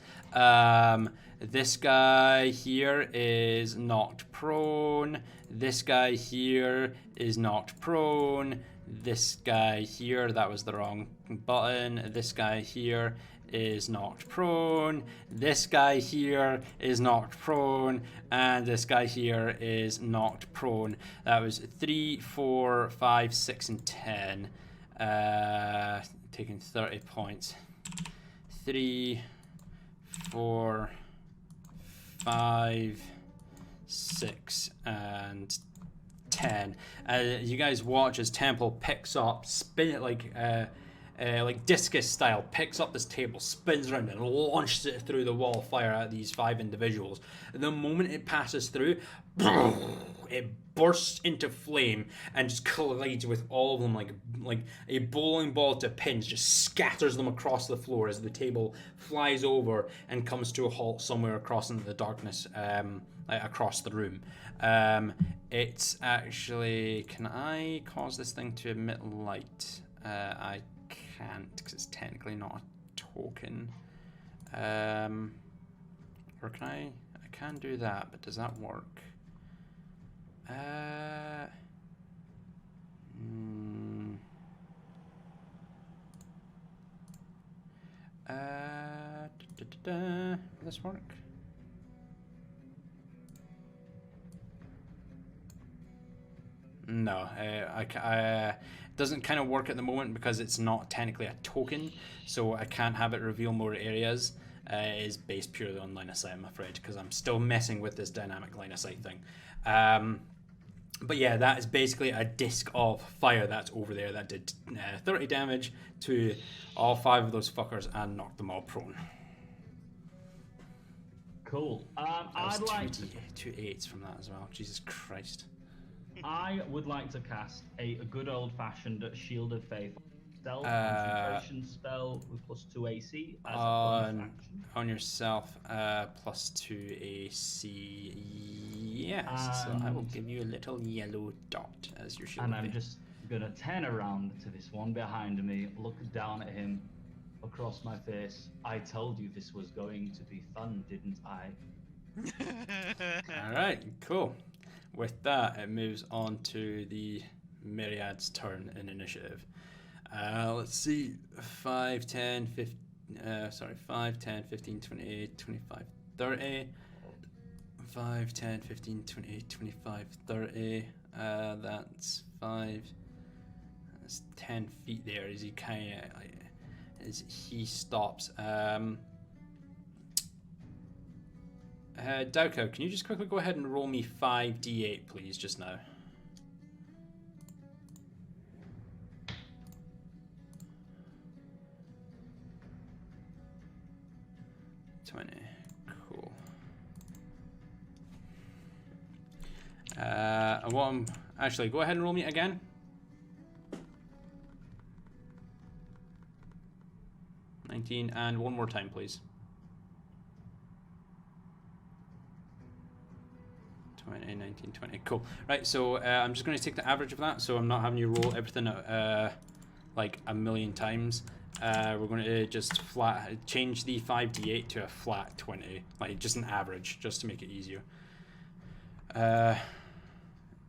This guy here is knocked prone. This guy here is knocked prone. This guy here, that was the wrong button. This guy here is knocked prone. This guy here is knocked prone, and this guy here is knocked prone. That was 3, 4, 5, 6, and 10. Taking 30 points. 3, 4, 5, 6, and 10. You guys watch as Temple picks up, spin it like discus style, picks up this table, spins around, and launches it through the wall of fire at these 5 individuals. The moment it passes through, it bursts into flame and just collides with all of them like a bowling ball to pins, just scatters them across the floor as the table flies over and comes to a halt somewhere across into the darkness, across the room. It's actually, can I cause this thing to emit light? I can't, because it's technically not a token. Or can I can do that, but does that work? Will this work? No, it doesn't kind of work at the moment because it's not technically a token, so I can't have it reveal more areas. It is based purely on line of sight, I'm afraid, because I'm still messing with this dynamic line of sight thing. But yeah, that is basically a disc of fire that's over there that did 30 damage to all 5 of those fuckers and knocked them all prone. Cool. That was I'd like to... 2 8s from that as well. Jesus Christ. I would like to cast a good old-fashioned Shield of Faith stealth concentration spell with +2 AC as a bonus action. On yourself, +2 AC. Yes, so I will give you a little yellow dot as your shield. And I'm just gonna turn around to this one behind me, look down at him, across my face. I told you this was going to be fun, didn't I? Alright, cool. With that, it moves on to the Myriad's turn in initiative. Let's see, 5, 10, 15, 28, 25, 30. 5, 10, 15, 28, 25, 30. That's 5. That's 10 feet there as he kind of, as he stops. Dauko, can you just quickly go ahead and roll me 5d8, please, just now? Cool. Actually, go ahead and roll me again. $19, and one more time, please. 20, 19, 20. Cool. Right, so I'm just going to take the average of that, so I'm not having you roll everything like a million times. We're going to just change the 5d8 to a flat 20, like just an average, just to make it easier.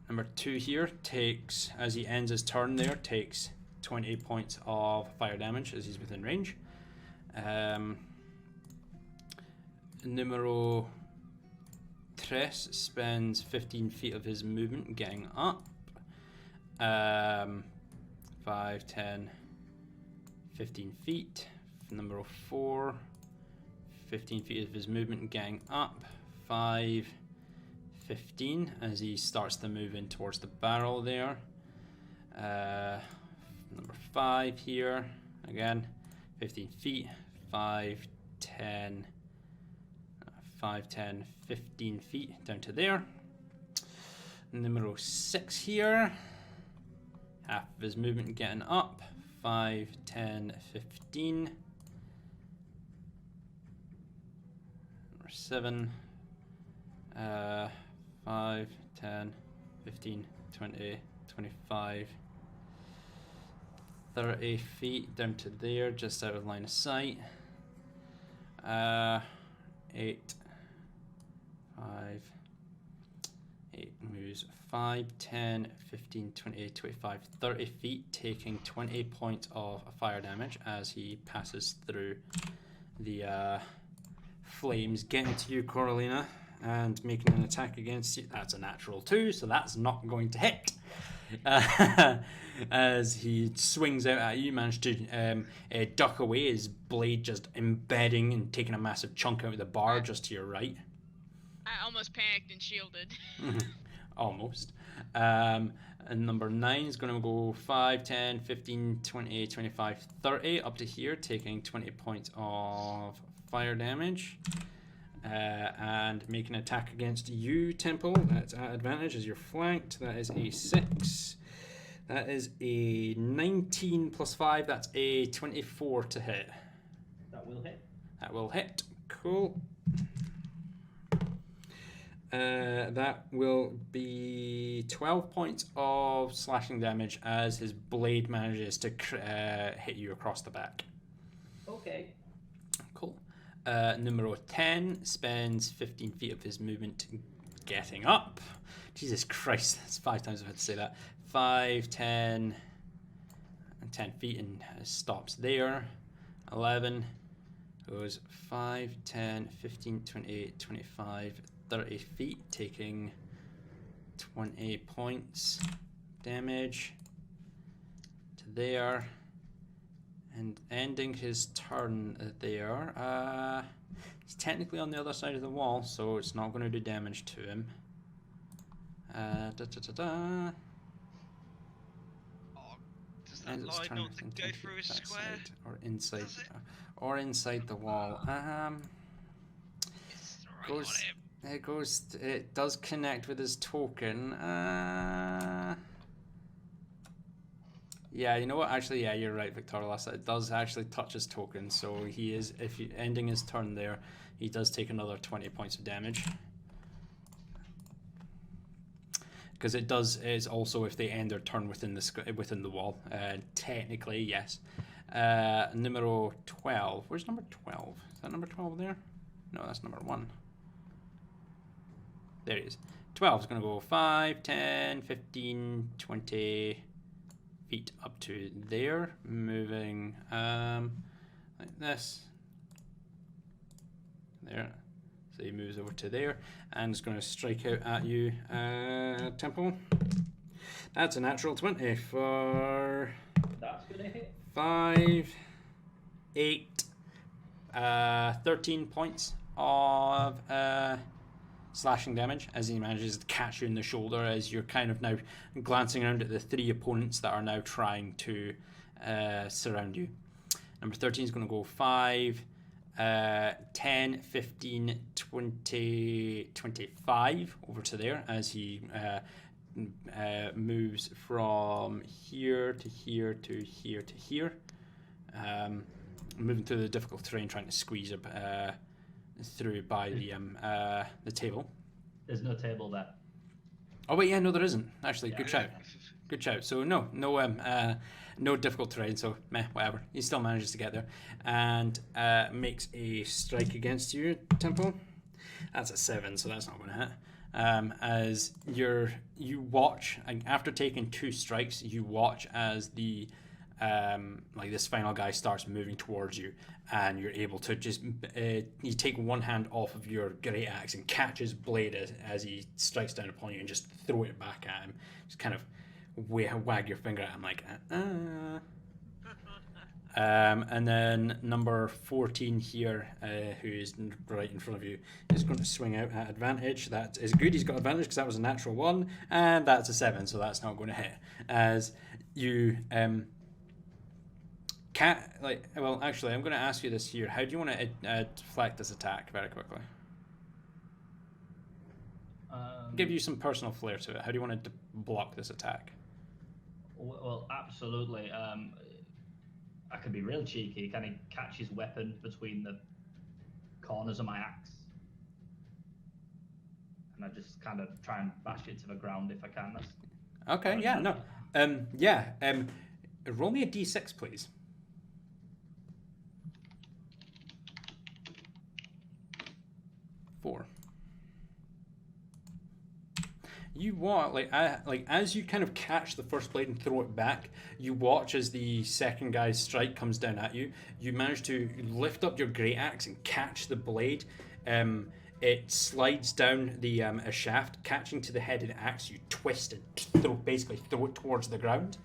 Number 2 here takes, as he ends his turn there, takes 20 points of fire damage as he's within range. Numero 3 spends 15 feet of his movement getting up. 5, 10, 15 feet. Number 4, 15 feet of his movement getting up. 5, 15 as he starts to move in towards the barrel there. Number 5 here, again, 15 feet. 5, 10, 5, 10, 15 feet down to there. Number 6 here, half of his movement getting up. 5, 10, 15. Number 7, 5, 10, 15, 20, 25, 30 feet down to there, just out of line of sight. 8, 8 moves 5, 10, 15, 20, 25, 30 feet, taking 20 points of fire damage as he passes through the flames, getting to you, Coralina, and making an attack against you. That's a natural 2, so that's not going to hit. As he swings out at you, managed to duck away, his blade just embedding and taking a massive chunk out of the bar just to your right. I almost panicked and shielded. Almost. And number 9 is going to go 5, 10, 15, 20, 25, 30 up to here, taking 20 points of fire damage. And make an attack against you, Temple. That's at advantage as you're flanked. That is a 6. That is a 19 plus 5. That's a 24 to hit. That will hit. That will hit. Cool. That will be 12 points of slashing damage as his blade manages to hit you across the back. Okay. Cool. Numero 10 spends 15 feet of his movement getting up. Jesus Christ, that's 5 times I've had to say that. 5, 10, and 10 feet and stops there. 11 goes 5, 10, 15, 28, 25, 30 feet, taking 20 points damage to there. And ending his turn there. He's technically on the other side of the wall, so it's not going to do damage to him. Does that line not go through a square? Or inside the wall. It does connect with his token. Yeah, you know what? Actually, yeah, you're right, Victorious. It does actually touch his token, so he is. If you ending his turn there, he does take another 20 points of damage. Because it does is also if they end their turn within the wall. Technically, yes. Numero 12. Where's number 12? Is that number 12 there? No, that's number 1. There he is. 12 is going to go 5, 10, 15, 20 feet up to there. Moving like this. There. So he moves over to there and is going to strike out at you, Temple. That's a natural 20 for... That's going to hit. 5, 8, 13 points of slashing damage as he manages to catch you in the shoulder as you're kind of now glancing around at the 3 opponents that are now trying to surround you. Number 13 is going to go 5, 10, 15, 20, 25 over to there as he moves from here to here to here to here. Moving through the difficult terrain, trying to squeeze up through by the table. There's no table there. Oh wait, yeah, no, there isn't. Actually, Yeah. good shout. Good shout. So no difficult terrain. So whatever. He still manages to get there, and makes a strike against you, Temple. That's a 7, so that's not going to hit. As you watch, after taking 2 strikes, you watch as the this final guy starts moving towards you, and you're able to just you take one hand off of your great axe and catch his blade as he strikes down upon you and just throw it back at him. Just kind of wag your finger at him like and then number 14 here, who is right in front of you, is going to swing out at advantage. That is good. He's got advantage because that was a natural 1, and that's a 7, so that's not going to hit. As you well, actually, I'm going to ask you this here. How do you want to deflect this attack very quickly? Give you some personal flair to it. How do you want to block this attack? Well, absolutely. I could be real cheeky. Can he catch his weapon between the corners of my axe? And I just kind of try and bash it to the ground if I can. That's okay, yeah, no. Roll me a d6, please. 4. You watch, as you kind of catch the first blade and throw it back, you watch as the second guy's strike comes down at you. You manage to lift up your great axe and catch the blade. It slides down the a shaft, catching to the head of the axe. You twist and basically throw it towards the ground.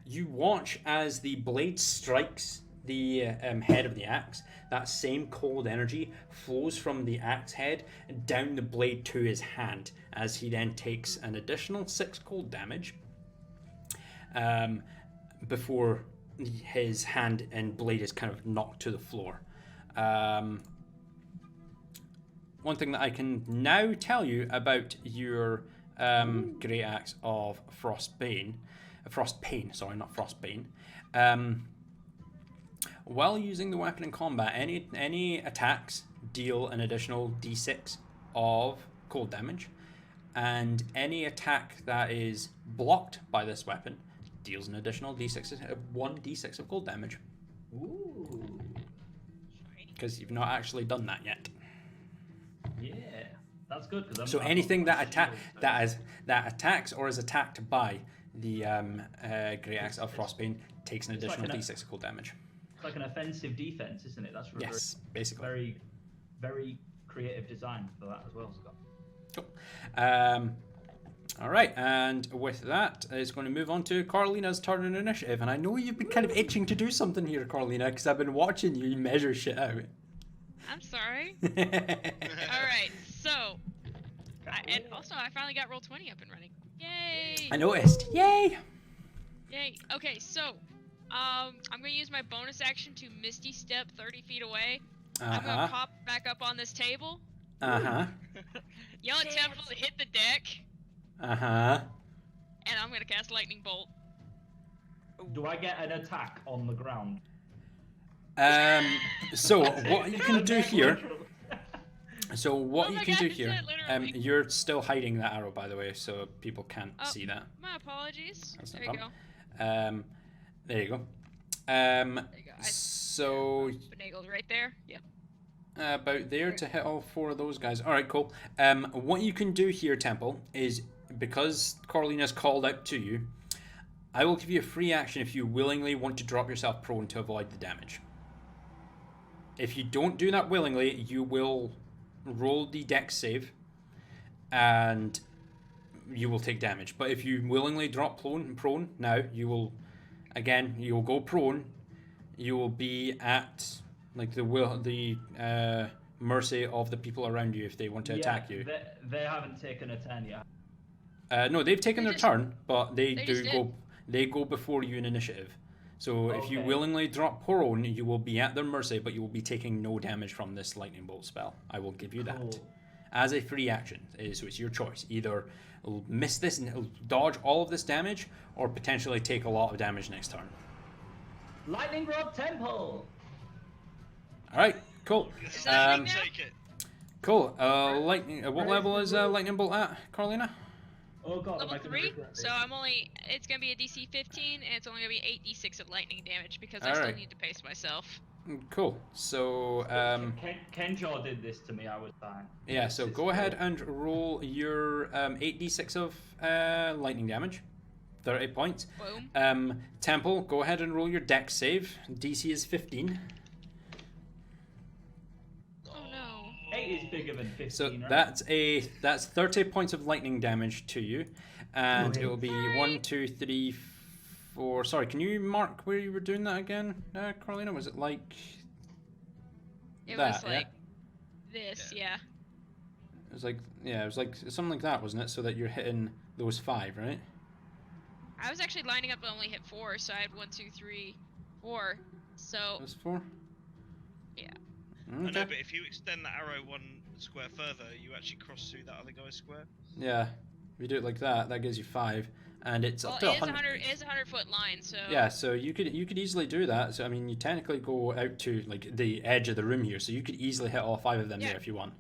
You watch as the blade strikes the head of the axe. That same cold energy flows from the axe head down the blade to his hand, as he then takes an additional 6 cold damage. before his hand and blade is kind of knocked to the floor. One thing that I can now tell you about your Great Axe of Frostbane, sorry, not Frostbane. While using the weapon in combat, any attacks deal an additional d6 of cold damage, and any attack that is blocked by this weapon deals an additional one d6 of cold damage. Ooh. Because you've not actually done that yet. Yeah, that's good. So anything that attacks or is attacked by the Great Axe of Frostbane takes an additional d6 of cold damage. It's like an offensive defense, isn't it? That's yes, basically. Very, very creative design for that as well, Scott. Cool. All right, and with that, it's going to move on to Carolina's turn in initiative. And I know you've been kind of itching to do something here, Carolina, because I've been watching you measure shit out. I'm sorry. All right, so, and also I finally got roll 20 up and running. Yay! I noticed. Yay! Yay. Okay, so, I'm gonna use my bonus action to Misty Step 30 feet away. I'm gonna pop back up on this table. Yell at Temple to hit the deck. And I'm gonna cast Lightning Bolt. Do I get an attack on the ground? So what you can do here. So what Oh you my can God, do that's here. it, literally. You're still hiding that arrow, by the way, so people can't see that. My apologies. That's no There you problem. go. There you go. There you go. So Finagled right there. Yep. about there to hit all four of those guys. All right, cool. What you can do here, Temple, is because Carolina's called out to you, I will give you a free action if you willingly want to drop yourself prone to avoid the damage. If you don't do that willingly, you will roll the dex save and you will take damage. But if you willingly drop prone now, you'll go prone. You will be at like the mercy of the people around you if they want to attack you. They haven't taken a turn yet. No, they've taken their turn, but they go before you in initiative. So if you willingly drop prone, you will be at their mercy, but you will be taking no damage from this lightning bolt spell. I will give you that as a free action. So it's your choice. Either miss this and dodge all of this damage, or potentially take a lot of damage next turn. Lightning Rod Temple. All right, cool. Is that Take it. Cool. Lightning. What level is lightning bolt at, Carolina? Oh god, level 3? So it's gonna be a DC 15, and it's only gonna be 8d6 of lightning damage because I still need to pace myself. Cool. So Kenjaw did this to me. I was fine. yeah. So go ahead and roll your 8d6 of lightning damage. 30 points. Boom. Temple, go ahead and roll your dex save. DC is 15. Oh no. 8 is bigger than 15. So right? that's 30 points of lightning damage to you, and it will be 1, 2, 3, 4. Sorry, can you mark where you were doing that again, Carolina? Was it like It that? was like this, yeah. It was like something like that, wasn't it? So that you're hitting those 5, right? I was actually lining up to only hit 4, so I had 1, 2, 3, 4. So Those 4. yeah. I know, Okay. but if you extend that arrow 1 square further, you actually cross through that other guy's square. Yeah. If you do it like that, that gives you 5, and it's Well, up it to is 100. It is a 100-foot line, so Yeah, so you could easily do that. So I mean, you technically go out to like the edge of the room here, so you could easily hit all 5 of them Yeah. there if you want.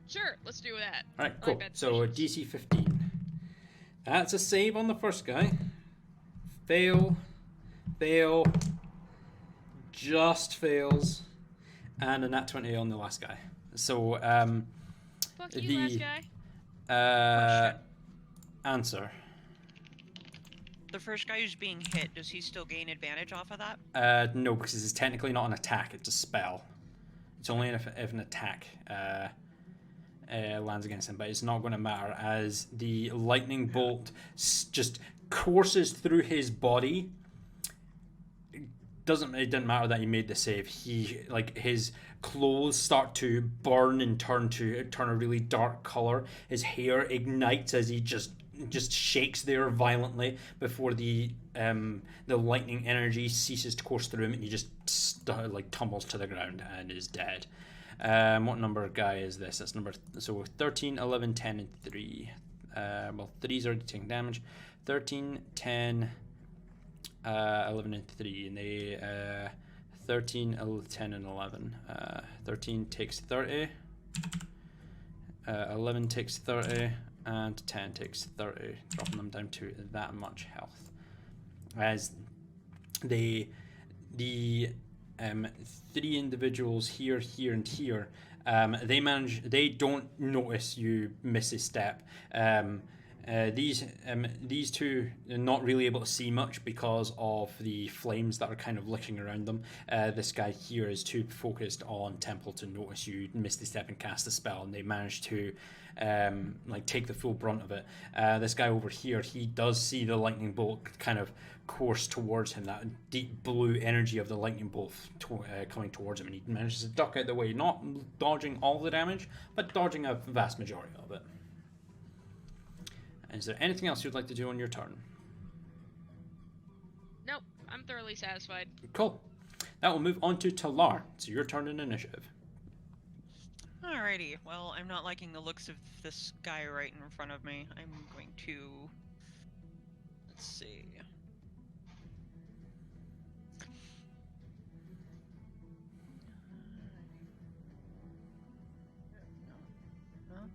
sure, let's do that. All right, I cool. like that So decision. DC 15. That's a save on the first guy. Fail, just fails, and a nat 20 on the last guy. So Fuck you, last guy. Answer. The first guy who's being hit, does he still gain advantage off of that? No, because it's technically not an attack; it's a spell. It's only if an attack lands against him, but it's not going to matter as the lightning bolt just courses through his body. It didn't matter that he made the save. His clothes start to burn and turn a really dark color. His hair ignites as he just just shakes there violently before the lightning energy ceases to course through him, and he just tumbles to the ground and is dead. What number guy is this? That's number 13, 11, 10, and 3. 3's already taking damage. 13, 10, 11, and 3. And they 13, 10, and 11. 13 takes 30. 11 takes 30. And 10 takes 30, dropping them down to that much health. As the 3 individuals here, and here, they don't notice you miss a step. These two are not really able to see much because of the flames that are kind of licking around them. This guy here is too focused on Temple to notice you miss the step and cast the spell, and they manage to take the full brunt of it. This guy over here, he does see the lightning bolt kind of course towards him, that deep blue energy of the lightning bolt coming towards him, and he manages to duck out the way, not dodging all the damage, but dodging a vast majority of it. Is there anything else you'd like to do on your turn? Nope, I'm thoroughly satisfied. Cool. That will move on to Talar. It's your turn in initiative. Alrighty, well, I'm not liking the looks of this guy right in front of me. I'm going to... Let's see... Huh?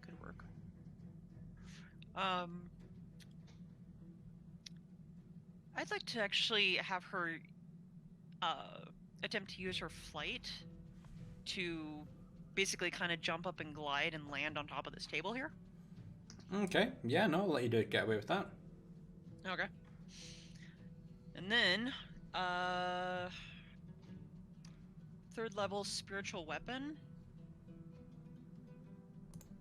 Could work. I'd like to actually have her, attempt to use her flight to basically kind of jump up and glide and land on top of this table here. Okay, yeah, no, I'll let you get away with that. Okay. And then, 3rd level spiritual weapon.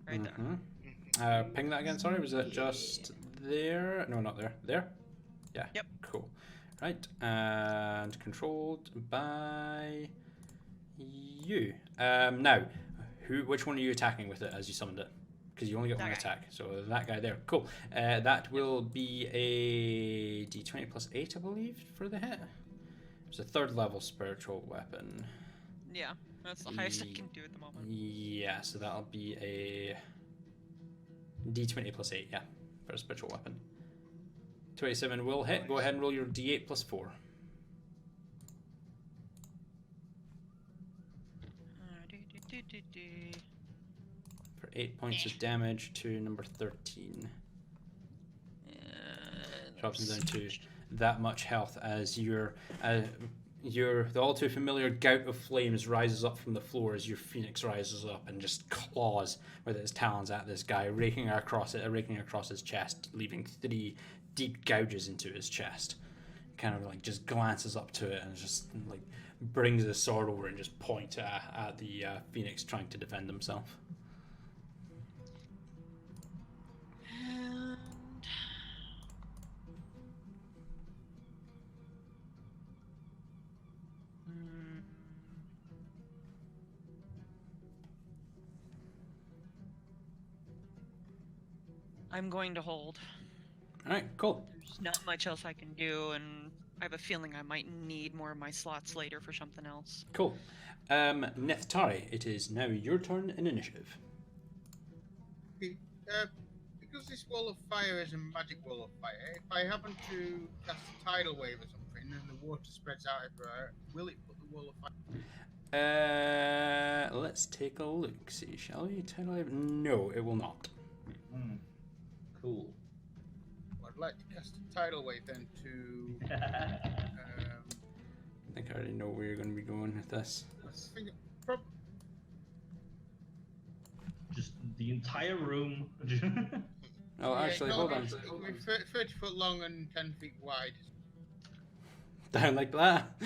Right there. Ping that again, sorry, was it just there? No, not there. There? Yeah. Yep. Cool. Right, and controlled by you. Now, which one are you attacking with it as you summoned it? Because you only get one attack. So that guy there. Cool. That will be a d20 plus 8, I believe, for the hit. It's a 3rd level spiritual weapon. Yeah, that's the highest I can do at the moment. Yeah, so that'll be a d20 plus 8, yeah, for a spiritual weapon. 27 will hit. Go ahead and roll your d8 plus 4. For 8 points of damage to number 13. Drops him down to that much health as the all too familiar gout of flames rises up from the floor as your phoenix rises up and just claws with its talons at this guy, raking across his chest, leaving 3 deep gouges into his chest. Kind of just glances up to it and just brings his sword over and just points at the phoenix trying to defend himself. And... I'm going to hold. Alright, cool. There's not much else I can do, and I have a feeling I might need more of my slots later for something else. Cool. Neftari, it is now your turn in initiative. Okay, because this wall of fire is a magic wall of fire, if I happen to cast a tidal wave or something and the water spreads out everywhere, will it put the wall of fire? Let's take a look. See, shall we? Tidal wave? No, it will not. Cool. Well, I'd like to cast a tidal wave then to. I think I already know where you're going to be going with this. Just the entire room. Oh, actually, hold on. It'll be 30 foot long and 10 feet wide. Down like that.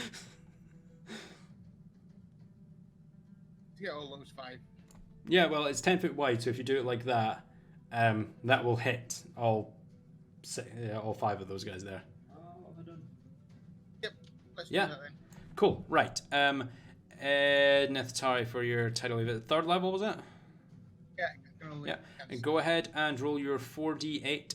To get all those 5. Yeah, well, it's 10 feet wide, so if you do it like that, that will hit all 5 of those guys there. Yep, let's Yeah. do that then. Cool, right. Neftari for your tidal wave at 3rd level, was it? Yeah, I can only Yeah. cancel. Go ahead and roll your 4d8.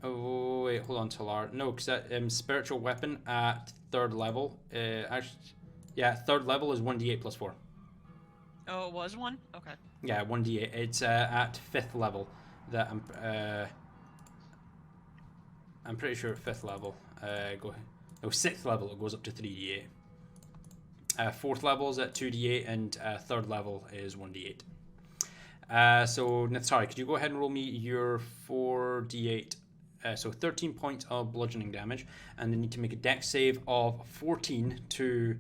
Oh wait, hold on, Talar. No, because that spiritual weapon at 3rd level. Actually, yeah, 3rd level is 1d8 plus 4. Oh, it was one? Okay. Yeah, 1d8. It's at 5th level that I'm pretty sure at 5th level. No, 6th level it goes up to 3d8. 4th level is at 2d8 and 3rd level is 1d8. So Nithari, could you go ahead and roll me your 4d8? So 13 points of bludgeoning damage, and they need to make a dex save of 14 to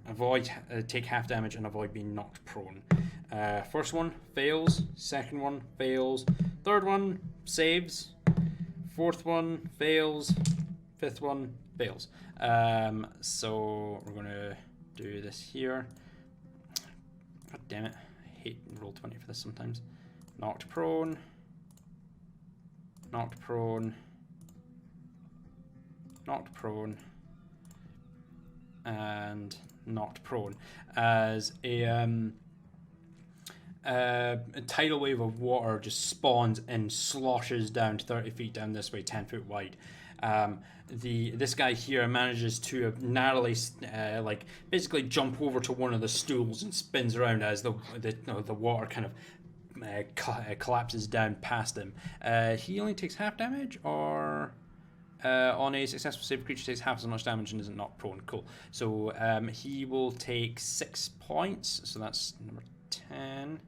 avoid take half damage and avoid being knocked prone. First one fails, second one fails, third one saves, fourth one fails, fifth one fails. So we're gonna do this here. God damn it, I hate roll 20 for this sometimes. Knocked prone, knocked prone, knocked prone, and knocked prone as a tidal wave of water just spawns and sloshes down 30 feet down this way, 10 foot wide. This guy here manages to narrowly basically jump over to one of the stools and spins around as the water kind of collapses down past him. He only takes half damage, or on a successful save, creature takes half as much damage and isn't knocked prone. Cool. So he will take 6 points. So that's number 10.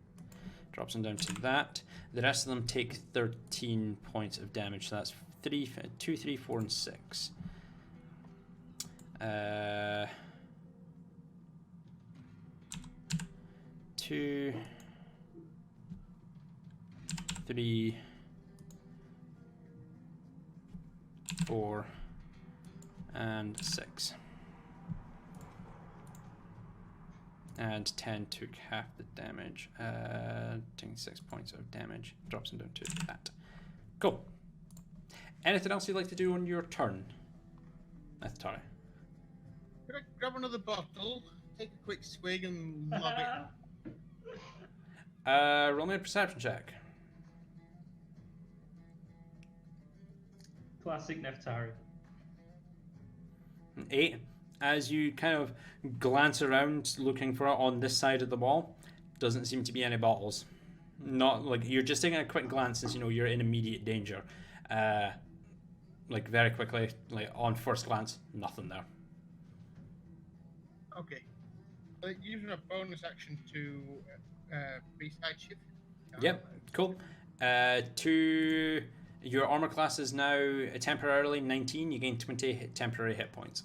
Drops him down to that. The rest of them take 13 points of damage. So that's 2, 3, 4, and 6. 2, 3, 4, and 6. And 10 took half the damage. Taking 6 points of damage. Drops him down to that. Cool. Anything else you'd like to do on your turn, Nithari? Could I grab another bottle, take a quick swig, and lob it? Roll me a perception check. Classic Neftari. 8. As you kind of glance around looking for it on this side of the wall, doesn't seem to be any bottles. Not like you're just taking a quick glance since you know you're in immediate danger. Like very quickly, like on first glance, nothing there. Okay. Using a bonus action to be side shift. Yep, cool. To your armor class is now temporarily 19. You gain 20 temporary hit points.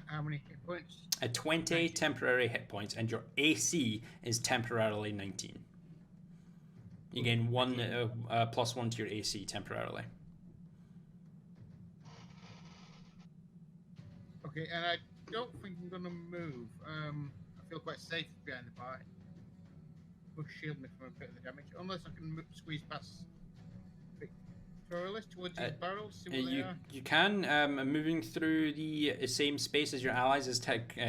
How many hit points? 20 19. temporary hit points, and your AC is temporarily 19. You gain one +1 to your AC temporarily. Okay, and I don't think I'm gonna move. I feel quite safe behind the bar. Will shield me from a bit of the damage, unless I can squeeze past Victorious towards these barrels. See what they are. You can. Moving through the same space as your allies is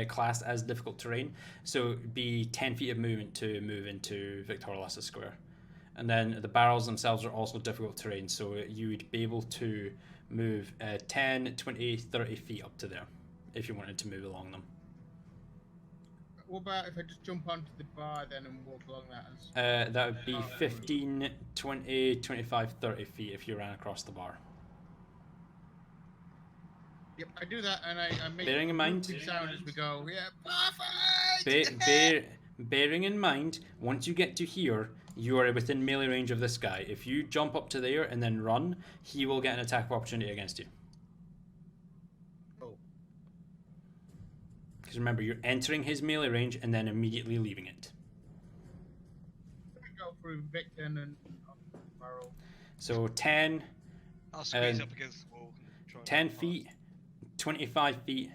classed as difficult terrain, so it'd be 10 feet of movement to move into Victorious Square. And then the barrels themselves are also difficult terrain, so you would be able to move 10, 20, 30 feet up to there if you wanted to move along them. What about if I just jump onto the bar then and walk along that? That would be 15, 20, 25, 30 feet if you ran across the bar. Yep, I do that, and I make Bearing in mind- big sound as we go. Yeah, perfect! Bearing in mind, once you get to here, you are within melee range of this guy. If you jump up to there and then run, he will get an attack of opportunity against you. Oh. Because remember, you're entering his melee range and then immediately leaving it. Let me go through Victor and then barrel. So 10, I'll squeeze Um, up against the wall. And try and 10 get past. feet, 25 feet,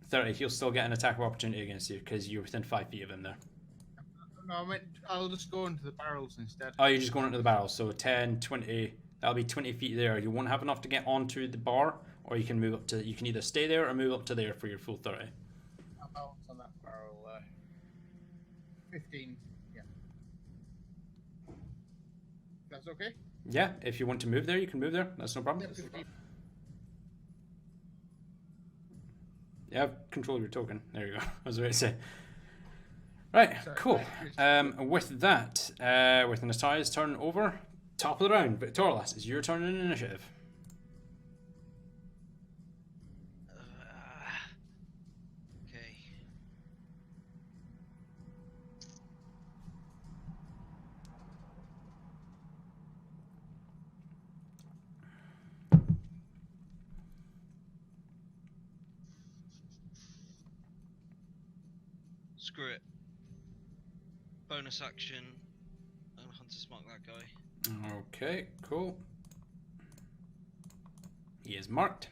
30. He'll still get an attack of opportunity against you because you're within 5 feet of him there. No, I meant I'll just go into the barrels instead. Oh, you're just going into the barrels. So 10, 20, That'll be 20 feet there. You won't have enough to get onto the bar, or you can move up to. You can either stay there or move up to there for your full 30. I'll balance on that barrel. 15. Yeah. That's okay. Yeah, if you want to move there, you can move there. That's no problem. Yeah, 15. You have control of your token. There you go. I was about to say. Right, Sorry, cool. right. With that, with Natalia's turn over, top of the round. But Torlas, it's your turn in initiative. Okay. Screw it. Bonus action. And Hunter's Mark that guy. Okay, cool. He is marked.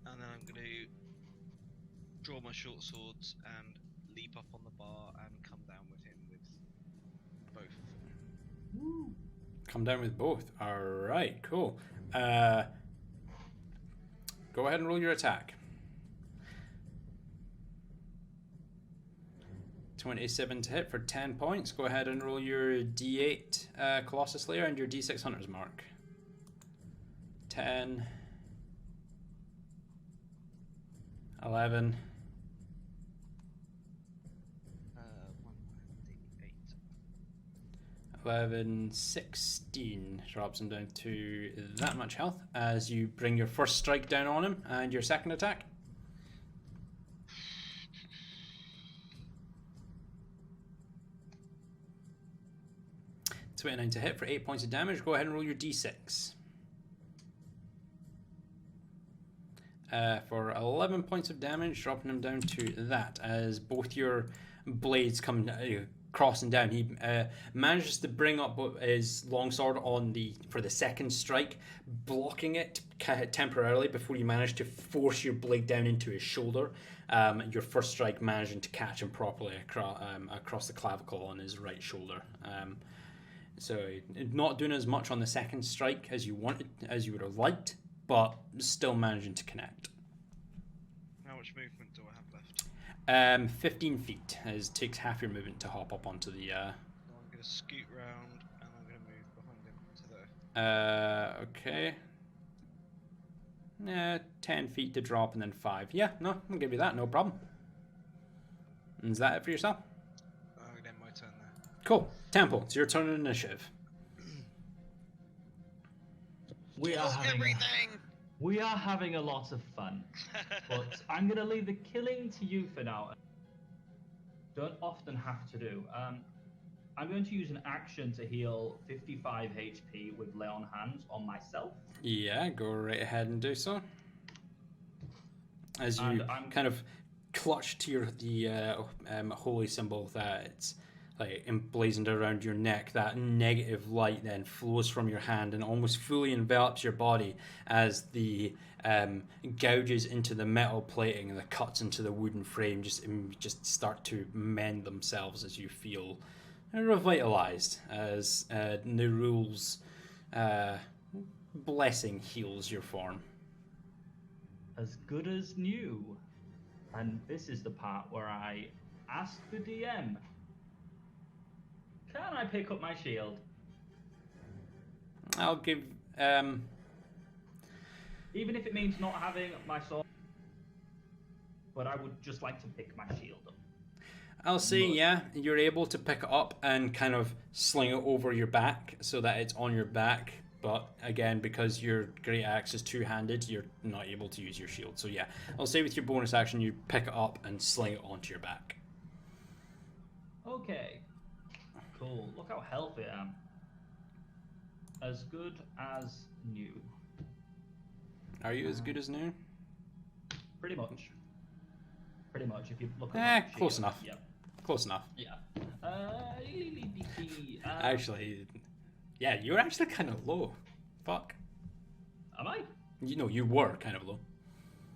And then I'm going to draw my short swords and leap up on the bar and come down with him with both of them. Come down with both. Alright, cool. Go ahead and roll your attack. 27 to hit for 10 points. Go ahead and roll your D8 Colossus Slayer and your D6 Hunter's Mark. 10, 11, 11, 16. Drops him down to that much health as you bring your first strike down on him and your second attack. .29 to hit for 8 points of damage. Go ahead and roll your d6. For 11 points of damage, dropping him down to that as both your blades come crossing down. He manages to bring up his longsword for the second strike, blocking it temporarily before you manage to force your blade down into his shoulder. Your first strike managing to catch him properly across the clavicle on his right shoulder. So not doing as much on the second strike as you would have liked, but still managing to connect. How much movement do I have left? 15 feet, as it takes half your movement to hop up onto the... I'm going to scoot round and I'm going to move behind him to there. Okay. 10 feet to drop and then 5. Yeah, no, I'll give you that, no problem. And is that it for yourself? Then my turn there. Cool. Temple, it's your turn in initiative. We are having a lot of fun, but I'm gonna leave the killing to you for now. Don't often have to do. I'm going to use an action to heal 55 HP with lay on hands on myself. Yeah, go right ahead and do so. As you kind of clutch to the holy symbol that it's like emblazoned around your neck, that negative light then flows from your hand and almost fully envelops your body as the gouges into the metal plating and the cuts into the wooden frame just start to mend themselves as you feel revitalized as Nerul's blessing heals your form. As good as new. And this is the part where I ask the DM, can I pick up my shield? I'll give... Even if it means not having my sword, but I would just like to pick my shield up. I'll say, yeah, you're able to pick it up and kind of sling it over your back so that it's on your back. But again, because your great axe is two-handed, you're not able to use your shield. So yeah, I'll say with your bonus action, you pick it up and sling it onto your back. Okay. Cool. Look how healthy I am. As good as new. Are you as good as new? Pretty much. Pretty much. If you look at my close shield. enough. Yep. Close enough. Yeah. Actually, yeah, you're actually kind of low. Fuck. Am I? You were kind of low.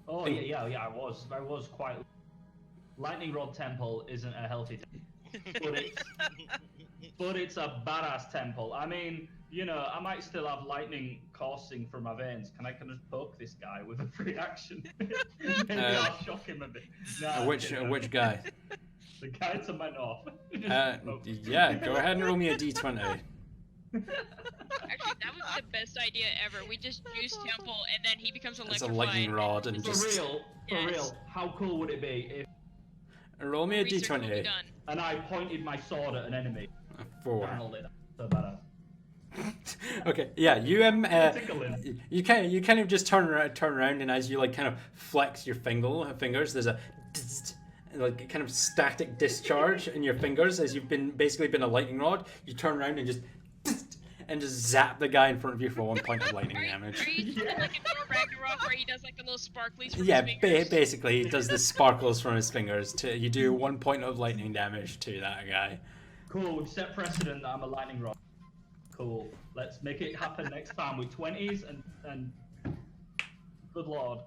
Oh yeah. I was quite. Lightning Rod Temple isn't a healthy temple, but it's a badass temple. I mean, You know, I might still have lightning coursing from my veins. Can I just poke this guy with a free action? Maybe I'll shock him a bit. Nah, Which guy? The guy to my north. Yeah, go ahead and roll me a d20. Actually, that was the best idea ever. We just use Temple, and then he becomes It's a electrified. lightning rod and For just real, Yes. how cool would it be if roll me a Research will be d20. done. and I pointed my sword at an enemy? 4. Channeled it. So badass. Okay, yeah, you Tickling. you kind of just turn around, and as you like kind of flex your fingers, there's a like kind of static discharge in your fingers as you've basically been a lightning rod. You turn around and just zap the guy in front of you for 1 point of lightning damage. Are you doing like in Thor Ragnarok where he does like the little sparklies from Yeah, his fingers? basically he does the sparkles from his fingers. You do 1 point of lightning damage to that guy. Cool, we've set precedent that I'm a lightning rod. Cool. Let's make it happen next time with 20s and good lord.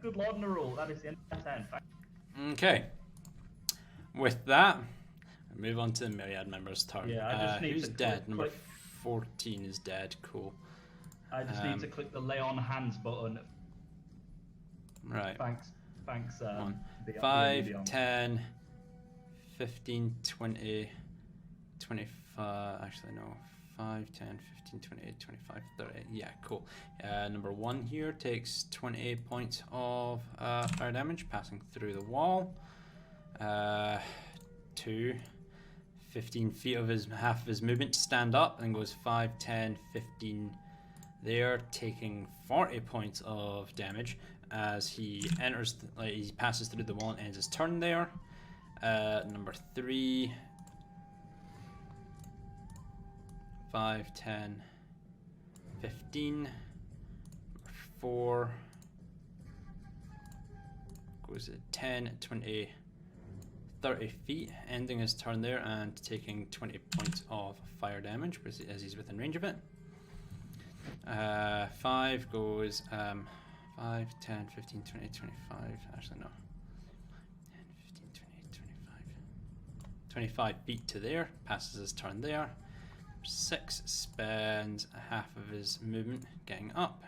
Good lord and a rule. That is the end of 10. Okay. With that, I move on to the Myriad member's turn. Yeah, I just need who's to dead? Number click. 14 is dead. Cool. I just need to click the lay on hands button. Right. Thanks. 5, 10, 15, 20, 25. Actually, no. 5, 10, 15, 20, 25, 30. Yeah, cool. Number 1 here takes 20 points of fire damage, passing through the wall. 2, 15 feet of half of his movement to stand up, and goes 5, 10, 15 there, taking 40 points of damage as he enters, he passes through the wall and ends his turn there. Number 3, 5, 10, 15. Number 4 goes at 10, 20, 30 feet, ending his turn there and taking 20 points of fire damage as he's within range of it. 5 goes 5, 10, 15, 20, 25. Actually, no. 10, 15, 20, 25 feet to there, passes his turn there. 6 spends half of his movement getting up.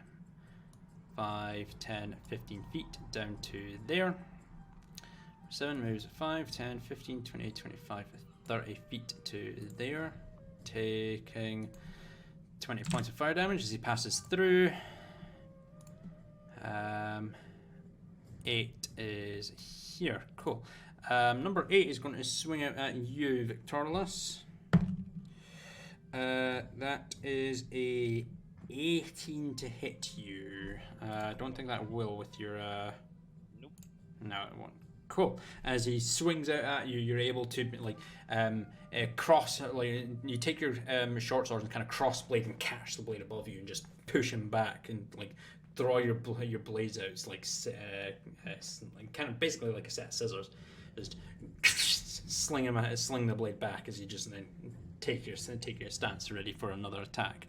5, 10, 15 feet down to there. 7 moves 5, 10, 15, 20, 25, 30 feet to there, taking 20 points of fire damage as he passes through. 8 is here. Cool. Number 8 is going to swing out at you, Victorless. That is a 18 to hit you. I don't think that will with your... Nope. No, it won't. Cool. As he swings out at you, you're able to cross, you take your short sword and kind of cross blade and catch the blade above you and just push him back and draw your blades out. It's kind of basically like a set of scissors. Just sling the blade back as you just then take your stance ready for another attack.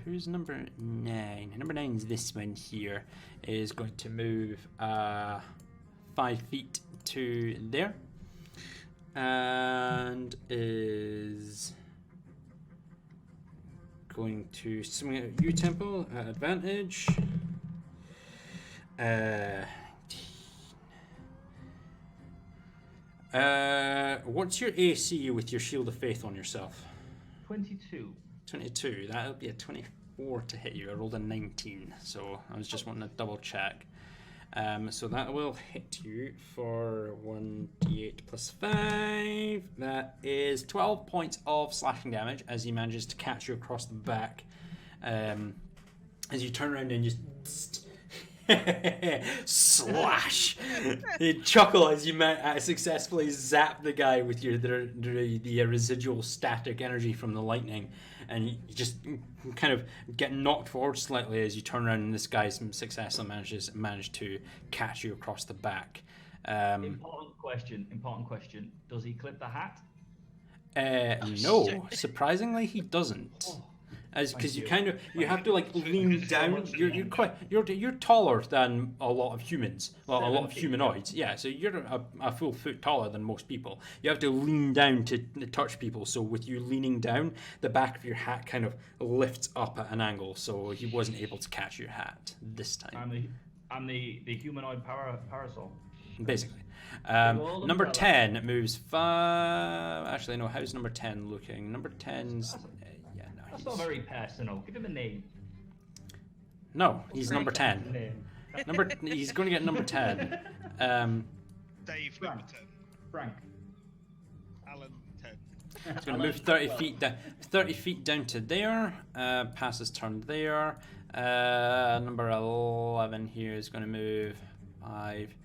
Who's number 9? Number 9 is this one here. Is going to move 5 feet to there, and is going to swing at you, Temple, at advantage. What's your AC with your Shield of Faith on yourself? 22. 22. That'll be a 24 to hit you. I rolled a 19, so I was just wanting to double check. So that will hit you for 1d8 plus 5. That is 12 points of slashing damage as he manages to catch you across the back. As you turn around and just slash. You chuckle as you successfully zap the guy with the residual static energy from the lightning, and you just kind of get knocked forward slightly as you turn around, and this guy successfully managed to catch you across the back. Important question. Does he clip the hat? No, surprisingly he doesn't. as because Thank you have to like lean so down. much, You're taller than a lot of humans, well, a 7 lot of feet. humanoids. Yeah, so you're a full foot taller than most people. You have to lean down to touch people. So with you leaning down, the back of your hat kind of lifts up at an angle, so he wasn't able to catch your hat this time. I'm the humanoid parasol. Basically. old Number umbrella. 10 moves 5. Actually, no, how's number 10 looking? Number 10's. Yeah, no. That's not very personal. Give him a name. No, he's number 10. Name. He's going to get number 10. Dave, number 10. Frank. Alan, 10. He's going to move 30 feet down to there. Pass his turn there. Number 11 here is going to move 5,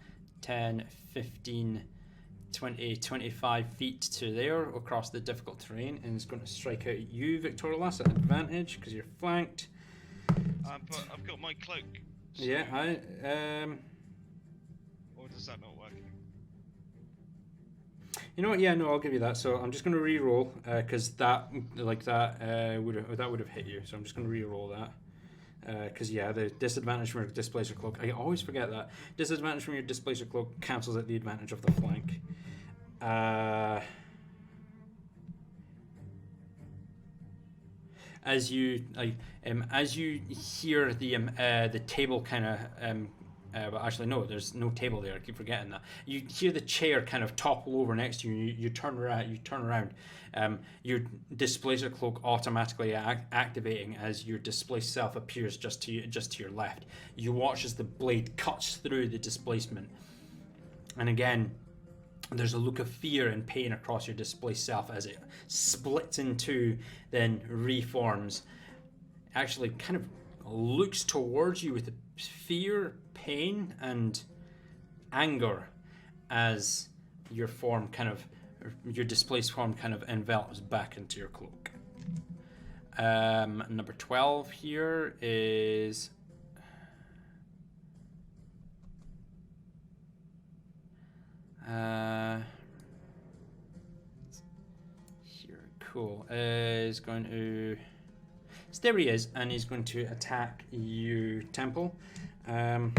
10, 15, 20, 25 feet to there across the difficult terrain, and is going to strike out at you, Victorious, at advantage because you're flanked. But I've got my cloak. So, Yeah, Or does that not work? You know what? Yeah, no, I'll give you that. So I'm just going to re-roll because that would have hit you. So I'm just going to re-roll that. Because yeah, the disadvantage from your displacer cloak. I always forget that disadvantage from your displacer cloak cancels out the advantage of the flank. As you hear the table kind of well, actually no, there's no table there. I keep forgetting that. You hear the chair kind of topple over next to you. You turn around. Your displacer cloak automatically activating as your displaced self appears just to your left. You watch as the blade cuts through the displacement, and again, there's a look of fear and pain across your displaced self as it splits in two, then reforms. Actually, kind of looks towards you with fear, pain, and anger as your displaced form kind of envelops back into your cloak. Number 12 here is is going to. There he is, and he's going to attack you, Temple. That's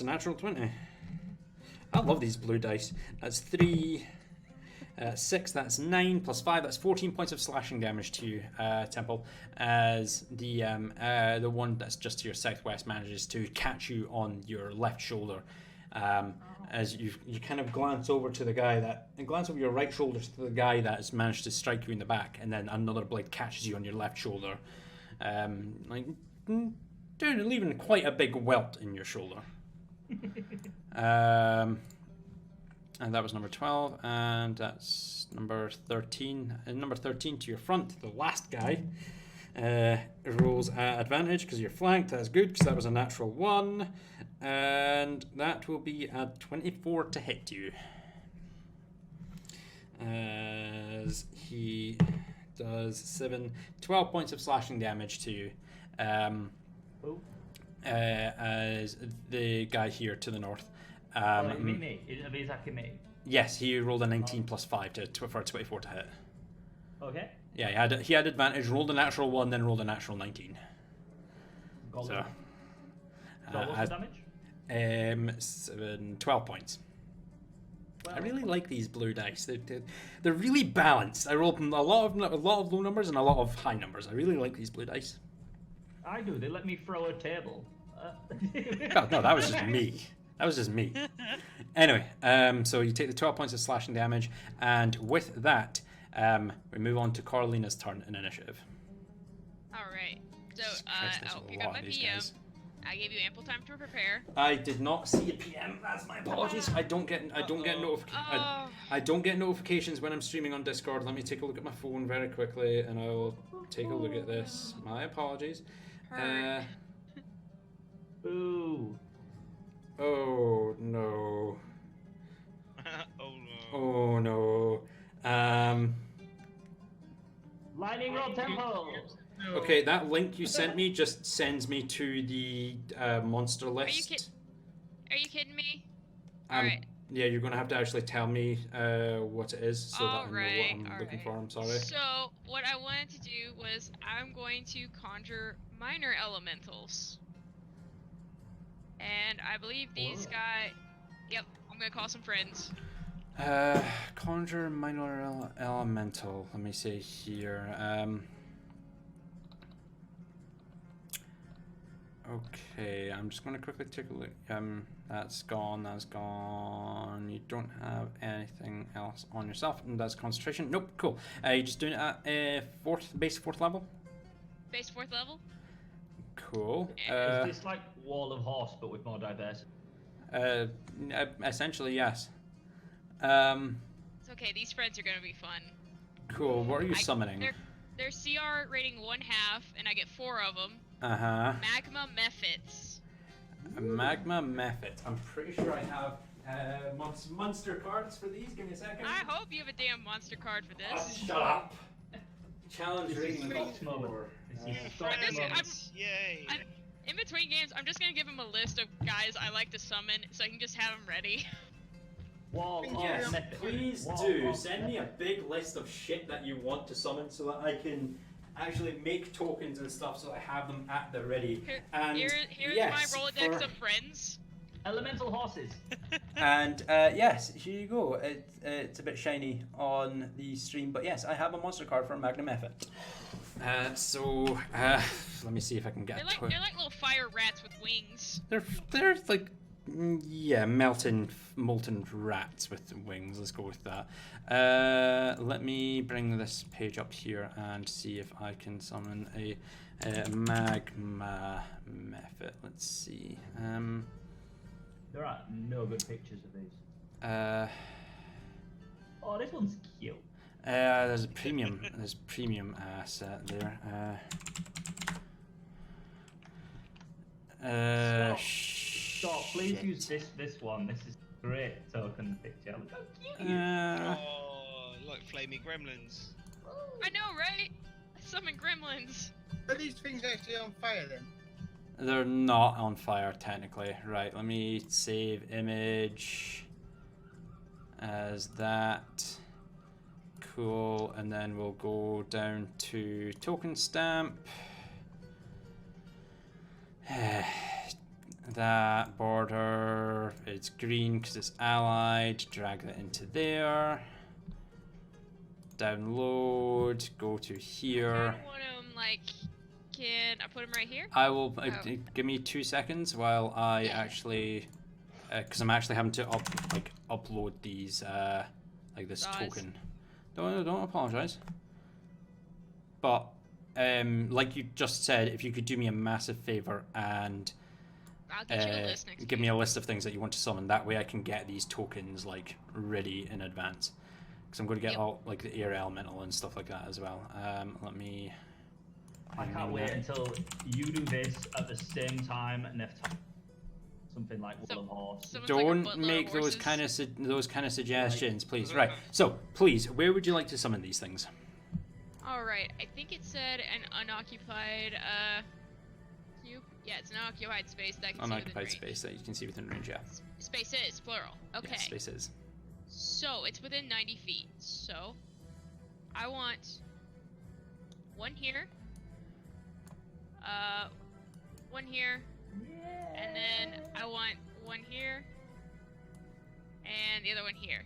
a natural 20. I love these blue dice. That's 3, 6, that's 9, plus 5, that's 14 points of slashing damage to you, Temple, as the one that's just to your southwest manages to catch you on your left shoulder. As you kind of glance over your right shoulder to the guy that has managed to strike you in the back, and then another blade catches you on your left shoulder, leaving quite a big welt in your shoulder. And that was number 12, and that's number 13. And number 13 to your front, the last guy, rolls at advantage because you're flanked. That's good because that was a natural 1. And that will be a 24 to hit you. As he does 12 points of slashing damage to you. As the guy here to the north. You mean me? Is he attacking me? Yes, he rolled a 19 plus 5 for a 24 to hit. Okay. Yeah, he had advantage, rolled a natural 1, then rolled a natural 19. Got So, what's the damage? 12 points. Well, I really like these blue dice. They're really balanced. I rolled a lot of low numbers and a lot of high numbers. I really like these blue dice. I do. They let me throw a table. Oh, no, that was just me. Anyway, so you take the 12 points of slashing damage, and with that, we move on to Carolina's turn in initiative. Alright. So, Christ, there's I'll a pick lot up my of these PM. guys. I gave you ample time to prepare. I did not see a PM. That's my apologies. I don't get notifications when I'm streaming on Discord. Let me take a look at my phone very quickly, and I will take a look at this. My apologies. Ooh. Oh no. Oh no. Oh no. Lightning rod temple. Okay, that link you sent me just sends me to the monster list. Are you kidding me? I'm Alright. Yeah, you're gonna have to actually tell me what it is so that I know what I'm looking for. I'm sorry. So what I wanted to do was I'm going to conjure minor elementals, and I believe these guys. Yep, I'm gonna call some friends. Conjure minor elemental. Let me see here. Okay, I'm just going to quickly take a look. That's gone. That's gone. You don't have anything else on yourself, and that's concentration. Nope. Cool. You just doing it at base fourth level. Base 4th level. Cool. Is this like Wall of Horse but with more diversity? Essentially, yes. It's okay. These friends are gonna be fun. Cool. What are you summoning? They're CR rating 1/2, and I get 4 of them. Magma Mephits. Magma Mephit. I'm pretty sure I have monster cards for these. Give me a second. I hope you have a damn monster card for this. Shut up. Challenge rating Fox moment. Yay! In between games, I'm just gonna give him a list of guys I like to summon, so I can just have them ready. Wall Yes, of Mephit. please Wall do. of Send me a big list of shit that you want to summon so that I can actually make tokens and stuff so I have them at the ready. And Here's yes, my Rolodex of friends. Elemental horses. And yes, here you go. It's a bit shiny on the stream, but yes, I have a monster card from Magnum Effort. So let me see if I can get. They're like little fire rats with wings. They're like molten rats with wings. Let's go with that. Let me bring this page up here and see if I can summon a magma method. Let's see. There are no good pictures of these. Oh, this one's cute. There's a premium. There's premium set there. Stop, please use this one. This is a great token picture. Look how cute. Oh, like flamey gremlins. I know, right? I summon gremlins. Are these things actually on fire then? They're not on fire technically. Right, let me save image as that. Cool, and then we'll go down to token stamp. That border, it's green because it's allied. Drag that into there. Download, go to here. I want them like. Can I put them right here? I will give me 2 seconds while I actually, because I'm actually having to upload these like this token. Don't apologize. But like you just said, if you could do me a massive favor and I'll get you a list next give me a list of things that you want to summon, that way I can get these tokens like ready in advance. Because I'm going to get all like the air elemental and stuff like that as well. Let me. I can't wait until you do this at the same time and something like Wall of Horse. Don't make those kind of suggestions, please. Right. So, please, where would you like to summon these things? All right. I think it said an unoccupied cube. Yeah, it's an unoccupied space that I can Unoccupied see within range. space that you can see within range. Yeah. Spaces, plural. Okay. Yeah, spaces. So it's within 90 feet. So I want one here. One here, and then I want one here, and the other one here.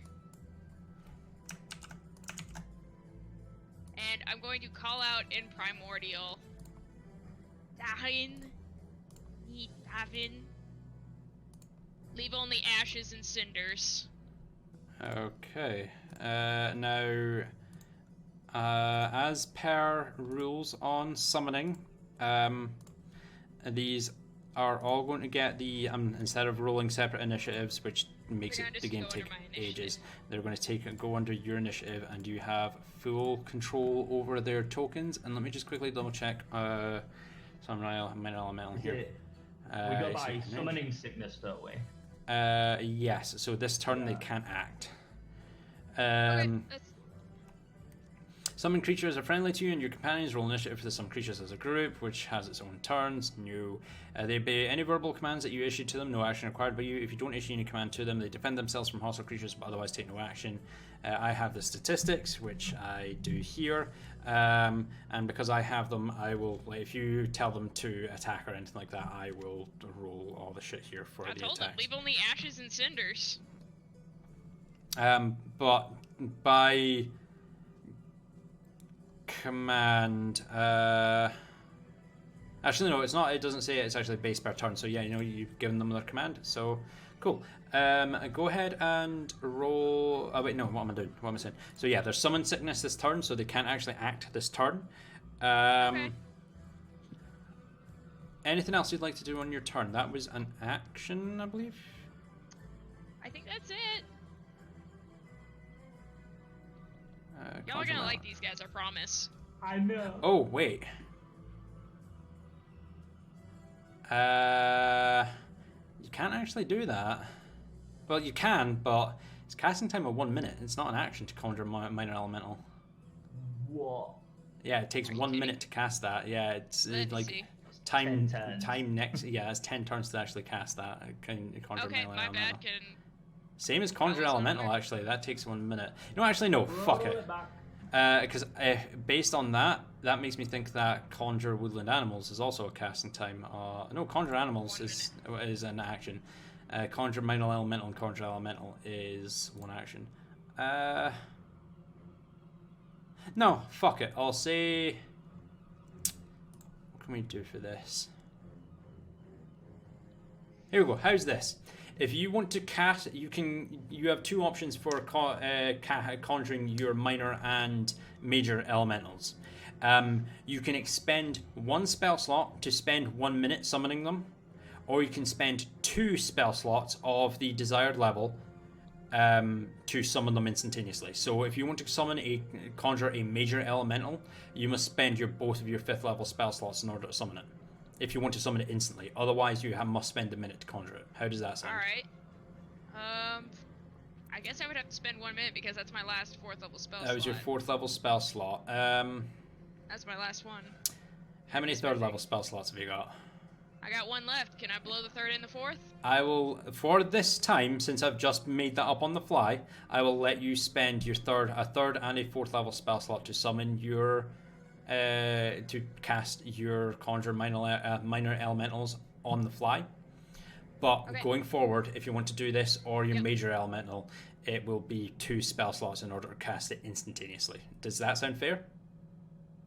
And I'm going to call out in Primordial. Dahin, Davin. Leave only ashes and cinders. Okay. Now, as per rules on summoning, these are all going to get the instead of rolling separate initiatives, which makes the game take ages, they're going to go under your initiative, and you have full control over their tokens. And let me just quickly double check. Some elemental here. We go by summoning sickness, don't we? Yes. So this turn they can't act. Okay, Summon creatures are friendly to you and your companions. Roll initiative for some creatures as a group, which has its own turns. No. They obey any verbal commands that you issue to them. No action required by you. If you don't issue any command to them, they defend themselves from hostile creatures, but otherwise take no action. I have the statistics, which I do here. And because I have them, I will, if you tell them to attack or anything like that, I will roll all the shit here for I the told them, attacks. leave only ashes and cinders. But by command, actually no, it's not. It doesn't say it. It's actually base per turn. So yeah, you know, you've given them their command. So cool. Go ahead and roll. Oh wait, no. What am I doing? What am I saying? So yeah, there's summon sickness this turn, so they can't actually act this turn. Okay. Anything else you'd like to do on your turn? That was an action, I believe. I think that's it. Y'all are Conjure gonna Mana. like these guys, I promise. I know. Oh wait. You can't actually do that. Well, you can, but it's casting time of 1 minute. It's not an action to conjure minor elemental. What? Yeah, it takes Are you 1 kidding? minute to cast that. Yeah, it's Let me like see. time 10 turns. time next. Yeah, it's 10 turns to actually cast that. Conjure Okay, minor my elemental. bad. Can Same as conjure was elemental. unfair. Actually, that takes 1 minute. No, actually, no. Fuck Roll it. back. Because based on that, that makes me think that conjure woodland animals is also a casting time. No, conjure animals 1 is an action. Conjure minor elemental and conjure elemental is one action. No, fuck it. I'll say. What can we do for this? Here we go. How's this? If you want to cast, you have two options for conjuring your minor and major elementals. You can expend one spell slot to spend 1 minute summoning them, or you can spend 2 spell slots of the desired level to summon them instantaneously. So if you want to conjure a major elemental, you must spend both of your 5th level spell slots in order to summon it. If you want to summon it instantly, otherwise you must spend a minute to conjure it. How does that sound? Alright. I guess I would have to spend 1 minute because that's my last 4th level spell That was your slot. 4th level spell slot. That's my last one. How many 3rd level spell slots have you got? I got 1 left. Can I blow the 3rd and the 4th? I will, for this time, since I've just made that up on the fly, I will let you spend a 3rd and a 4th level spell slot to summon your, to cast your conjure minor elementals on the fly. But Okay. going forward, if you want to do this or your Yep. major elemental, it will be 2 spell slots in order to cast it instantaneously. Does that sound fair?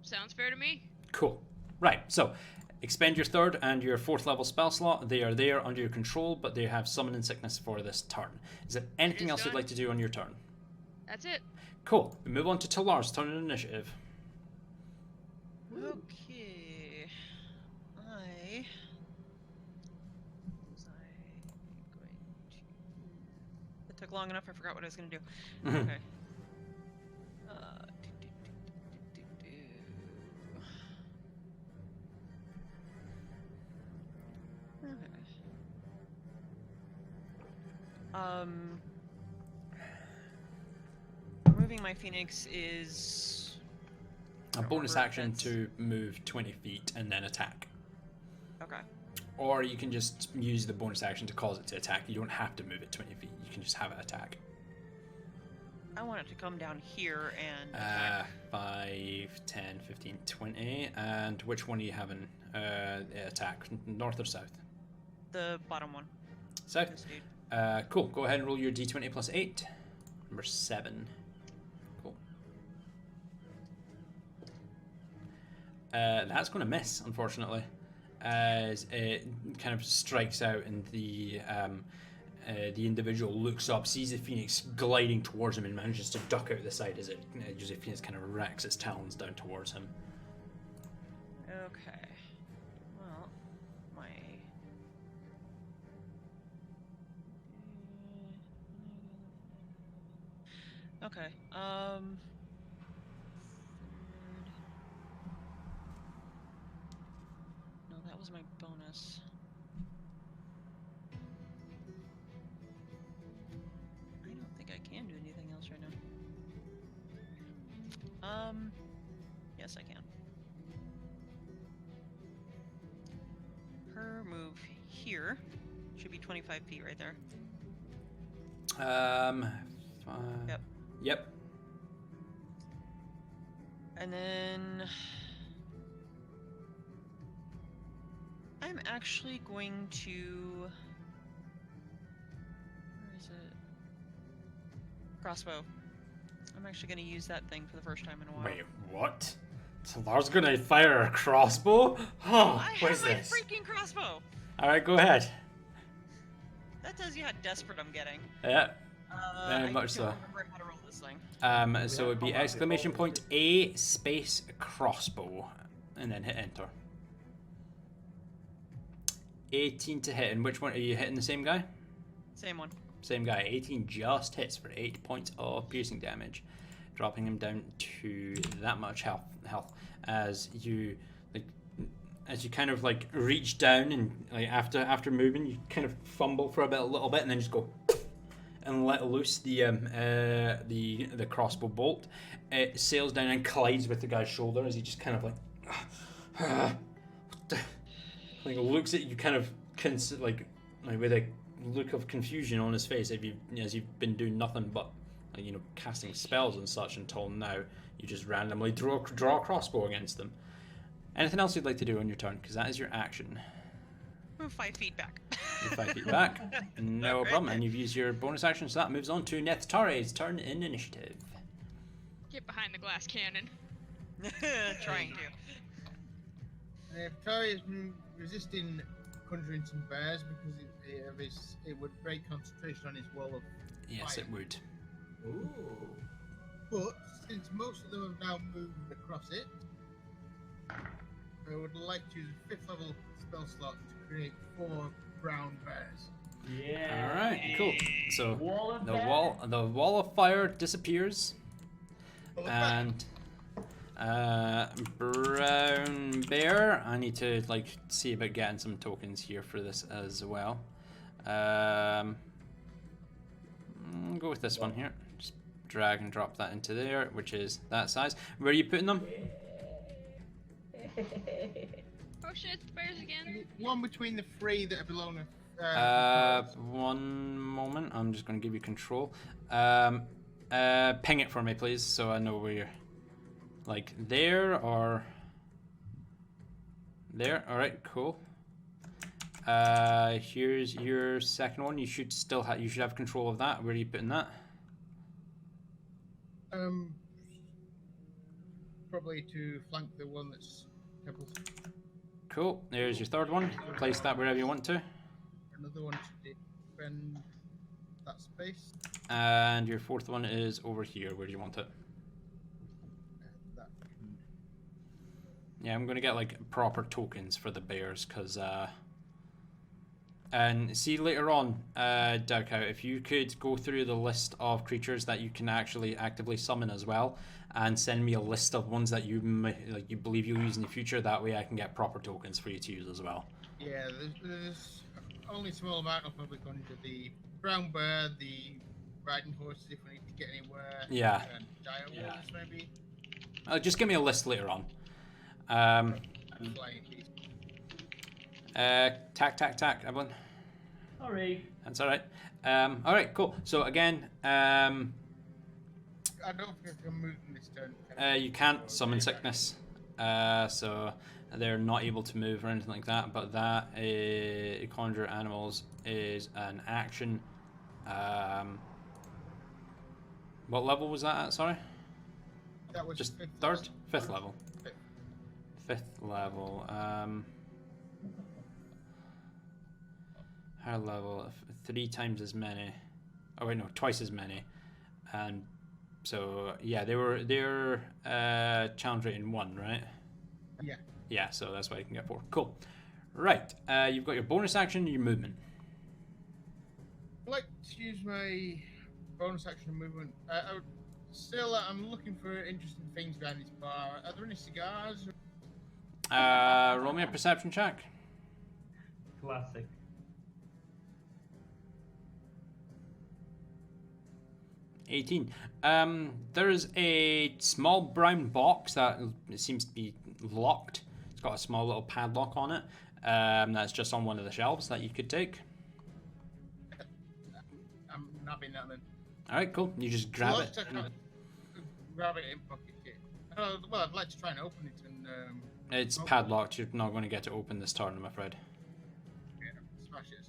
Sounds fair to me. Cool. Right, so expend your 3rd and your 4th level spell slot. They are there under your control, but they have summoning sickness for this turn. Is there anything is else you'd done. like to do on your turn? That's it. Cool. We move on to Talar's turn in initiative. Okay. It took long enough, I forgot what I was going to do. Mhm. Okay. Moving my phoenix is A bonus remember if action that's- to move 20 feet and then attack. okay. Or you can just use the bonus action to cause it to attack. You don't have to move it 20 feet. You can just have it attack. I want it to come down here and attack. 5, 10, 15, 20. And which one are you having attack? North or south? The bottom one. South. This dude. Cool. Go ahead and roll your d20 plus 8. Number 7. Cool. That's going to miss, unfortunately, as it kind of strikes out, and the individual looks up, sees the phoenix gliding towards him, and manages to duck out the side as the phoenix kind of racks its talons down towards him. Okay. Well, my. Okay. No, that was my bonus. I don't think I can do anything else right now. here, move here. Should be 25 feet right there. Yep. Yep. And then I'm actually going to. Where is it? Crossbow. I'm actually going to use that thing for the first time in a while. Wait, what? Talar's gonna fire a crossbow? Oh, I what have is my this? freaking crossbow. All right, go ahead. That tells you how desperate I'm getting. Yeah. I Very much don't so. remember how to roll this thing. So it'd be exclamation point A space crossbow, and then hit enter. 18 to hit, and which one are you hitting? The same guy? Same one. Same guy. 18 just hits for 8 points of piercing damage, dropping him down to that much health. As you kind of like reach down and like after moving, you kind of fumble for a little bit, and then just go and let loose the crossbow bolt. It sails down and collides with the guy's shoulder as he just kind of like looks at you, kind of like with a look of confusion on his face. As you've been doing nothing but casting spells and such until now, you just randomly draw a crossbow against them. Anything else you'd like to do on your turn? Because that is your action. Move 5 feet back. Move 5 feet back, no problem. And you've used your bonus action, so that moves on to Nethtare's turn in initiative. Get behind the glass cannon. Trying to. Tari is resisting conjuring some bears because it would break concentration on his wall of Yes, fire. it would. Ooh. But since most of them have now moved across it, I would like to use a 5th level spell slot to create 4 brown bears. Yeah. All right, cool. So Wall of the fire. wall of fire disappears, Well, and brown bear. I need to see about getting some tokens here for this as well. Go with this one here. Just drag and drop that into there, which is that size. Where are you putting them? Oh shit, it's the bears again. one between the 3 that are below One moment. I'm just going to give you control. Ping it for me, please, so I know where you're. Like there or there. All right, cool. Here's your second one. You should still have. You should have control of that. Where are you putting that? Probably to flank the one that's temples. Cool. There's your third one. Place that wherever you want to. Another one to defend that space. And your fourth one is over here. Where do you want it? That. Yeah, I'm gonna get proper tokens for the bears, cause and see later on, Doug, if you could go through the list of creatures that you can actually actively summon as well, and send me a list of ones that you you believe you'll use in the future. That way, I can get proper tokens for you to use as well. Yeah, there's only a small amount of public conjure. The brown bear, the riding horses if we need to get anywhere. Yeah. And dire wolves maybe. Just give me a list later on. Flying beast. Tack, everyone. Sorry. That's all right. All right, cool. So again, I don't think I can move them this turn. you can't summon sickness, so they're not able to move or anything like that. But that conjure animals is an action. What level was that at? Sorry, That was just fifth fifth level. Fifth. Fifth level. Higher level, 3 times as many. Oh wait, no, twice as many. And so yeah, they're challenge rating 1, right? Yeah. Yeah, so that's why you can get 4. Cool. Right, you've got your bonus action and your movement. I'd like to use my bonus action movement. I'm looking for interesting things behind this bar. Are there any cigars? Roll me a perception check. Classic. 18. There's a small brown box that seems to be locked. It's got a small little padlock on it. That's just on one of the shelves that you could take. I'm nabbing that then. All right, cool. You just grab it. Grab it and pocket it. Well, I'd like to try and open it and. It's padlocked. You're not going to get it open this turn, I'm afraid. Yeah, smash it or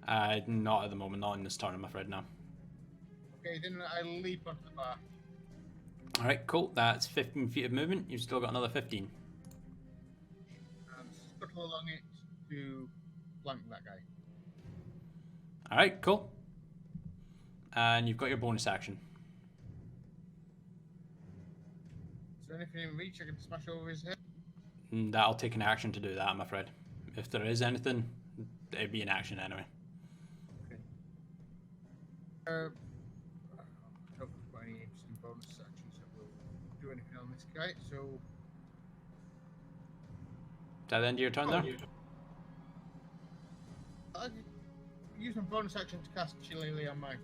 something. Not at the moment. Not in this turn, I'm afraid. No. Okay, then I leap onto the bar. All right, cool. That's 15 feet of movement. You've still got another 15. And scuttle along it to flank that guy. All right, cool. And you've got your bonus action. Is there anything in reach I can smash over his head? That'll take an action to do that, I'm afraid. If there is anything, it'd be an action anyway. Okay. I don't think I've got any interesting bonus actions that will do anything on this guy, so. Is that the end of your turn there? I'll use my bonus action to cast Shillelagh on my.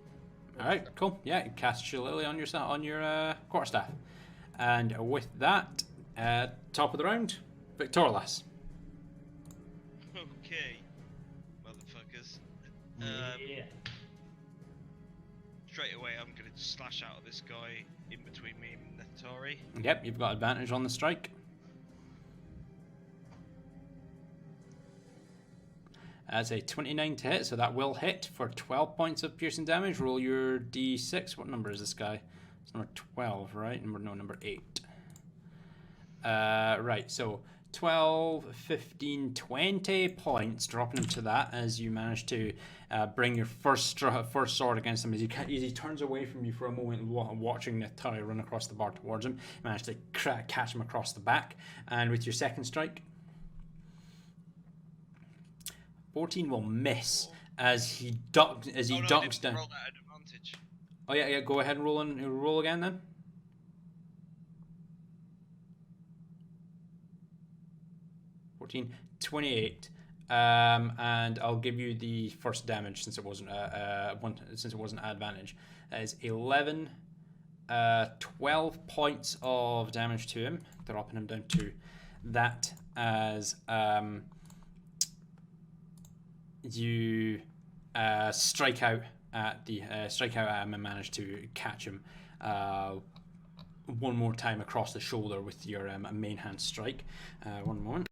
All right, cool. Yeah, you cast Shillelagh on your quarterstaff, and with that, top of the round, Victorlas. Okay, motherfuckers. Yeah. Straight away, I'm gonna slash out of this guy in between me and Neftari. Yep, you've got advantage on the strike. That's a 29 to hit, so that will hit for 12 points of piercing damage. Roll your d6. What number is this guy? It's number 12, right? Number 8. Right, so 12, 15, 20 points, dropping into that as you manage to bring your first sword against him. As he turns away from you for a moment, watching Neftari run across the bar towards him, you manage to catch him across the back. And with your second strike, 14 will miss as he ducks down. Roll that at advantage. Oh yeah, go ahead and roll again then. 14, 28. And I'll give you the first damage since it wasn't advantage. That is 11, 12 points of damage to him, dropping him down to that as you strike out at him and manage to catch him one more time across the shoulder with your main hand strike. One moment.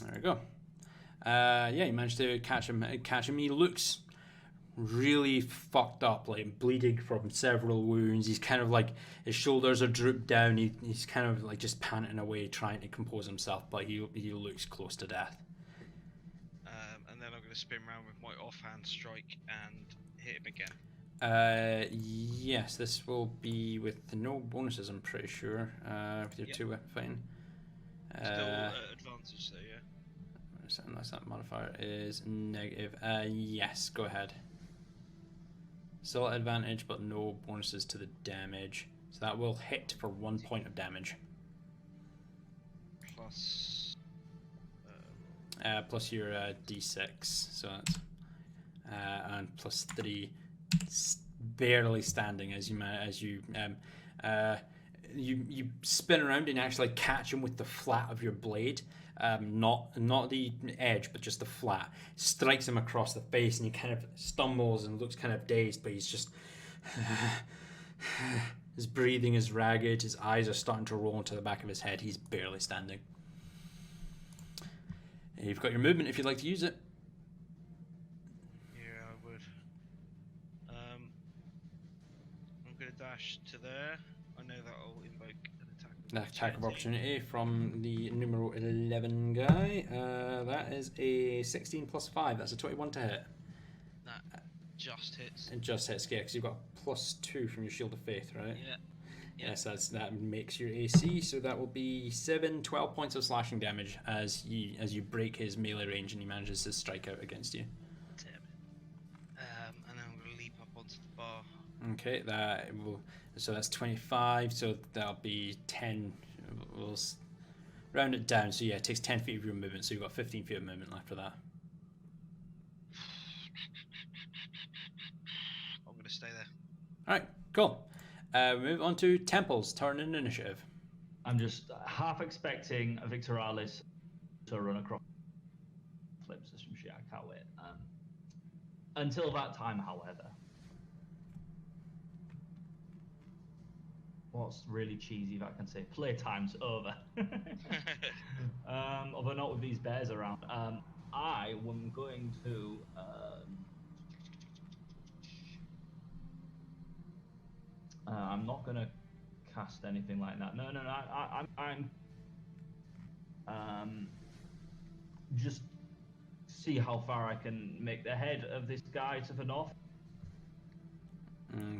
There we go. Yeah, you managed to catch him. He looks really fucked up, like bleeding from several wounds. He's kind of like, his shoulders are drooped down. He's kind of like just panting away, trying to compose himself, but he looks close to death. And then I'm going to spin around with my offhand strike and hit him again. Yes, this will be with no bonuses, I'm pretty sure. With your two weapon fighting. Still advantage though, yeah. Unless that modifier is negative. Yes, go ahead. Still at advantage, but no bonuses to the damage. So that will hit for 1 point of damage. Plus your d6. So that's and plus 3, barely standing as you spin around and actually catch him with the flat of your blade. Not the edge, but just the flat. Strikes him across the face, and he kind of stumbles and looks kind of dazed, but he's just his breathing is ragged, his eyes are starting to roll into the back of his head. He's barely standing. And you've got your movement if you'd like to use it. Yeah, I would. I'm gonna dash to there. I know that'll invoke an attack of opportunity from the numero 11 guy. That is a 16 plus 5. That's a 21 to hit. That just hits. It just hits, yeah, because you've got plus 2 from your Shield of Faith, right? Yeah. Yes, that makes your AC, so that will be 12 points of slashing damage as you break his melee range and he manages to strike out against you. Damn it. And then I'm going to leap up onto the bar. Okay, so that's 25, so that'll be 10 we'll round it down. So yeah, it takes 10 feet of your movement. So you've got 15 feet of movement left for that. I'm gonna stay there. All right, cool. Move on to Temple's turn in initiative. I'm just half expecting Victoralis to run across flips or some shit. I can't wait. Until that time, however, what's really cheesy that I can say? Playtime's over. Although not with these bears around. I am going to. I'm not gonna cast anything like that. No. I'm just see how far I can make the head of this guy to the north.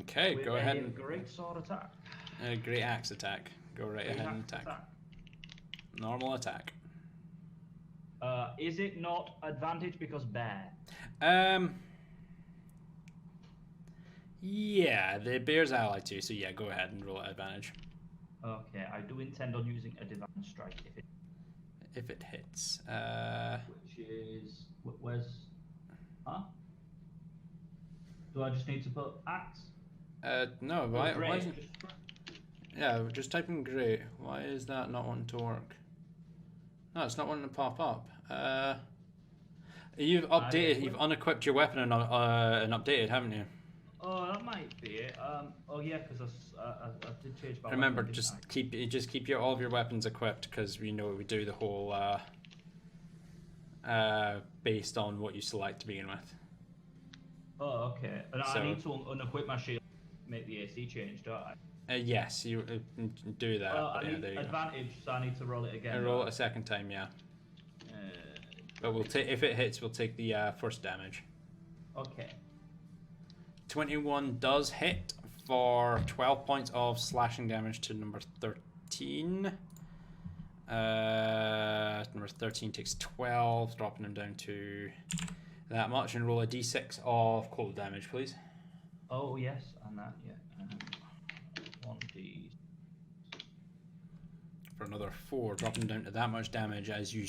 Okay, With go ahead and great sword attack. great axe attack. Go right ahead and attack. Normal attack. Is it not advantage because bear? Yeah, the bear's allied to you, so yeah, go ahead and roll at advantage. Okay, I do intend on using a divine strike If it hits. which is where's do I just need to put axe? No, Oh, why great, isn't... Yeah, just type in great. Why is that not wanting to work? No, it's not wanting to pop up. You've updated, you've unequipped your weapon and updated, haven't you? Oh, that might be it. Oh yeah, because I did change my. Remember, weapon, just didn't I? keep all of your weapons equipped, because we know we do the whole based on what you select to begin with. Oh, okay. And So- I need to unequip my shield, make the AC change, don't I? Yes, you do that. I but yeah, need there you go. advantage, so I need to roll it again. Roll it a second time, yeah. But we'll take, if it hits, we'll take the first damage. Okay. 21 does hit for 12 points of slashing damage to number 13. Number 13 takes 12, dropping him down to that much, and roll a d6 of cold damage, please. Oh yes, and that yeah. 1d. For another 4, dropping down to that much damage as you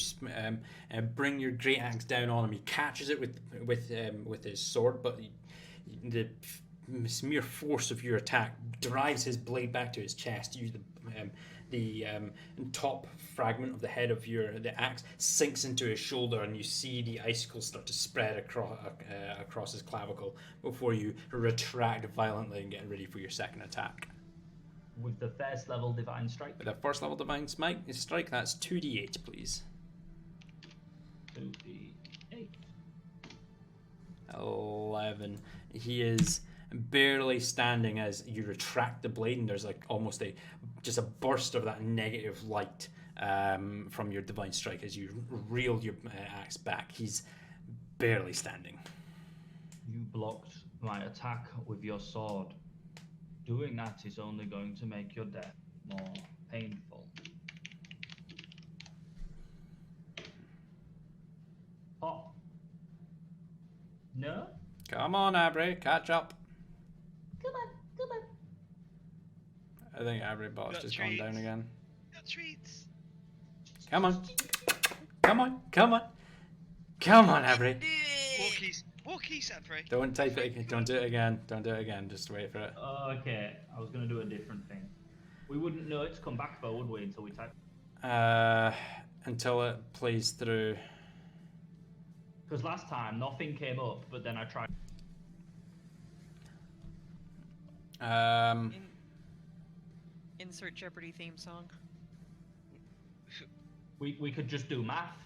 bring your great axe down on him. He catches it with his sword, but the mere force of your attack drives his blade back to his chest. You the top fragment of the head of the axe sinks into his shoulder, and you see the icicles start to spread across his clavicle before you retract violently and get ready for your second attack. With the first level divine strike. With a first level divine strike, that's 2d8, please. 2d8. 11. He is barely standing as you retract the blade, and there's like almost just a burst of that negative light from your divine strike as you reel your axe back. He's barely standing. You blocked my attack with your sword. Doing that is only going to make your death more painful. Pop. No? Come on, Abry, catch up. Come on. I think Abry bot's Got just gone down treats. again. Got treats. Come on. Come on, Abry. Walkies, Adre. Don't type it again. Don't do it again. Just wait for it. Okay, I was going to do a different thing. We wouldn't know it's come back though, would we, until we type? Until it plays through. Because last time nothing came up, but then I tried. Insert Jeopardy theme song. We could just do math.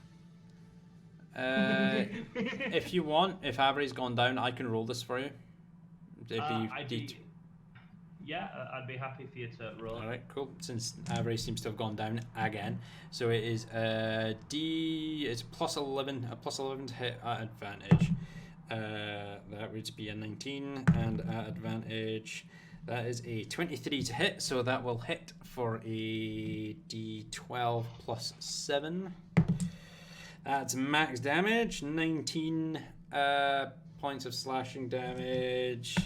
If you want, if Avery's gone down, I can roll this for you. I'd be happy for you to roll. Alright, cool. Since Avery seems to have gone down again. So it is it's plus 11, a plus 11 to hit at advantage. That would be a 19, and at advantage, that is a 23 to hit, so that will hit for a d12 plus 7. That's max damage, 19 points of slashing damage.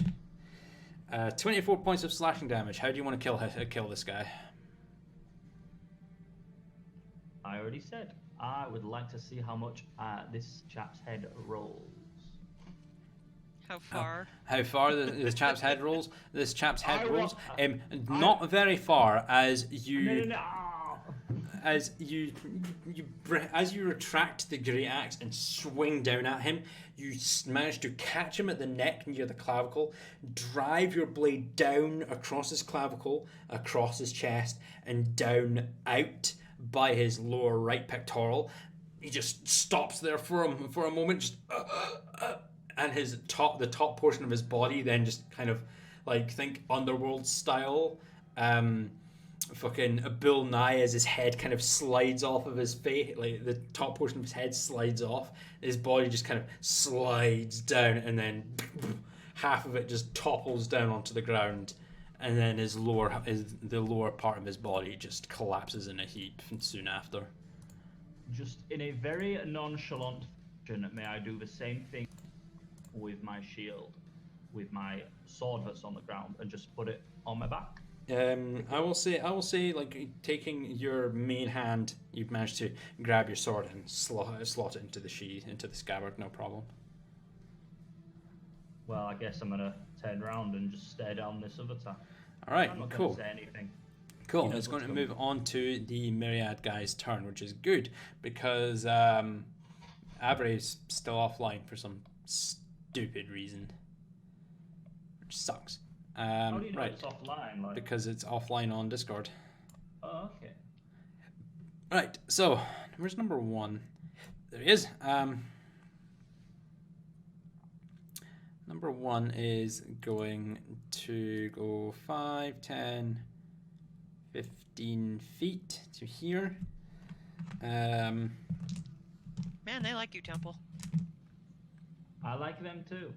24 points of slashing damage. How do you want to kill this guy? I already said. I would like to see how much this chap's head rolls. How far? How far this chap's head rolls? This chap's head I rolls. want- Not very far, as you No. as you retract the great axe and swing down at him. You manage to catch him at the neck near the clavicle, drive your blade down across his clavicle, across his chest, and down out by his lower right pectoral. He just stops there for a moment, just and the top portion of his body then just kind of like, think Underworld style. Fucking Bill Nye, as his head kind of slides off of his face, like the top portion of his head slides off, his body just kind of slides down, and then half of it just topples down onto the ground, and then the lower part of his body just collapses in a heap soon after. Just in a very nonchalant fashion, may I do the same thing with my shield, with my sword that's on the ground, and just put it on my back? I will say, like, taking your main hand, you've managed to grab your sword and slot it into the sheath, into the scabbard, no problem. Well, I guess I'm gonna turn around and just stare down this other town. All right, I'm not cool. gonna say anything. Cool. He knows It's going what's to coming. move on to the Myriad guy's turn, which is good because Avery's still offline for some stupid reason, which sucks. How do you know Right, it's offline? Like, because it's offline on Discord. oh, okay. Right, so where's number one? There he is. Number one is going to go 5, 10, 15 feet to here. Man, they like you, Temple. I like them too.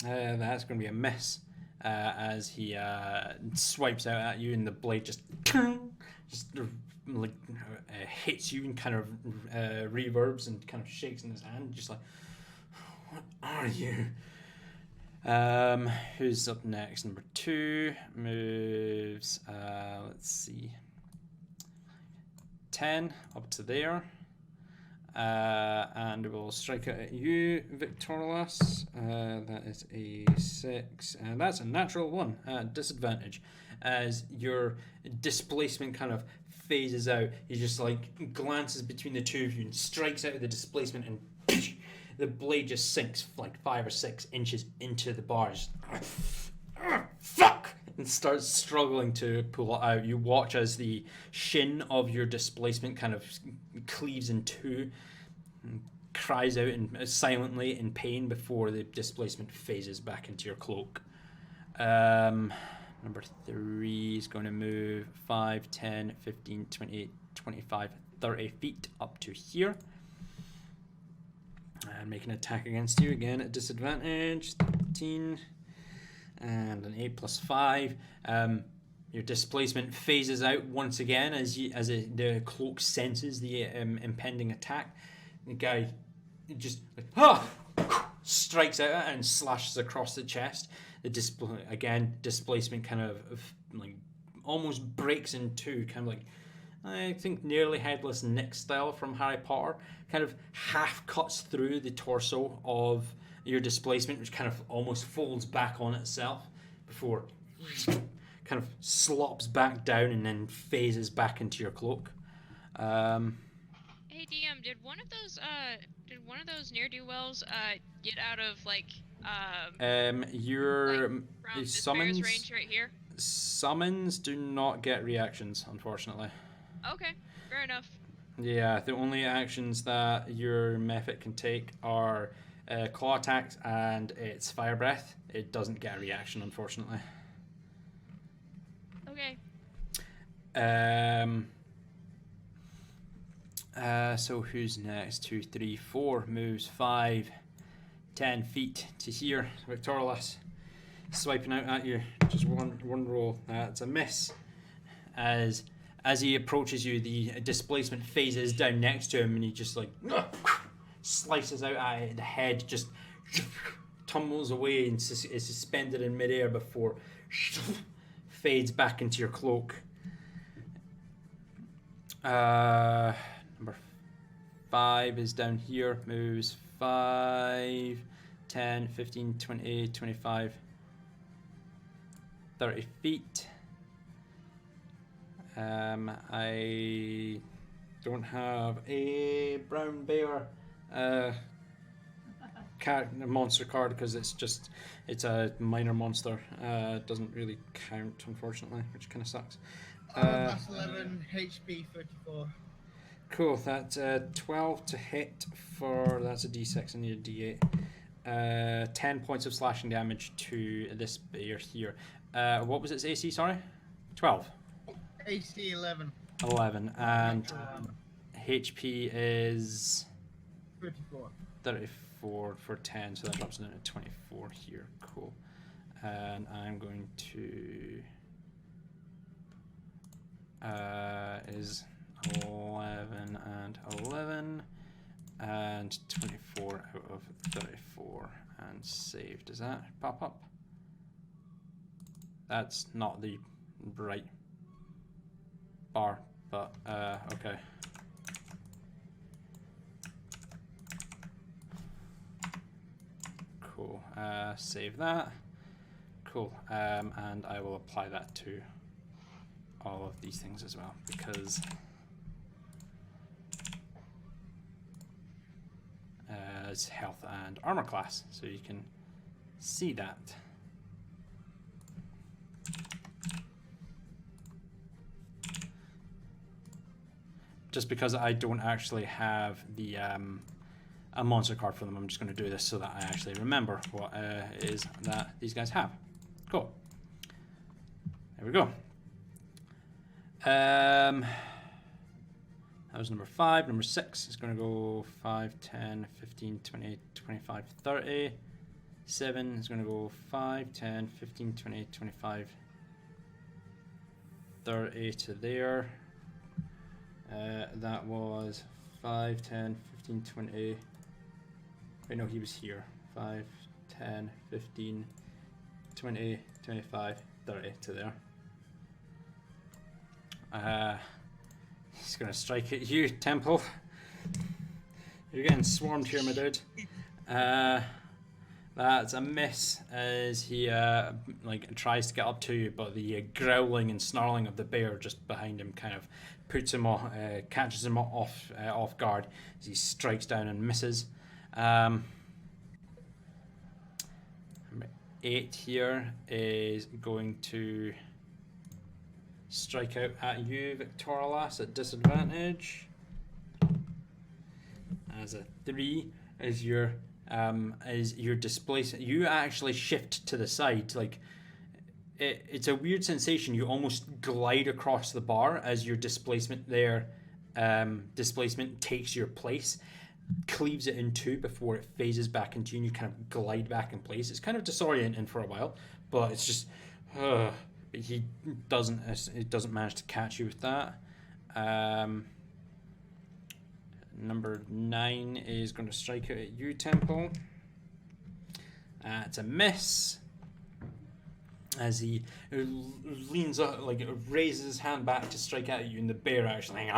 That's going to be a miss as he swipes out at you, and the blade just like hits you and kind of reverbs and kind of shakes in his hand, just like, what are you? Who's up next? Number 2 moves. Let's see, 10 up to there. And we'll strike it at you, Victorlas. That is a 6, and that's a natural 1 at disadvantage. As your displacement kind of phases out, he just like glances between the two of you and strikes out of the displacement, and the blade just sinks like 5 or 6 inches into the bars. Fuck! And starts struggling to pull it out. You watch as the shin of your displacement kind of cleaves in two, and cries out silently in pain before the displacement phases back into your cloak. Number 3 is going to move 5, 10, 15, 28, 25, 30 feet up to here. And make an attack against you again at disadvantage. 13. And an 8 plus 5. Your displacement phases out once again as the cloak senses the impending attack. The guy just strikes out at it and slashes across the chest. The displacement kind of like almost breaks in two, kind of like, I think, nearly Headless Nick style from Harry Potter. Kind of half cuts through the torso of your displacement, which kind of almost folds back on itself before kind of slops back down and then phases back into your cloak. Hey DM, did one of those ne'er-do-wells get out of Your from Despair's summons range right here? summons do not get reactions, unfortunately. Okay, fair enough. Yeah, the only actions that your method can take are claw attacks and it's fire breath. It doesn't get a reaction, unfortunately. Okay. So who's next? 2, 3, 4 moves 5, 10 feet to here. Victorlas swiping out at you. Just one roll. It's a miss. As he approaches you, the displacement phases down next to him, and he just like slices out at it. The head just tumbles away and is suspended in midair before fades back into your cloak. Number 5 is down here. Moves 5, 10, 15, 20, 25, 30 feet. I don't have a brown bear monster card because it's a minor monster. It doesn't really count, unfortunately, which kind of sucks. That's 11 HP 34. Cool. That's 12 to hit that's a d6. I need a d8. 10 points of slashing damage to this bear here. What was its AC? Sorry, 12. AC 11. 11, and HP is 34. 34 for 10, so that drops down to 24 here. Cool. And I'm going to is 11 and 11 and 24 out of 34 and save. Does that pop up? That's not the right bar, but okay. Cool. Save that. Cool. And I will apply that to all of these things as well, because it's health and armor class, so you can see that. Just because I don't actually have the a monster card for them, I'm just going to do this so that I actually remember what it is that these guys have. Cool. There we go. That was number 5. Number 6 is going to go 5, 10, 15, 20, 25, 30. 7 is going to go 5, 10, 15, 20, 25, 30 to there. That was 5, 10, 15, 20. Wait, no, he was here. 5, 10, 15, 20, 25, 30 to there. He's going to strike at you, Temple. You're getting swarmed here, my dude. That's a miss as he tries to get up to you, but the growling and snarling of the bear just behind him kind of puts him off, catches him off guard as he strikes down and misses. Number 8 here is going to strike out at you, Victorialas, at disadvantage. As a 3, as your displaced, you actually shift to the side. Like it's a weird sensation. You almost glide across the bar as your displacement there. Displacement takes your place, cleaves it in two before it phases back into you, and you kind of glide back in place. It's kind of disorienting for a while, but it's just. He doesn't. It doesn't manage to catch you with that. Number 9 is going to strike out at you, Temple. It's a miss. As he leans up, raises his hand back to strike out at you, and the bear actually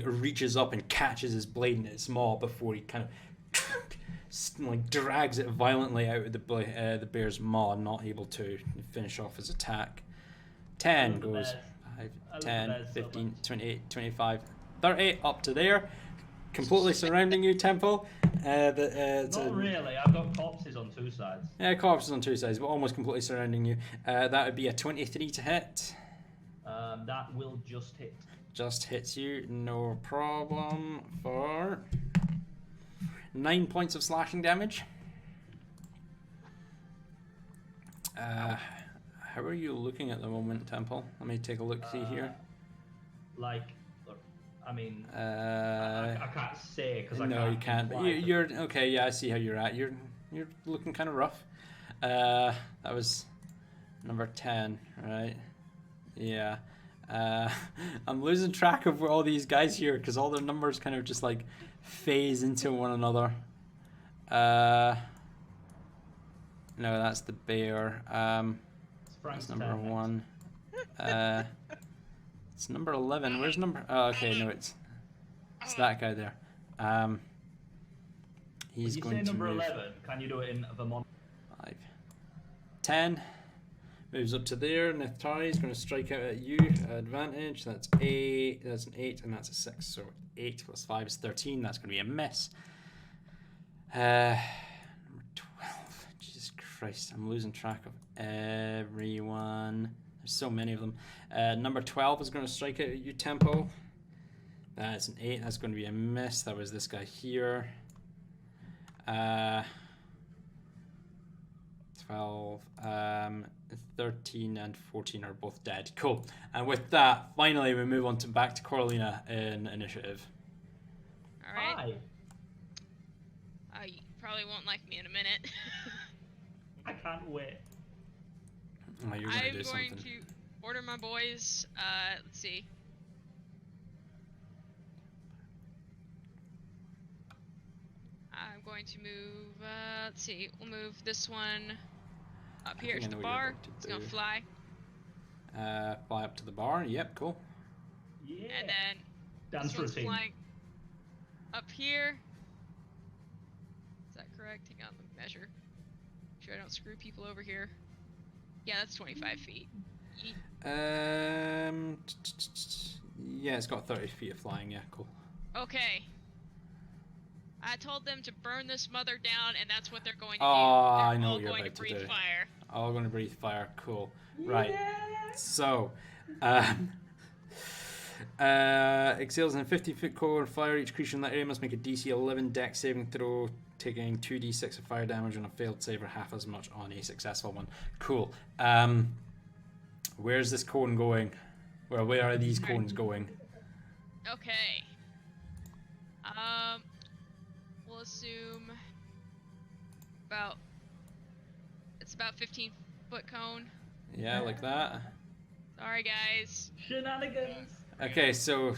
reaches up and catches his blade in its maw before he kind of drags it violently out of the bear's maw, not able to finish off his attack. 10 goes 5, 10, 15, 28, 25, 30 up to there, completely surrounding you, Temple. Not really. I've got corpses on 2 sides. Yeah, corpses on 2 sides, but almost completely surrounding you. That would be a 23 to hit. That will just hit. Just hits you, no problem, for 9 points of slashing damage. How are you looking at the moment, Temple? Let me take a look, see here. I can't say because I can't. No, you can't. But you're okay. Yeah, I see how you're at. You're looking kind of rough. That was number 10, right? Yeah. I'm losing track of all these guys here because all their numbers kind of just phase into one another. No, that's the bear. That's number 1. It's number 11. Where's number? Oh, okay, no, it's that guy there. He's When going you say to number move 11, can you do it in Vermont? 5, 10. Moves up to there. Neftari is going to strike out at you. Advantage. That's 8. That's an 8, and that's a 6. So 8 plus 5 is 13. That's going to be a miss. Number 12. Jesus Christ, I'm losing track of everyone. There's so many of them. Number 12 is going to strike out at you, Tempo. That's an 8. That's going to be a miss. That was this guy here. 12, 13 and 14 are both dead. Cool. And with that, finally we move on to back to Coralina in initiative. Alright. You probably won't like me in a minute. I can't wait. Oh, you're I'm do going something. to order my boys. Let's see. I'm going to move. Let's see. We'll move this one up here to the bar. It's gonna fly. Fly up to the bar. Yep, cool. Yeah. And then Dance this one's routine. flying up here. Is that correct? Hang on, let me measure. Make sure I don't screw people over here. Yeah, that's 25 feet. Yeet. Yeah, it's got 30 feet of flying. Yeah, cool. Okay. I told them to burn this mother down, and that's what they're going to Oh, do. I They're know all what you're going about to to breathe do. fire. All going to breathe fire. Cool. Right. Yeah. So, exhales in a 50-foot cone of fire. Each creature in that area must make a DC 11 dex saving throw, taking 2d6 of fire damage on a failed save or half as much on a successful one. Cool. Where's this cone going? Well, where are these cones going? Okay. We'll assume it's about 15-foot cone. Yeah, like that. Sorry, guys. Shenanigans. Okay, so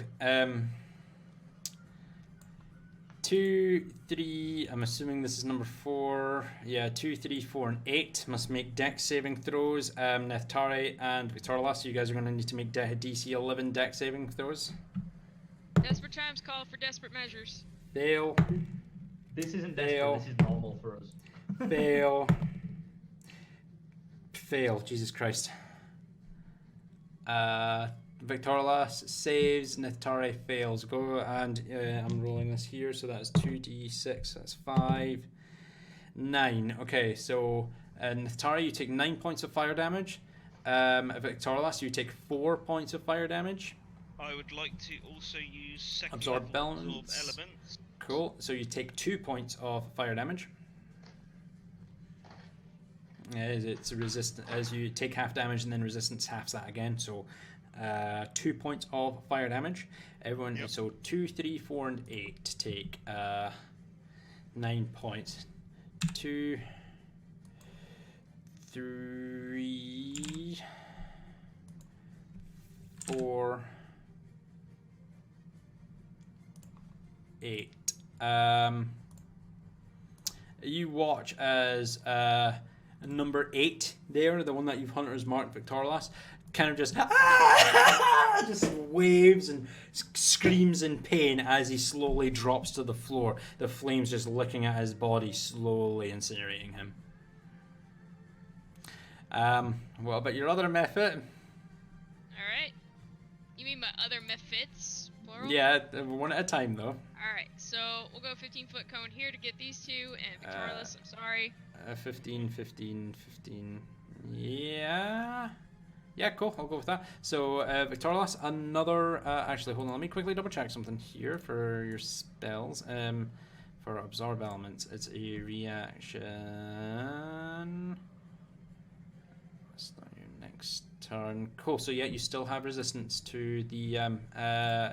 2, 3. I'm assuming this is number 4. Yeah, 2, 3, 4, and 8 must make dex saving throws. Neftari and Victorlas, you guys are going to need to make DC 11 dex saving throws. Desperate times call for desperate measures. Fail. This isn't Fail. desperate, this is normal for us. Fail. Fail. Jesus Christ. Victorlas saves. Neftari fails. Go, and I'm rolling this here, so that's 2d6. That's 5. 9. Okay, so Neftari, you take 9 points of fire damage. Victorlas, you take 4 points of fire damage. I would like to also use second Absorb level elements. absorb elements. Cool. So you take 2 points of fire damage. As it's resistant, as you take half damage and then resistance halves that again. So 2 points of fire damage. Everyone. Yep. So 2, 3, 4, and 8 take 9 points. 2, 3, 4, 8. You watch as number 8 there, the one that you've hunter's marked, Victorlas, kind of just just waves and screams in pain as he slowly drops to the floor. The flames just licking at his body, slowly incinerating him. What about your other method? Alright. You mean my other methods? Plural? Yeah, one at a time though. Alright, so we'll go 15-foot cone here to get these two, and Victorless, I'm sorry. 15, 15, 15. Yeah. Yeah, cool. I'll go with that. So, Victorlas, another... actually, hold on. Let me quickly double check something here for your spells. For Absorb Elements, it's a reaction. That's not your next turn. Cool. So, yeah, you still have resistance to the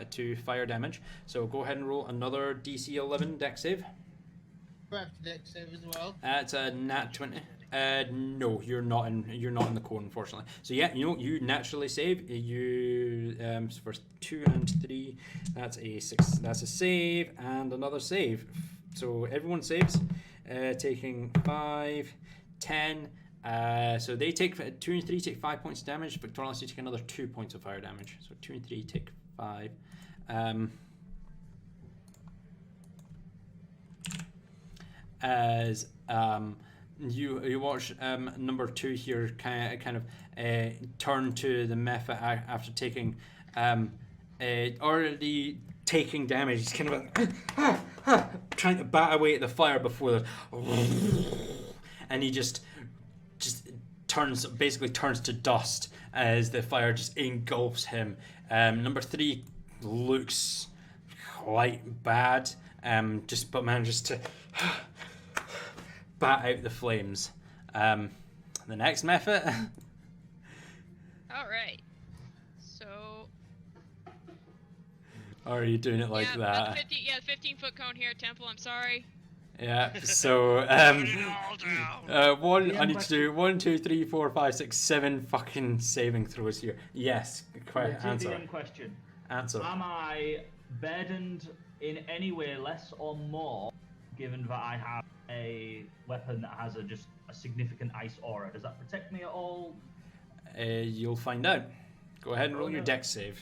to fire damage. So, go ahead and roll another DC 11 dex save. Do I have to dex save as well? It's a nat 20. No, you're not in the cone, unfortunately. So yeah, you naturally save. You for 2 and 3, that's a 6. That's a save and another save. So everyone saves, taking 5, 10, So they take 2 and 3 take 5 points of damage. Victorious, you take another 2 points of fire damage. So 2 and 3 take 5. As you watch number 2 here kind of turn to the Mepha after taking already taking damage. He's kind of like, trying to bat away at the fire before the and he just basically turns to dust as the fire just engulfs him. Number 3 looks quite bad, but manages to bat out the flames. The next method. All right. So. Or are you doing it like that? 15-foot cone here, Temple. I'm sorry. Yeah. So one. I need to do 1, 2, 3, 4, 5, 6, 7 fucking saving throws here. Yes. Answer. Question. Answer. Am I burdened in any way, less or more, given that I have a weapon that has just a significant ice aura? Does that protect me at all? You'll find out. Go ahead and roll your dex save.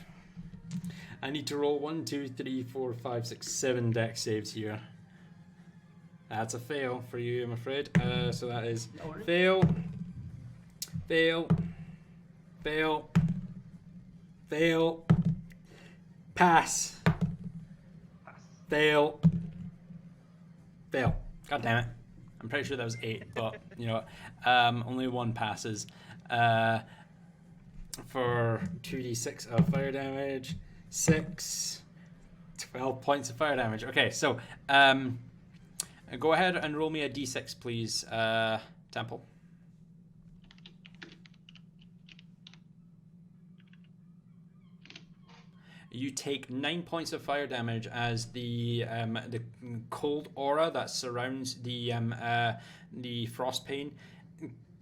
I need to roll 1, 2, 3, 4, 5, 6, 7 dex saves here. That's a fail for you, I'm afraid. So that is fail, fail, fail, fail, pass, fail, fail. God damn it. I'm pretty sure that was 8, but you know, only 1 passes. For 2d6 of fire damage, 6, 12 points of fire damage. Okay, so go ahead and roll me a d6, please, Temple. You take 9 points of fire damage as the cold aura that surrounds the frost pane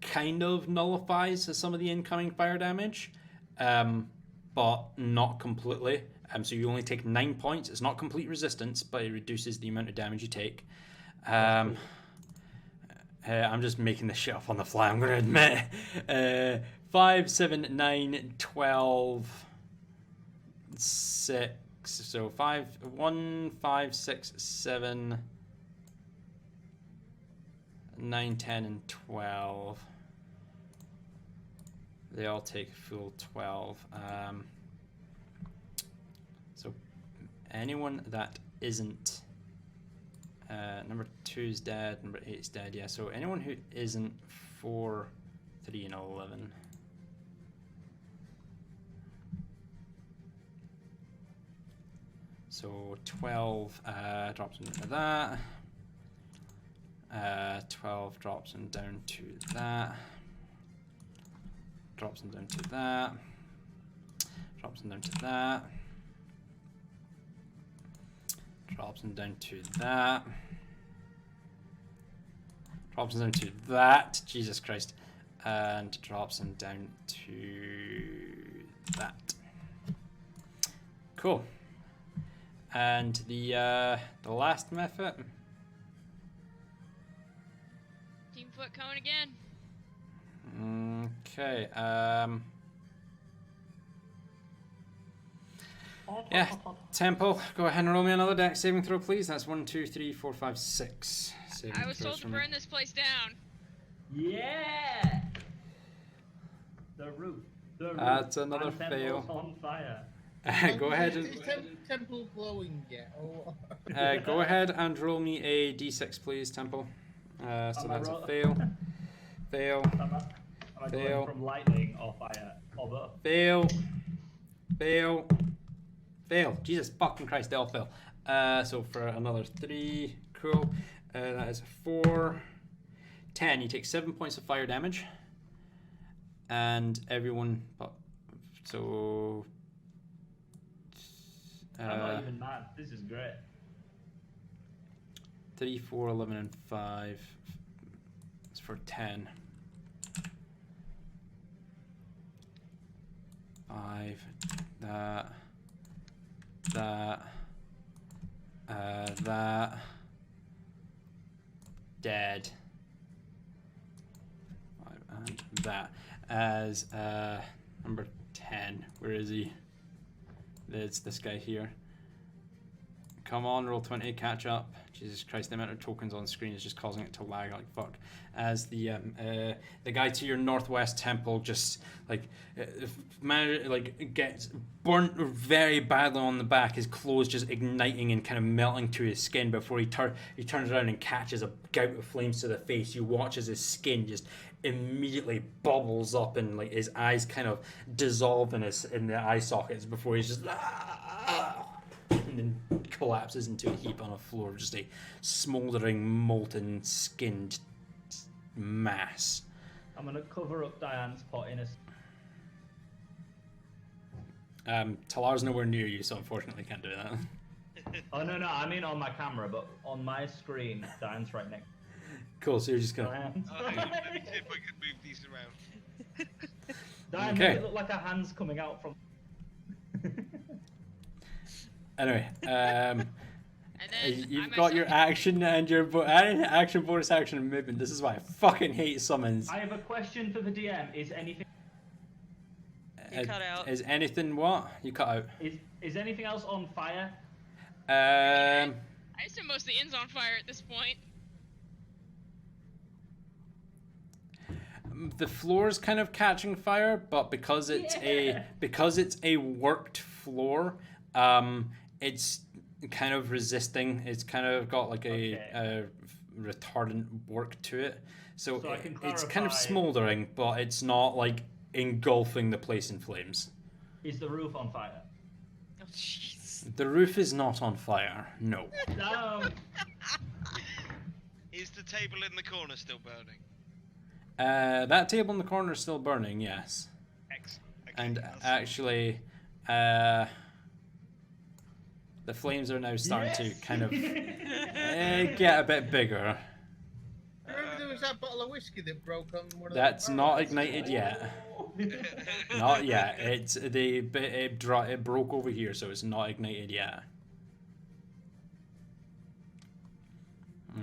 kind of nullifies some of the incoming fire damage, but not completely. So you only take 9 points. It's not complete resistance, but it reduces the amount of damage you take. I'm just making this shit up on the fly, I'm going to admit. 5, 7, 9, 12, 6. So 1, 5, 6, 7, 9, 10, and 12. They all take a full 12. So anyone that isn't number 2 is dead, number 8 is dead, yeah. So anyone who isn't 4, 3, and 11. So 12 drops into that. 12 drops them down to that. Drops them down to that. Drops them down to that. Drops them down to that. Drops them down to that. Jesus Christ. And drops them down to that. Cool. And the last method. 15-foot cone again. Okay. Yeah, Temple, go ahead and roll me another dex saving throw, please. That's 1, 2, 3, 4, 5, 6. I was told to burn this place down. Yeah! The roof. The roof. That's another And Temple's fail. on fire. Go ahead and Is Temple glowing yet? Or... go ahead and roll me a d6, please, Temple. So that's a fail. Fail. Am I Fail. going from lightning or fire or both? Fail. Fail. Fail. Jesus fucking Christ, they all fail. So for another 3, cool. That is 4, 10. You take 7 points of fire damage. And everyone, so... I'm not even mad. This is great. 3, 4, 11, and 5. It's for 10. 5. That. Dead. 5 that. As number 10, where is he? It's this guy here. Come on, roll 20, catch up. Jesus Christ, the amount of tokens on screen is just causing it to lag like fuck. As the guy to your northwest temple just gets burnt very badly on the back, his clothes just igniting and kind of melting to his skin before he turns around and catches a gout of flames to the face. You watch as his skin just immediately bubbles up and like his eyes kind of dissolve in the eye sockets before he's just and then collapses into a heap on a floor, just a smouldering, molten, skinned mass. I'm gonna cover up Diane's pot in a. Talar's nowhere near you, so unfortunately can't do that. Oh no, I mean on my camera, but on my screen, Diane's right next. Cool, so you're just gonna. Diane, Let me see if I can move these around. Diane, Okay. make it look like her hands coming out from. Anyway, And then you've I got your myself- action and your action, bonus action, and movement. This is why I fucking hate summons. I have a question for the DM. Is anything You cut out. Is anything what? You cut out. is anything else on fire? I assume most of the inn's on fire at this point. The floor's kind of catching fire, but because it's a worked floor, it's kind of resisting. It's kind of got like a retardant work to it, so I can it's kind of clarify- smoldering, but it's not like engulfing the place in flames. Is the roof on fire? Oh, jeez. The roof is not on fire. No. No. Is the table in the corner still burning? That table in the corner is still burning. Yes. Excellent. Okay, And that's- actually, the flames are now starting to kind of get a bit bigger. Remember there was that bottle of whiskey that broke on one of That's the not ignited yet. Not yet. It broke over here, so it's not ignited yet.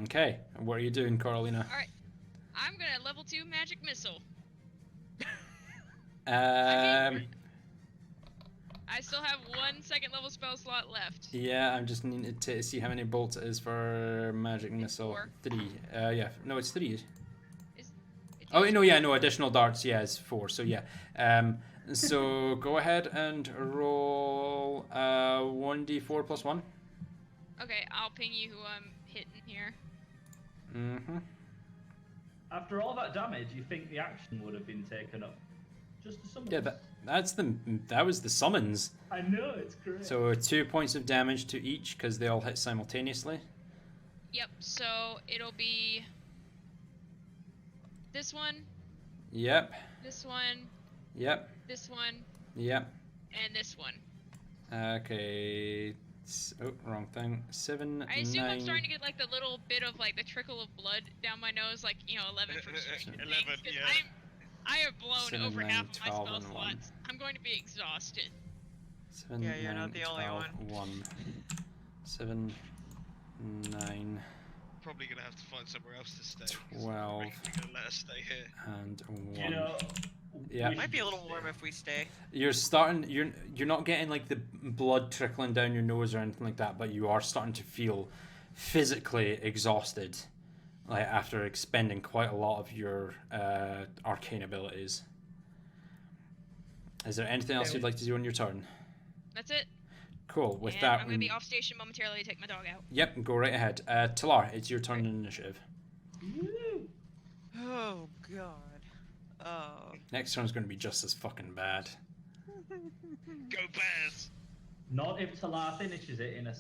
Okay, what are you doing, Carolina? All right, I'm gonna level 2 magic missile. I still have 1 second level spell slot left. Yeah, I'm just needing to see how many bolts it is for magic missile. 4. 3. Yeah, no, it's 3. It Oh, takes- no, yeah, no, additional darts, yeah, it's 4, so yeah. So go ahead and roll 1d4 plus 1. Okay, I'll ping you who I'm hitting here. Mm-hmm. After all that damage, you think the action would have been taken up? Just the summons. Yeah, that was the summons. I know, it's great. So 2 points of damage to each because they all hit simultaneously. Yep, so it'll be this one, Yep, this one, yep, this one, yep. and this one. Okay. Oh, wrong thing. 7, I assume 9. I'm starting to get like the little bit of like the trickle of blood down my nose, like 11 from stretching 11, things, 'cause yeah. I have blown 7, over 9, half of my 12, spell and 1. slots. I'm going to be exhausted. 7, Yeah, you're 9, not the only 12, one. 1. 7, 9, Probably gonna have to find somewhere else to stay. 12. They're gonna let us stay here. and 1. You know, Yeah. we Might be a should little just warm stay. if we stay. You're not getting like the blood trickling down your nose or anything like that, but you are starting to feel physically exhausted, like after expending quite a lot of your arcane abilities. Is there anything else you'd like to do on your turn? That's it. Cool. With And that, I'm going to be off station momentarily to take my dog out. Yep, go right ahead. Talar, it's your turn in initiative. Oh god. Oh. Next turn's going to be just as fucking bad. Go Bears! Not if Talar finishes it in a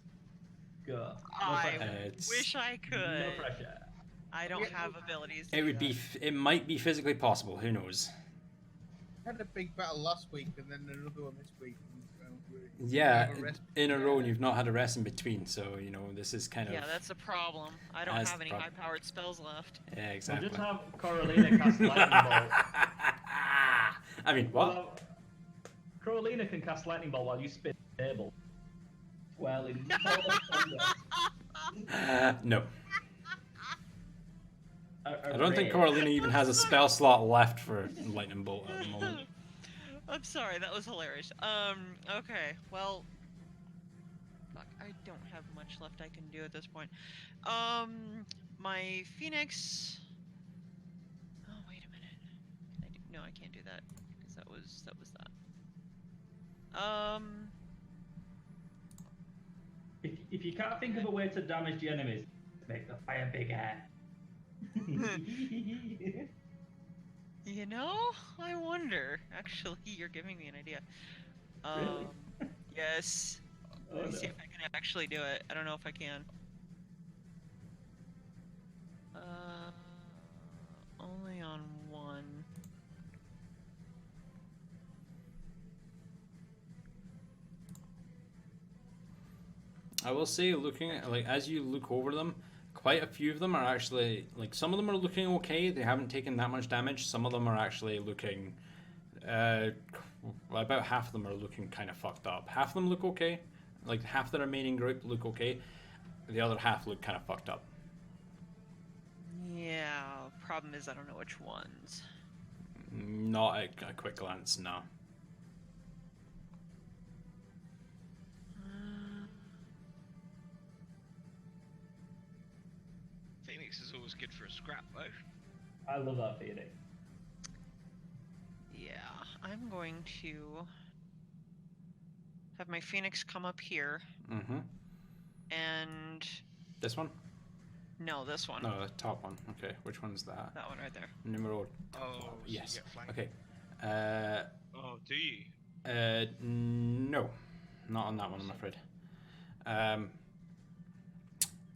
go. I It's- wish I No could. pressure. I don't have abilities. to It do would be. that. It might be physically possible. Who knows? had a big battle last week and then another one this week. And, we Yeah, have a rest. in a row, and you've not had a rest in between. So this is kind of. Yeah, that's a problem. I don't That's have the any problem. high-powered spells left. Yeah, We'll exactly. just have Coralina cast lightning bolt. I mean, what? Well, Coralina can cast lightning bolt while you spin the table. Well, in No. I don't think Coralina even has a spell slot left for Lightning Bolt at the moment. I'm sorry, that was hilarious. Okay, well, fuck, I don't have much left I can do at this point. My Phoenix. Oh, wait a minute. Can I do... No, I can't do that because that was that. If you can't think of a way to damage the enemies, make the fire bigger. You know, I wonder. Actually, you're giving me an idea. Really? Yes. Oh, Let me no. see if I can actually do it. I don't know if I can. Only on one. I will say, looking at, like, as you look over them, quite a few of them are actually, like, some of them are looking okay. They haven't taken that much damage. Some of them are actually looking, about half of them are looking kind of fucked up. Half of them look okay. Like, half the remaining group look okay. The other half look kind of fucked up. Yeah, problem is I don't know which ones. Not at a quick glance, no. Phoenix is always good for a scrap, though. I love that Phoenix. Yeah, I'm going to have my Phoenix come up here. Mm-hmm. And This one? no, this one. No, the top one. Okay, which one's that? That one right there. Numero. Oh, so Yes. you get flanked. Okay. Oh, do you? No, not on that one, I'm afraid.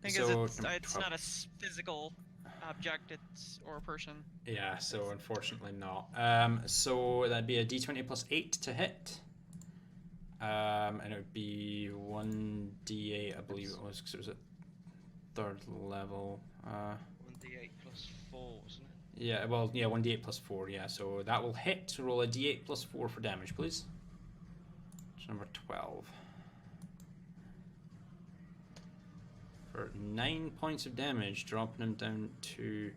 Because so it's number 12. not a physical object, it's or a person. Yeah, so unfortunately not. So that'd be a d20 plus 8 to hit. And it would be 1d8, I believe it was, because it was at 3rd level. 1d8 plus 4, wasn't it? Yeah, well, yeah, 1d8 plus 4, yeah. So that will hit. So roll a d8 plus 4 for damage, please. It's number 12. For 9 points of damage, dropping him down to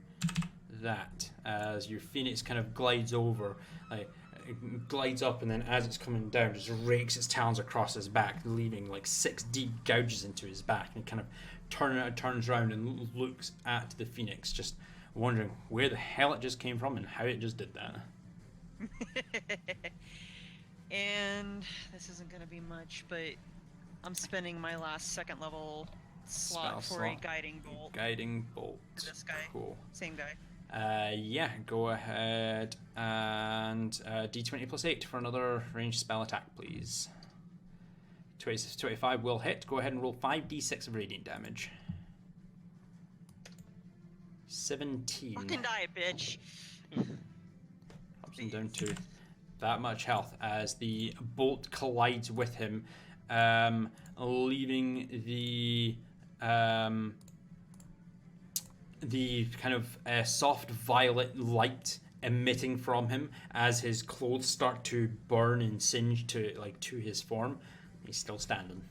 that. As your Phoenix kind of glides over, like, it glides up, and then as it's coming down, just rakes its talons across his back, leaving like 6 deep gouges into his back, and kind of turns around and looks at the Phoenix, just wondering where the hell it just came from and how it just did that. And this isn't going to be much, but I'm spending my last 2nd level slot Spell for a slot. guiding bolt. Guiding bolt. For this guy. Cool. Same guy. Yeah, go ahead and d20 plus 8 for another ranged spell attack, please. 25 will hit. Go ahead and roll 5d6 of radiant damage. 17. Fucking die, bitch. Drops him down to that much health as the bolt collides with him, leaving the kind of soft violet light emitting from him as his clothes start to burn and singe to his form. He's still standing.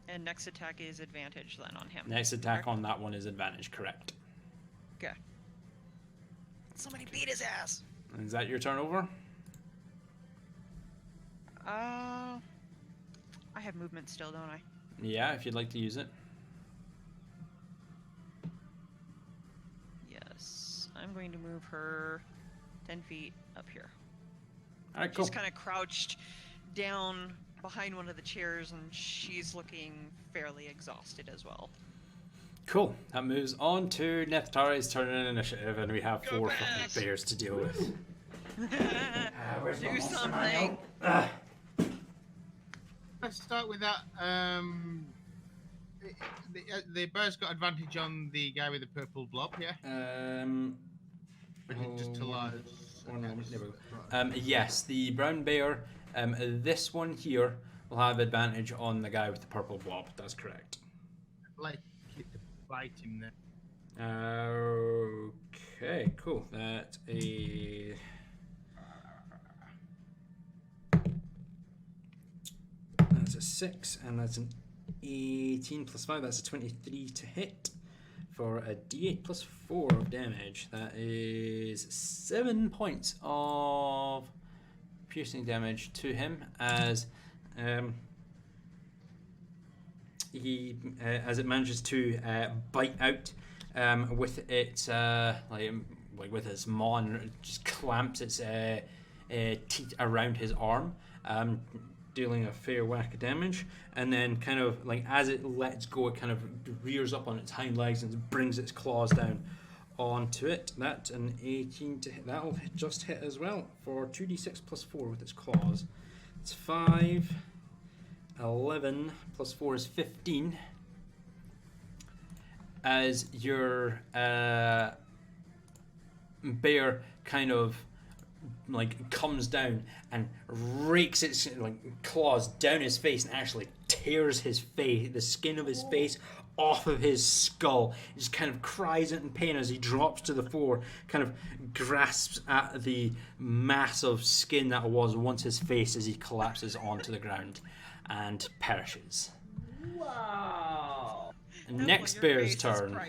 And next attack is advantage then on him. Next attack on that one is advantage, correct. Okay. Somebody beat his ass. Is that your turn over? I have movement still, don't I? Yeah, if you'd like to use it. Yes. I'm going to move her 10 feet up here. All right, cool. She's kind of crouched down behind one of the chairs, and she's looking fairly exhausted as well. Cool. That moves on to Neftari's turn in initiative, and we have 4 fucking bears to deal with. Do something. Let's start with that. The bear's got advantage on the guy with the purple blob, yeah? But just to large. Yes, the brown bear, this one here, will have advantage on the guy with the purple blob. That's correct. I'd like it to bite him there. Okay, cool. That's a... That's a 6, and that's an 18 plus 5. That's a 23 to hit for a d8 plus 4 of damage. That is 7 points of piercing damage to him as as it manages to bite out with its like with its maw, and it just clamps its teeth around his arm, dealing a fair whack of damage. And then kind of like as it lets go, it kind of rears up on its hind legs and brings its claws down onto it. That's an 18 to hit. That'll just hit as well for 2d6 plus 4 with its claws. It's 5, 11 plus 4 is 15. As your bear kind of like comes down and rakes its like claws down his face and actually tears his face, the skin of his face off of his skull. He just kind of cries out in pain as he drops to the floor, kind of grasps at the mass of skin that was once his face as he collapses onto the ground and perishes. Wow. Next bear's turn.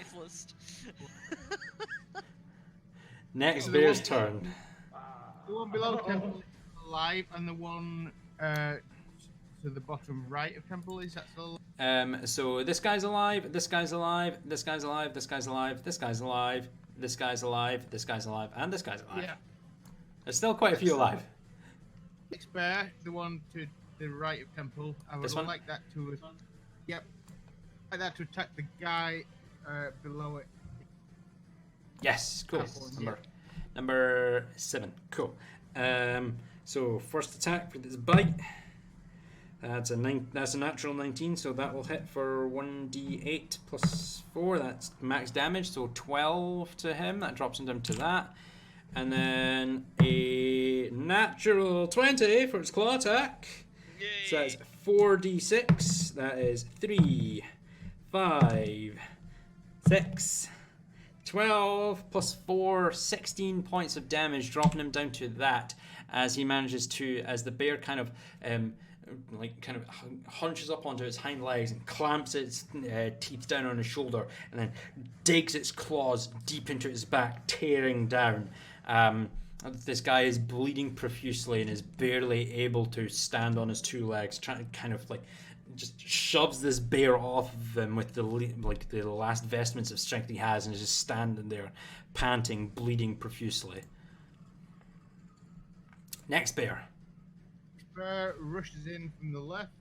Next bear's turn. The one below Temple is alive, and the one to the bottom right of Temple, is that still alive? So this guy's alive, this guy's alive, this guy's alive, this guy's alive, this guy's alive, this guy's alive, this guy's alive, and this guy's alive. Yeah. There's still quite a few alive. Next bear, the one to the right of Temple. I would This one? like that to. Yep. Like that to attack the guy below it. Yes, cool. Yes. Number 7. Cool. So first attack with his bite. That's a natural 19, so that will hit for 1d8 plus 4. That's max damage, so 12 to him. That drops him down to that. And then a natural 20 for its claw attack. Yay. So that's 4d6. That is 3, 5, 6, 12 plus 4, 16 points of damage, dropping him down to that as he manages to, as the bear kind of hunches up onto its hind legs and clamps its teeth down on his shoulder and then digs its claws deep into his back, tearing down. This guy is bleeding profusely and is barely able to stand on his two legs, trying to kind of like just shoves this bear off of him with the last vestments of strength he has, and is just standing there panting, bleeding profusely. Next bear. Bear rushes in from the left.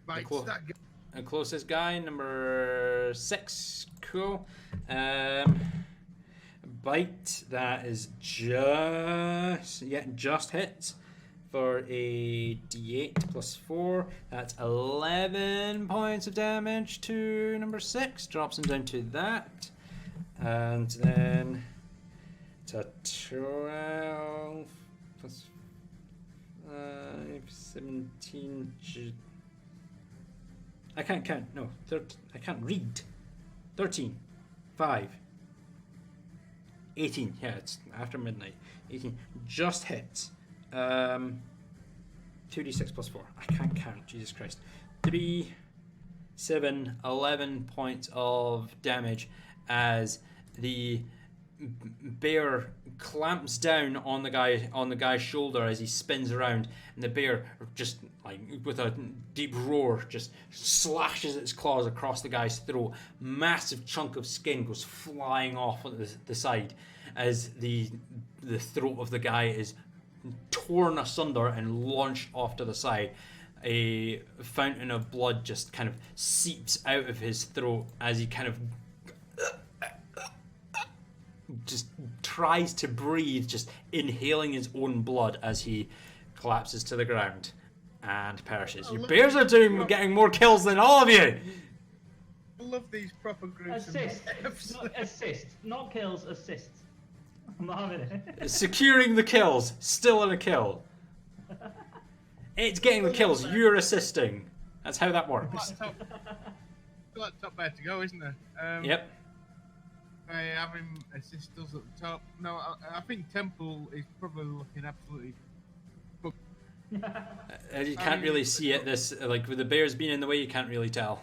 Bites that guy. The closest guy, number 6. Cool. Bite, that is just hits for a d8 plus 4. That's 11 points of damage to number 6. Drops him down to that. And then it's a 12 plus 5, 17. I can't count. No, I can't read. 13, 5, 18. Yeah, it's after midnight. 18 just hits. 2d6 plus 4. I can't count. Jesus Christ. 3, 7, 11 points of damage as the bear clamps down on the guy's shoulder as he spins around, and the bear just like with a deep roar just slashes its claws across the guy's throat. Massive chunk of skin goes flying off at the side as the throat of the guy is torn asunder and launched off to the side. A fountain of blood just kind of seeps out of his throat as he kind of just tries to breathe, just inhaling his own blood as he collapses to the ground and perishes. You bears are getting more kills than all of you! I love these proper groups. Assists, not kills, assists. I'm not having it. Securing the kills, still in a kill. It's getting the kills, you're assisting. That's how that works. Still at top there to go, isn't there? Yep. I have him assist us at the top. No, I think Temple is probably looking absolutely fucked You can't really see it. This like with the bears being in the way, you can't really tell.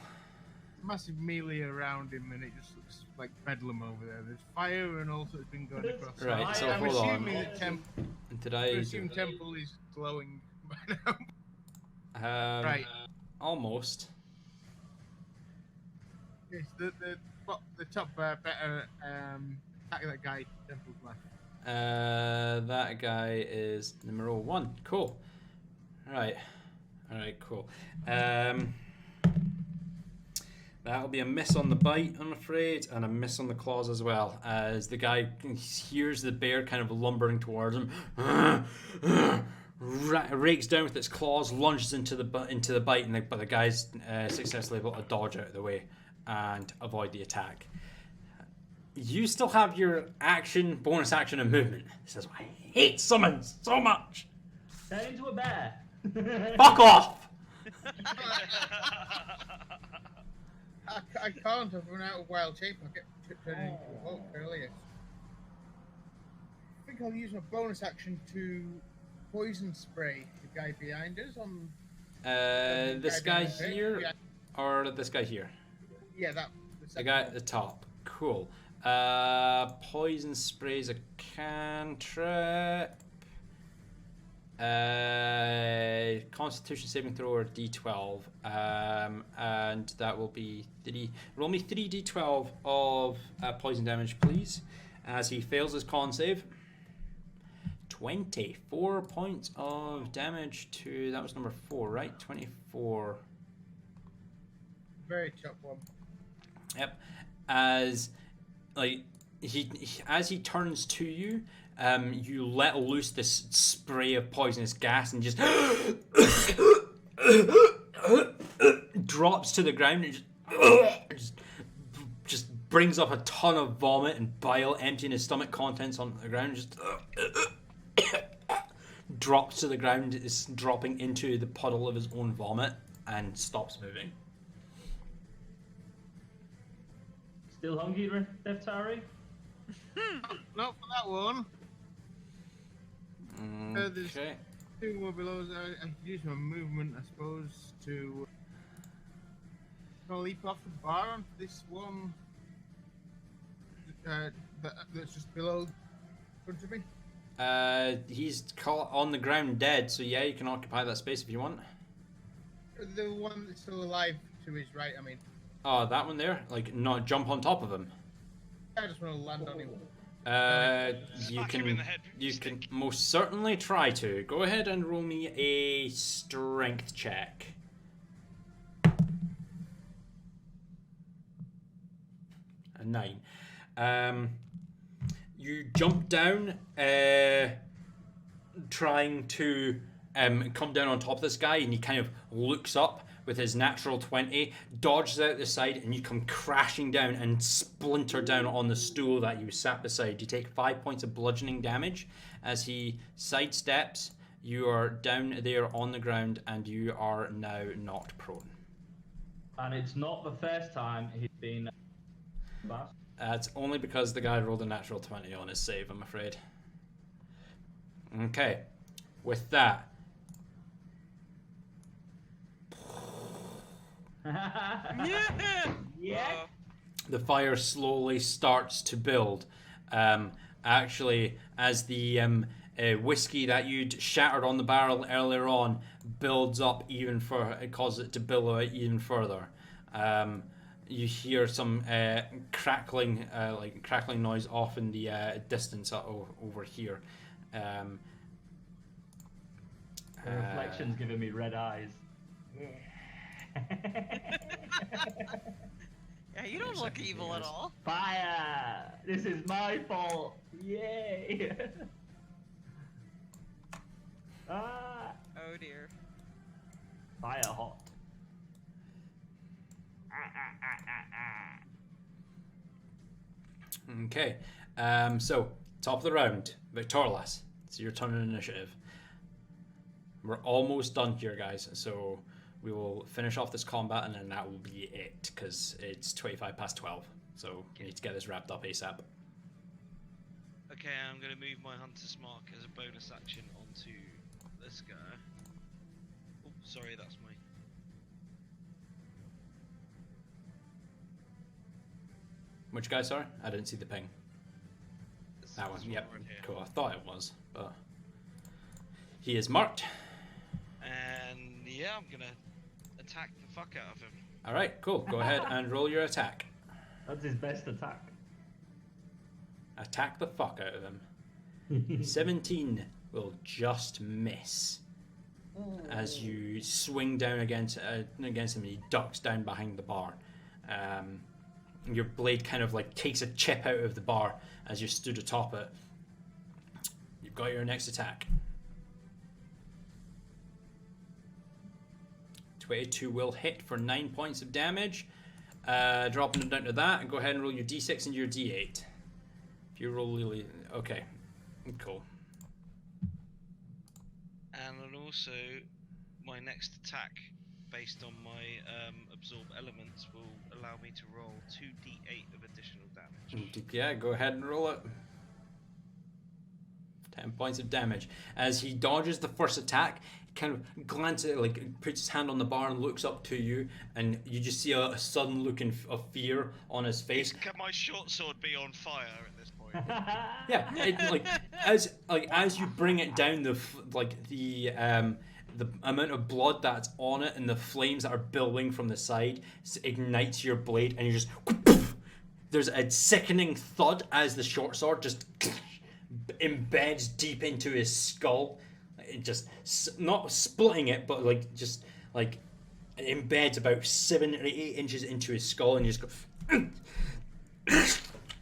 Massive melee around him, and it just looks like bedlam over there. There's fire and all sorts been going across. Right, so I'm hold on. assuming the temple. Did I I? assume temple is glowing by now. Right. Almost. Yes, the top better attack that guy. Temple's left. That guy is number 1. Cool. Alright, cool. That'll be a miss on the bite, I'm afraid, and a miss on the claws as well, as the guy hears the bear kind of lumbering towards him, rakes down with its claws, lunges into the bite, but the guy's successfully able to dodge out of the way and avoid the attack. You still have your action, bonus action, and movement. This is why I hate summons so much. Turn into a bear. Fuck off! I can't. I've run out of wild shape. I get turned into a boat earlier. I think I'll use my bonus action to poison spray the guy behind us on. This guy here, or this guy here? Yeah, that. The guy at the top. Cool. Poison sprays a cantrip. Constitution saving throw or D12, and that will be 3. Roll me 3d12 of poison damage, please, as he fails his con save. 24 points of damage to, that was number 4, right? 24. Very top one. Yep. As like as he turns to you, you let loose this spray of poisonous gas and just drops to the ground and just brings up a ton of vomit and bile, emptying his stomach contents onto the ground. Just drops to the ground, is dropping into the puddle of his own vomit and stops moving. Still hungry, Deftari? Not for that one. There's Okay. 2 more below. I could use my movement, I suppose, to leap off the bar onto this one that's just below in front of me. He's caught on the ground dead, so yeah, you can occupy that space if you want. The one that's still alive to his right, I mean. Oh, that one there? Like, not jump on top of him? I just want to land on him. You can most certainly try to. Go ahead and roll me a strength check. A 9. You jump down, trying to come down on top of this guy, and he kind of looks up with his natural 20, dodges out the side, and you come crashing down and splinter down on the stool that you sat beside. You take 5 points of bludgeoning damage. As he sidesteps, you are down there on the ground, and you are now knocked prone. And it's not the first time he's been bad. It's only because the guy rolled a natural 20 on his save, I'm afraid. Okay, with that, Yeah. the fire slowly starts to build. Actually, as the whiskey that you'd shattered on the barrel earlier on builds up even further, it causes it to billow out even further. You hear some crackling noise off in the distance over here. The reflection's giving me red eyes. Yeah, you don't look evil at all. Fire! This is my fault! Yay! Ah! Oh dear. Fire hot. Okay, so top of the round, Victorlas. It's your turn in initiative. We're almost done here, guys. So we will finish off this combat, and then that will be it, because it's 25 past 12. So you need to get this wrapped up ASAP. Okay, I'm going to move my Hunter's Mark as a bonus action onto this guy. Sorry, that's my. Which guy, sorry? I didn't see the ping. That one, This yep. right here. Cool, I thought it was, but... He is marked. And yeah, I'm gonna attack the fuck out of him. Alright, cool. Go ahead and roll your attack. That's his best attack. Attack the fuck out of him. 17 will just miss. As you swing down against him, and he ducks down behind the bar. Your blade kind of like takes a chip out of the bar as you stood atop it. You've got your next attack. 22 will hit for 9 points of damage. Dropping it down to that, and go ahead and roll your d6 and your d8. If you roll really... Okay, cool. And then also, my next attack, based on my absorb elements, will allow me to roll 2d8 of additional damage. Yeah, go ahead and roll it. 10 points of damage. As he dodges the first attack, he kind of glances, like puts his hand on the bar and looks up to you, and you just see a sudden look of fear on his face. Can my short sword be on fire at this point? Yeah, as you bring it down, the amount of blood that's on it and the flames that are billowing from the side ignites your blade, and you just... There's a sickening thud as the short sword just embeds deep into his skull. It just, not splitting it, but it embeds about 7 or 8 inches into his skull, and you just go...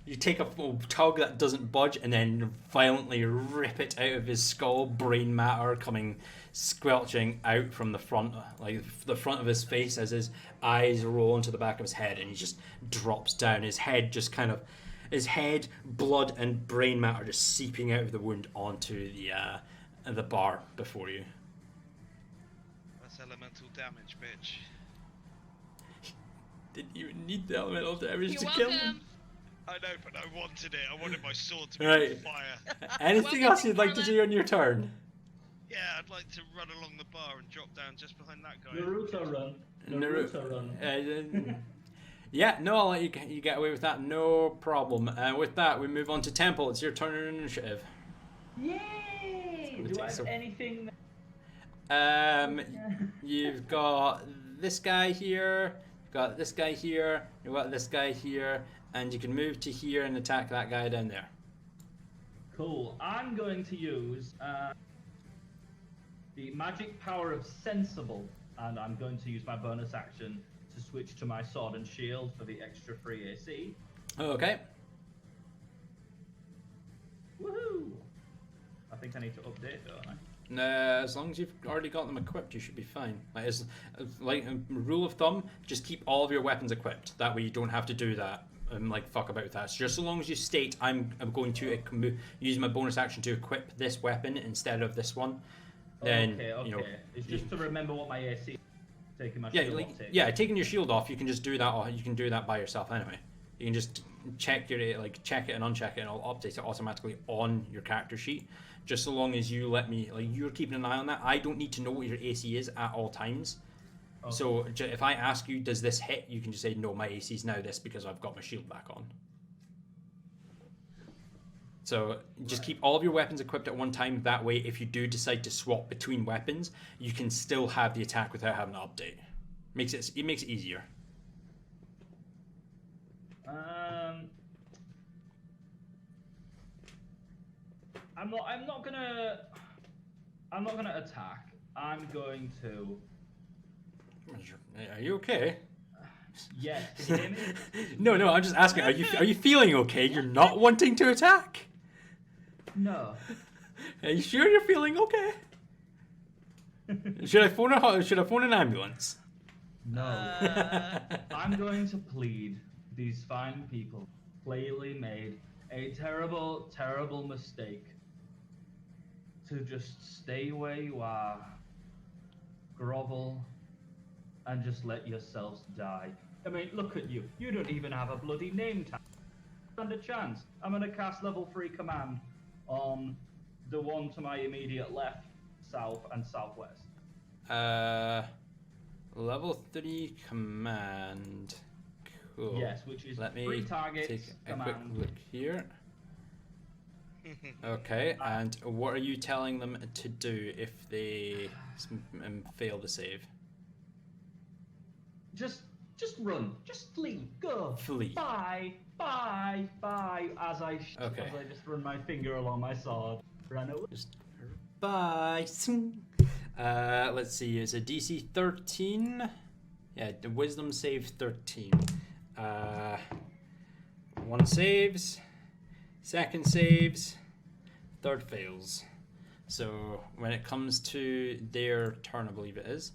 You take a tug that doesn't budge, and then violently rip it out of his skull, brain matter coming squelching out from the front, like the front of his face, as his eyes roll into the back of his head, and he just drops down. His head, blood, and brain matter just seeping out of the wound onto the bar before you. That's elemental damage, bitch. Didn't even need the elemental damage You're to welcome. kill him. I know, but I wanted it. I wanted my sword to be Right. on fire. Anything Welcome else to you'd like to do on your turn? Yeah, I'd like to run along the bar and drop down just behind that guy. Naruto run. Naruto run. Yeah, no, I'll let you get away with that, no problem. With that, we move on to Temple. It's your turn in initiative. Yay! Do I have anything? You've got this guy here, you've got this guy here, you've got this guy here, and you can move to here and attack that guy down there. Cool. I'm going to use the magic power of Sensible, and I'm going to use my bonus action to switch to my sword and shield for the extra free AC. Okay. Woohoo! I think I need to update, don't I? As long as you've already got them equipped, you should be fine. Like a rule of thumb, just keep all of your weapons equipped. That way you don't have to do that. Fuck about that. So just so long as you state, I'm going to use my bonus action to equip this weapon instead of this one. Then, okay. you know, It's just to remember what my AC is. Taking my shield off. Taking your shield off, you can just do that. Or you can do that by yourself anyway. You can just check it and uncheck it, and I'll update it automatically on your character sheet. Just so long as you let me, you're keeping an eye on that. I don't need to know what your AC is at all times. Okay. So if I ask you, does this hit? You can just say, no, my AC is now this because I've got my shield back on. So just keep all of your weapons equipped at one time. That way, if you do decide to swap between weapons, you can still have the attack without having to update. It makes it easier. I'm not gonna attack. I'm going to. Are you okay? Yes. Can you hear me? No. I'm just asking. Are you feeling okay? You're not wanting to attack? No. Are you sure you're feeling okay? Should I phone an ambulance? No. I'm going to plead these fine people clearly made a terrible, terrible mistake to just stay where you are, grovel, and just let yourselves die. I mean, look at you. You don't even have a bloody name tag. Stand a chance. I'm gonna cast level 3 command on the one to my immediate left, south, and southwest. Level 3 command. Cool. Yes, which is Let me 3 targets take a quick command. look here. Okay, and what are you telling them to do if they fail the save? Just run. Just leave. Go. Flee. Bye. As I just run my finger along my sword. Run away. Just bye. Let's see. It's a DC 13. Yeah, the Wisdom save 13. One saves. Second saves. Third fails. So when it comes to their turn, I believe it is.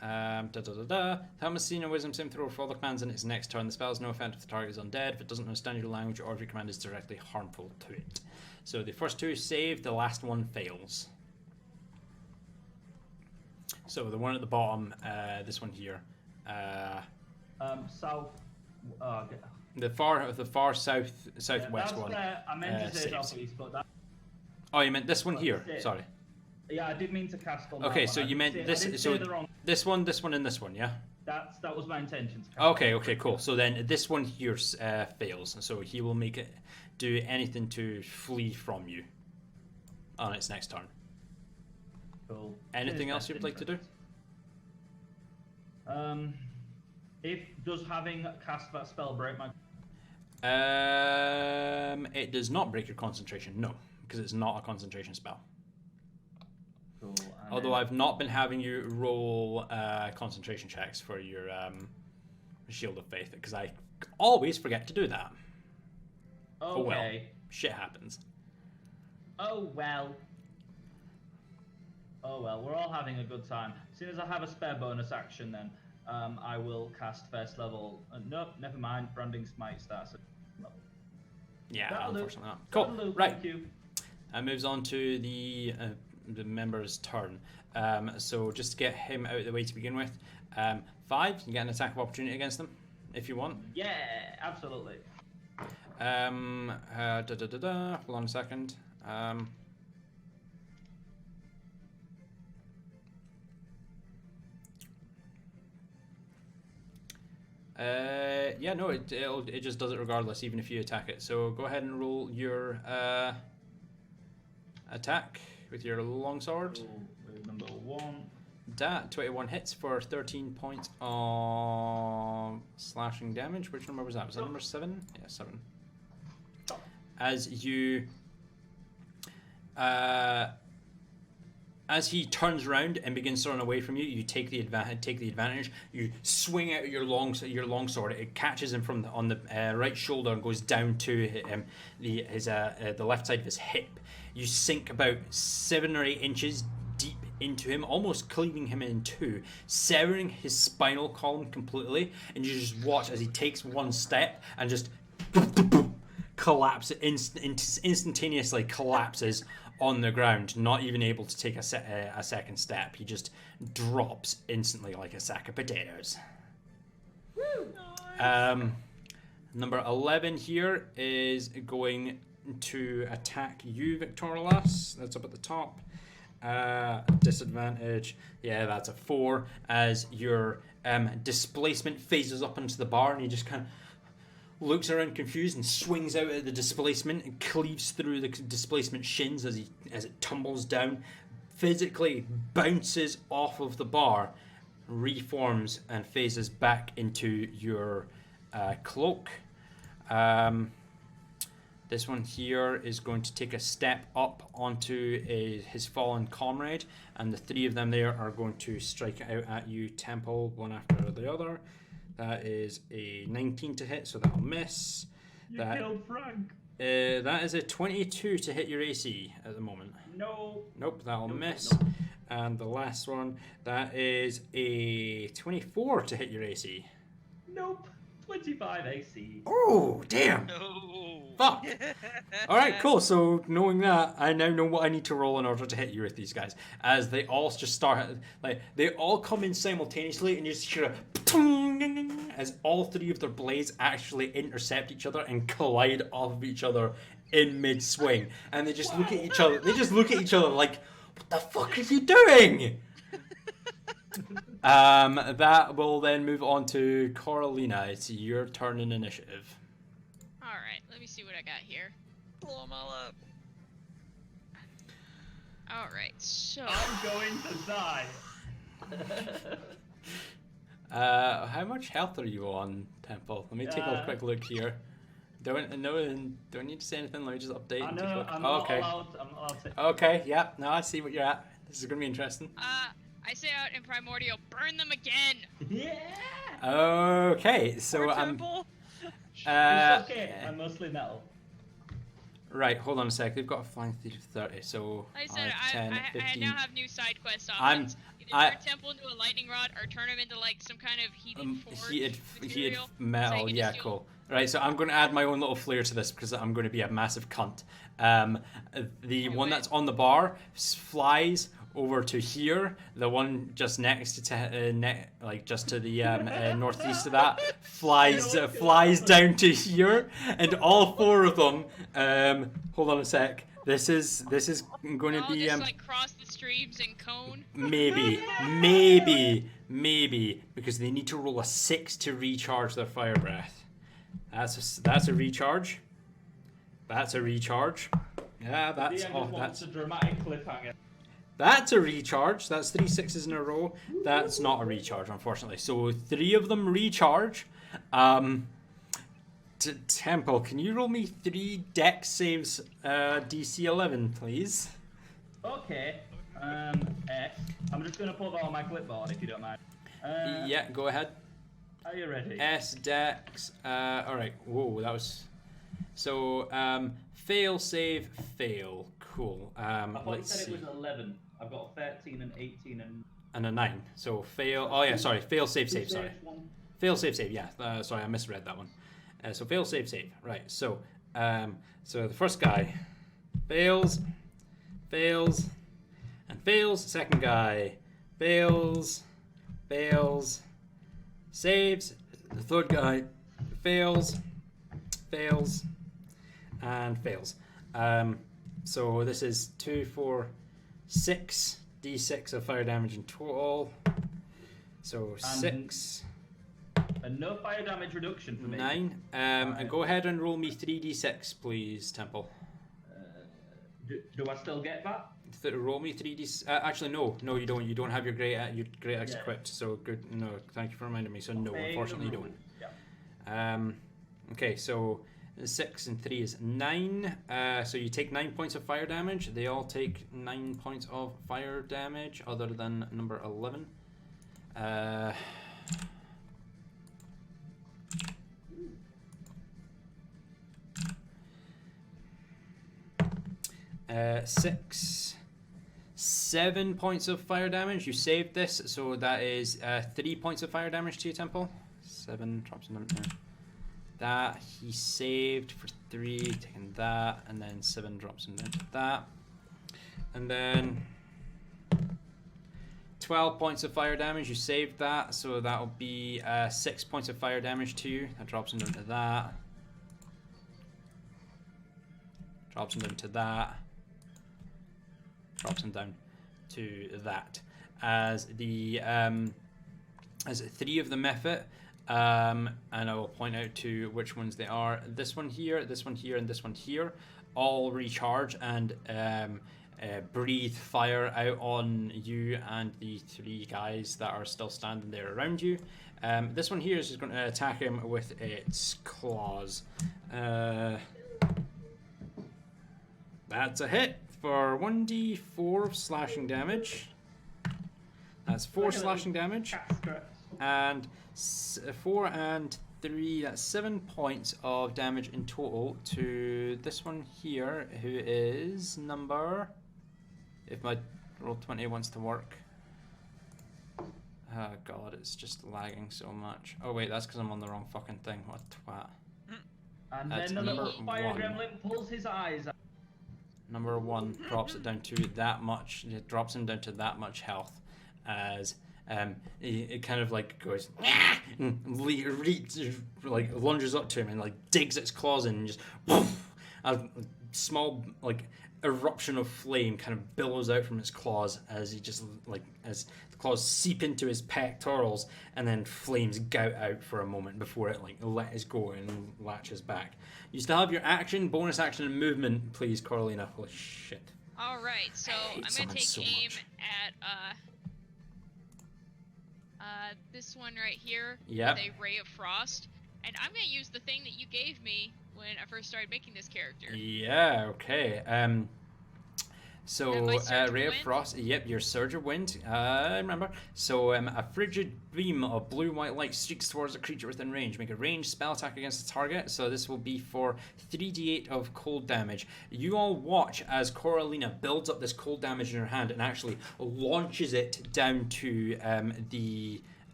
Thomasina Wisdom saving throw for all the commands in its next turn. The spell has no effect if the target is undead. If it doesn't understand your language or if your command is directly harmful to it. So the first 2 save, the last one fails. So the one at the bottom, this one here. South. The far southwest one. I meant to say saves. southeast, but that. Oh, you meant this one here. Sorry. Yeah, I did mean to cast on. Okay, that so one. you meant this. So this one, and this one, yeah. That was my intention. To cast Okay, cool. So then this one here fails, so he will make it do anything to flee from you on its next turn. Cool. Anything else you'd like to do? If does having cast that spell break my? It does not break your concentration, no, because it's not a concentration spell. Cool. Although I've not been having you roll concentration checks for your Shield of Faith, because I always forget to do that. Okay. Oh well, shit happens. Oh well. We're all having a good time. As soon as I have a spare bonus action, then I will cast first level. Nope, never mind. Branding Smite starts at level. Yeah, That'll unfortunately not. That'll Cool. do, Right. Thank you. And moves on to the member's turn. So just to get him out of the way to begin with, 5, you get an attack of opportunity against them if you want. Yeah, absolutely. Hold on a second. Yeah, no, it just does it regardless, even if you attack it. So go ahead and roll your attack with your longsword. Cool. Number 1. That 21 hits for 13 points of slashing damage. Which number was that? Was that number 7? Yeah, 7. As you as he turns around and begins to run away from you, you take the advantage. You swing out your longsword. It catches him on the right shoulder and goes down to the left side of his hip. You sink about 7 or 8 inches deep into him, almost cleaving him in 2, severing his spinal column completely. And you just watch as he takes one step and just collapses, instantaneously collapses on the ground, not even able to take a second step. He just drops instantly like a sack of potatoes. Woo! Number 11 here is going to attack you, Victorlas. That's up at the top. Disadvantage. Yeah, that's a 4. As your displacement phases up into the bar, and he just kind of looks around confused and swings out at the displacement and cleaves through the displacement shins as it tumbles down, physically bounces off of the bar, reforms and phases back into your cloak. This one here is going to take a step up onto his fallen comrade, and the 3 of them there are going to strike out at you, Temple, one after the other. That is a 19 to hit, so that'll miss. You killed Frank. That is a 22 to hit your AC at the moment. No. Nope, that'll miss. Nope. And the last one, that is a 24 to hit your AC. Nope. 25 AC. Oh, damn. No. Fuck. Alright, cool. So knowing that, I now know what I need to roll in order to hit you with these guys. As they all just start, they all come in simultaneously, and you just hear a as all 3 of their blades actually intercept each other and collide off of each other in mid-swing. And they just look at each other. They just look at each other like, what the fuck are you doing? That will then move on to Coralina. It's your turn in initiative. Alright, let me see what I got here. Blow them all up. Alright, so. I'm going to die. How much health are you on, Temple? Let me take a quick look here. Don't need to say anything. Let me just update. I and take a know, look. I'm Oh, not okay. allowed. I'm not allowed to. Okay. Yeah. No, I see what you're at. This is gonna be interesting. I say out in Primordial, burn them again! Yeah. Okay. So Poor I'm. Temple. It's okay. I'm mostly metal. Right. Hold on a sec. They've got a flying speed of 30. So Like I said, 10, I 15. now have new side quest I'm- options. Either turn Temple into a lightning rod or turn him into like some kind of heated forge heated material. metal. so you can Yeah, just do- cool. Right, so I'm going to add my own little flair to this because I'm going to be a massive cunt. The one that's on the bar flies over to here. The one just next to like just to the northeast of that flies down to here, and all four of them. Hold on a sec. This is going to I'll be just like cross the streams in cone. maybe because they need to roll a 6 to recharge their fire breath. That's a recharge. That's a recharge. Yeah, that's a dramatic cliffhanger. That's a recharge. That's 3 6s in a row. That's not a recharge, unfortunately. So 3 of them recharge. Temple, can you roll me 3 dex saves, DC 11, please? Okay. I'm just gonna put that on my clipboard if you don't mind. Yeah, go ahead. Are you ready? S dex. All right. Whoa, that was. So fail, save, fail. Cool. I thought you Let's said see. it was 11. I've got 13 and 18 And a 9. So fail. Oh yeah, sorry. Fail, save, save. Sorry. One. Fail, save, save. Yeah. Sorry, I misread that one. So fail, save, save. Right. So so the first guy fails, and fails. Second guy fails, saves. The third guy fails, and fails. So this is 2, 4, 6 d6 of fire damage in total. So 6. And no fire damage reduction for me. 9. And go ahead and roll me 3d6, please, Temple. Do I still get that? Roll me 3d. Actually, no, you don't. You don't have your great axe Yeah. equipped. So good. No, thank you for reminding me. So no, Obey the unfortunately, you don't. rules. Yeah. Okay, so 6 and 3 is 9. So you take 9 points of fire damage. They all take 9 points of fire damage, other than number 11. 6, 7 points of fire damage. You saved this, so that is 3 points of fire damage to you, Temple. 7 drops in there. That he saved for 3, taking that, and then 7 drops him down to that, and then 12 points of fire damage. You saved that, so that will be 6 points of fire damage to you. That drops him down to that. Drops him down to that. Drops him down to that. As the as 3 of them effort, and I will point out to which ones they are. This one here, this one here, and this one here, all recharge and breathe fire out on you and the 3 guys that are still standing there around you. This one here is just going to attack him with its claws. That's a hit for 1d4 of slashing damage. That's 4 slashing damage. And 4 and 3, that's 7 points of damage in total to this one here, who is number... If my Roll20 wants to work. Oh god, it's just lagging so much. Oh wait, that's because I'm on the wrong fucking thing. What a twat. And That's then the little number fire 1. gremlin pulls his eyes out. Number 1 drops it down to that much. It drops him down to that much health, as it kind of like goes and like lunges up to him and like digs its claws in and just a small like eruption of flame kind of billows out from his claws as he just like as the claws seep into his pectorals, and then flames gout out for a moment before it like lets go and latches back. You still have your action, bonus action, and movement, please, Carolina. Holy shit. All right, so I'm gonna take aim at this one right here. Yep. With a ray of frost, and I'm gonna use the thing that you gave me when I first started making this character. Yeah. Okay. So my Surge of ray of Wind? frost. Yep, your surge of wind. Remember. So a frigid beam of blue-white light streaks towards a creature within range. Make a ranged spell attack against the target. So this will be for 3d8 of cold damage. You all watch as Coralina builds up this cold damage in her hand and actually launches it down to the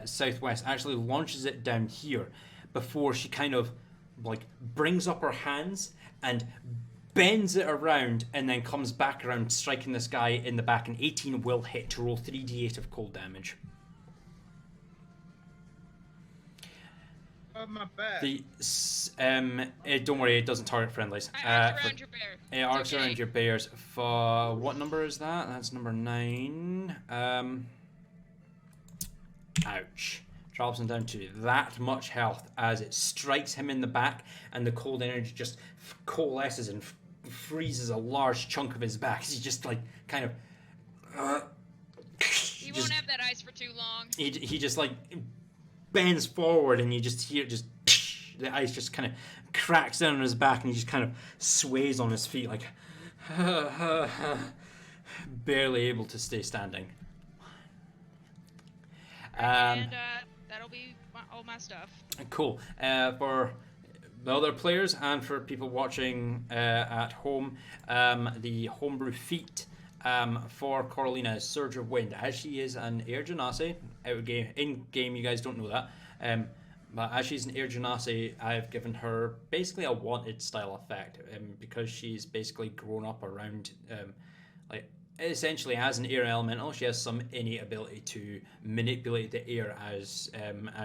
southwest. Actually launches it down here before she kind of like brings up her hands and bends it around and then comes back around, striking this guy in the back. An 18 will hit to roll 3d8 of cold damage. Oh, my bad. Don't worry, it doesn't target friendlies. I arc around your bear. It arcs okay. around your bears. For what number is that? That's number 9. Ouch. Drops him down to that much health as it strikes him in the back, and the cold energy just coalesces and freezes a large chunk of his back. He just like kind of. He won't have that ice for too long. He just like bends forward, and you just hear just the ice just kind of cracks down on his back, and he just kind of sways on his feet like barely able to stay standing. And that'll be all my stuff. Cool. For the other players and for people watching at home, the homebrew feat for Coralina is Surge of Wind. As she is an Air Genasi, in game you guys don't know that, but as she's an Air Genasi, I've given her basically a wanted style effect, because she's basically grown up around like essentially as an air elemental. She has some innate ability to manipulate the air as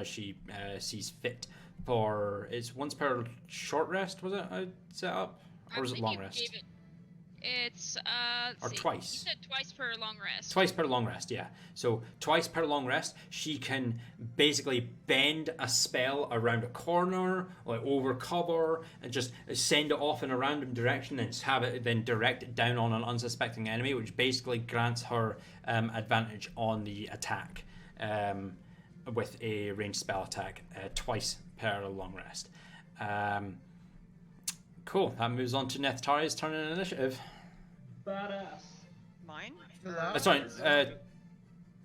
she sees fit. For it's once per short rest, was it I set up, or was it long rest? It's or see. twice. You said twice per long rest. Twice per long rest, yeah. So twice per long rest, she can basically bend a spell around a corner, like over cover, and just send it off in a random direction, and have it then direct it down on an unsuspecting enemy, which basically grants her advantage on the attack with a ranged spell attack twice per long rest. Cool. That moves on to Nethtari's turn in initiative. Badass. Mine? Sorry.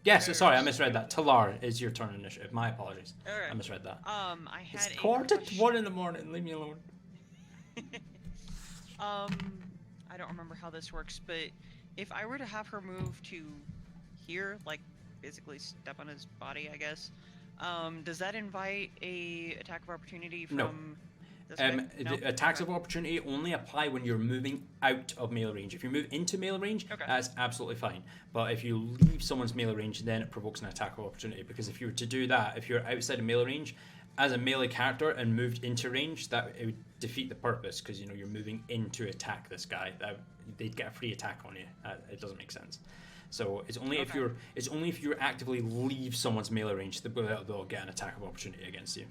Yes. Sorry, I misread that. Talar is your turn in initiative. My apologies. Alright. I misread that. I had It's a 1:45 in the morning. Leave me alone. I don't remember how this works, but if I were to have her move to here, like basically step on his body, I guess, does that invite a attack of opportunity from? No. This way? No? The attacks of opportunity only apply when you're moving out of melee range. If you move into melee range, that's absolutely fine. But if you leave someone's melee range, then it provokes an attack of opportunity. Because if you were to do that, if you're outside of melee range, as a melee character and moved into range, that it would defeat the purpose. Because you're moving in to attack this guy. They'd get a free attack on you. It doesn't make sense. So it's only if you actively leave someone's melee range that they'll get an attack of opportunity against you.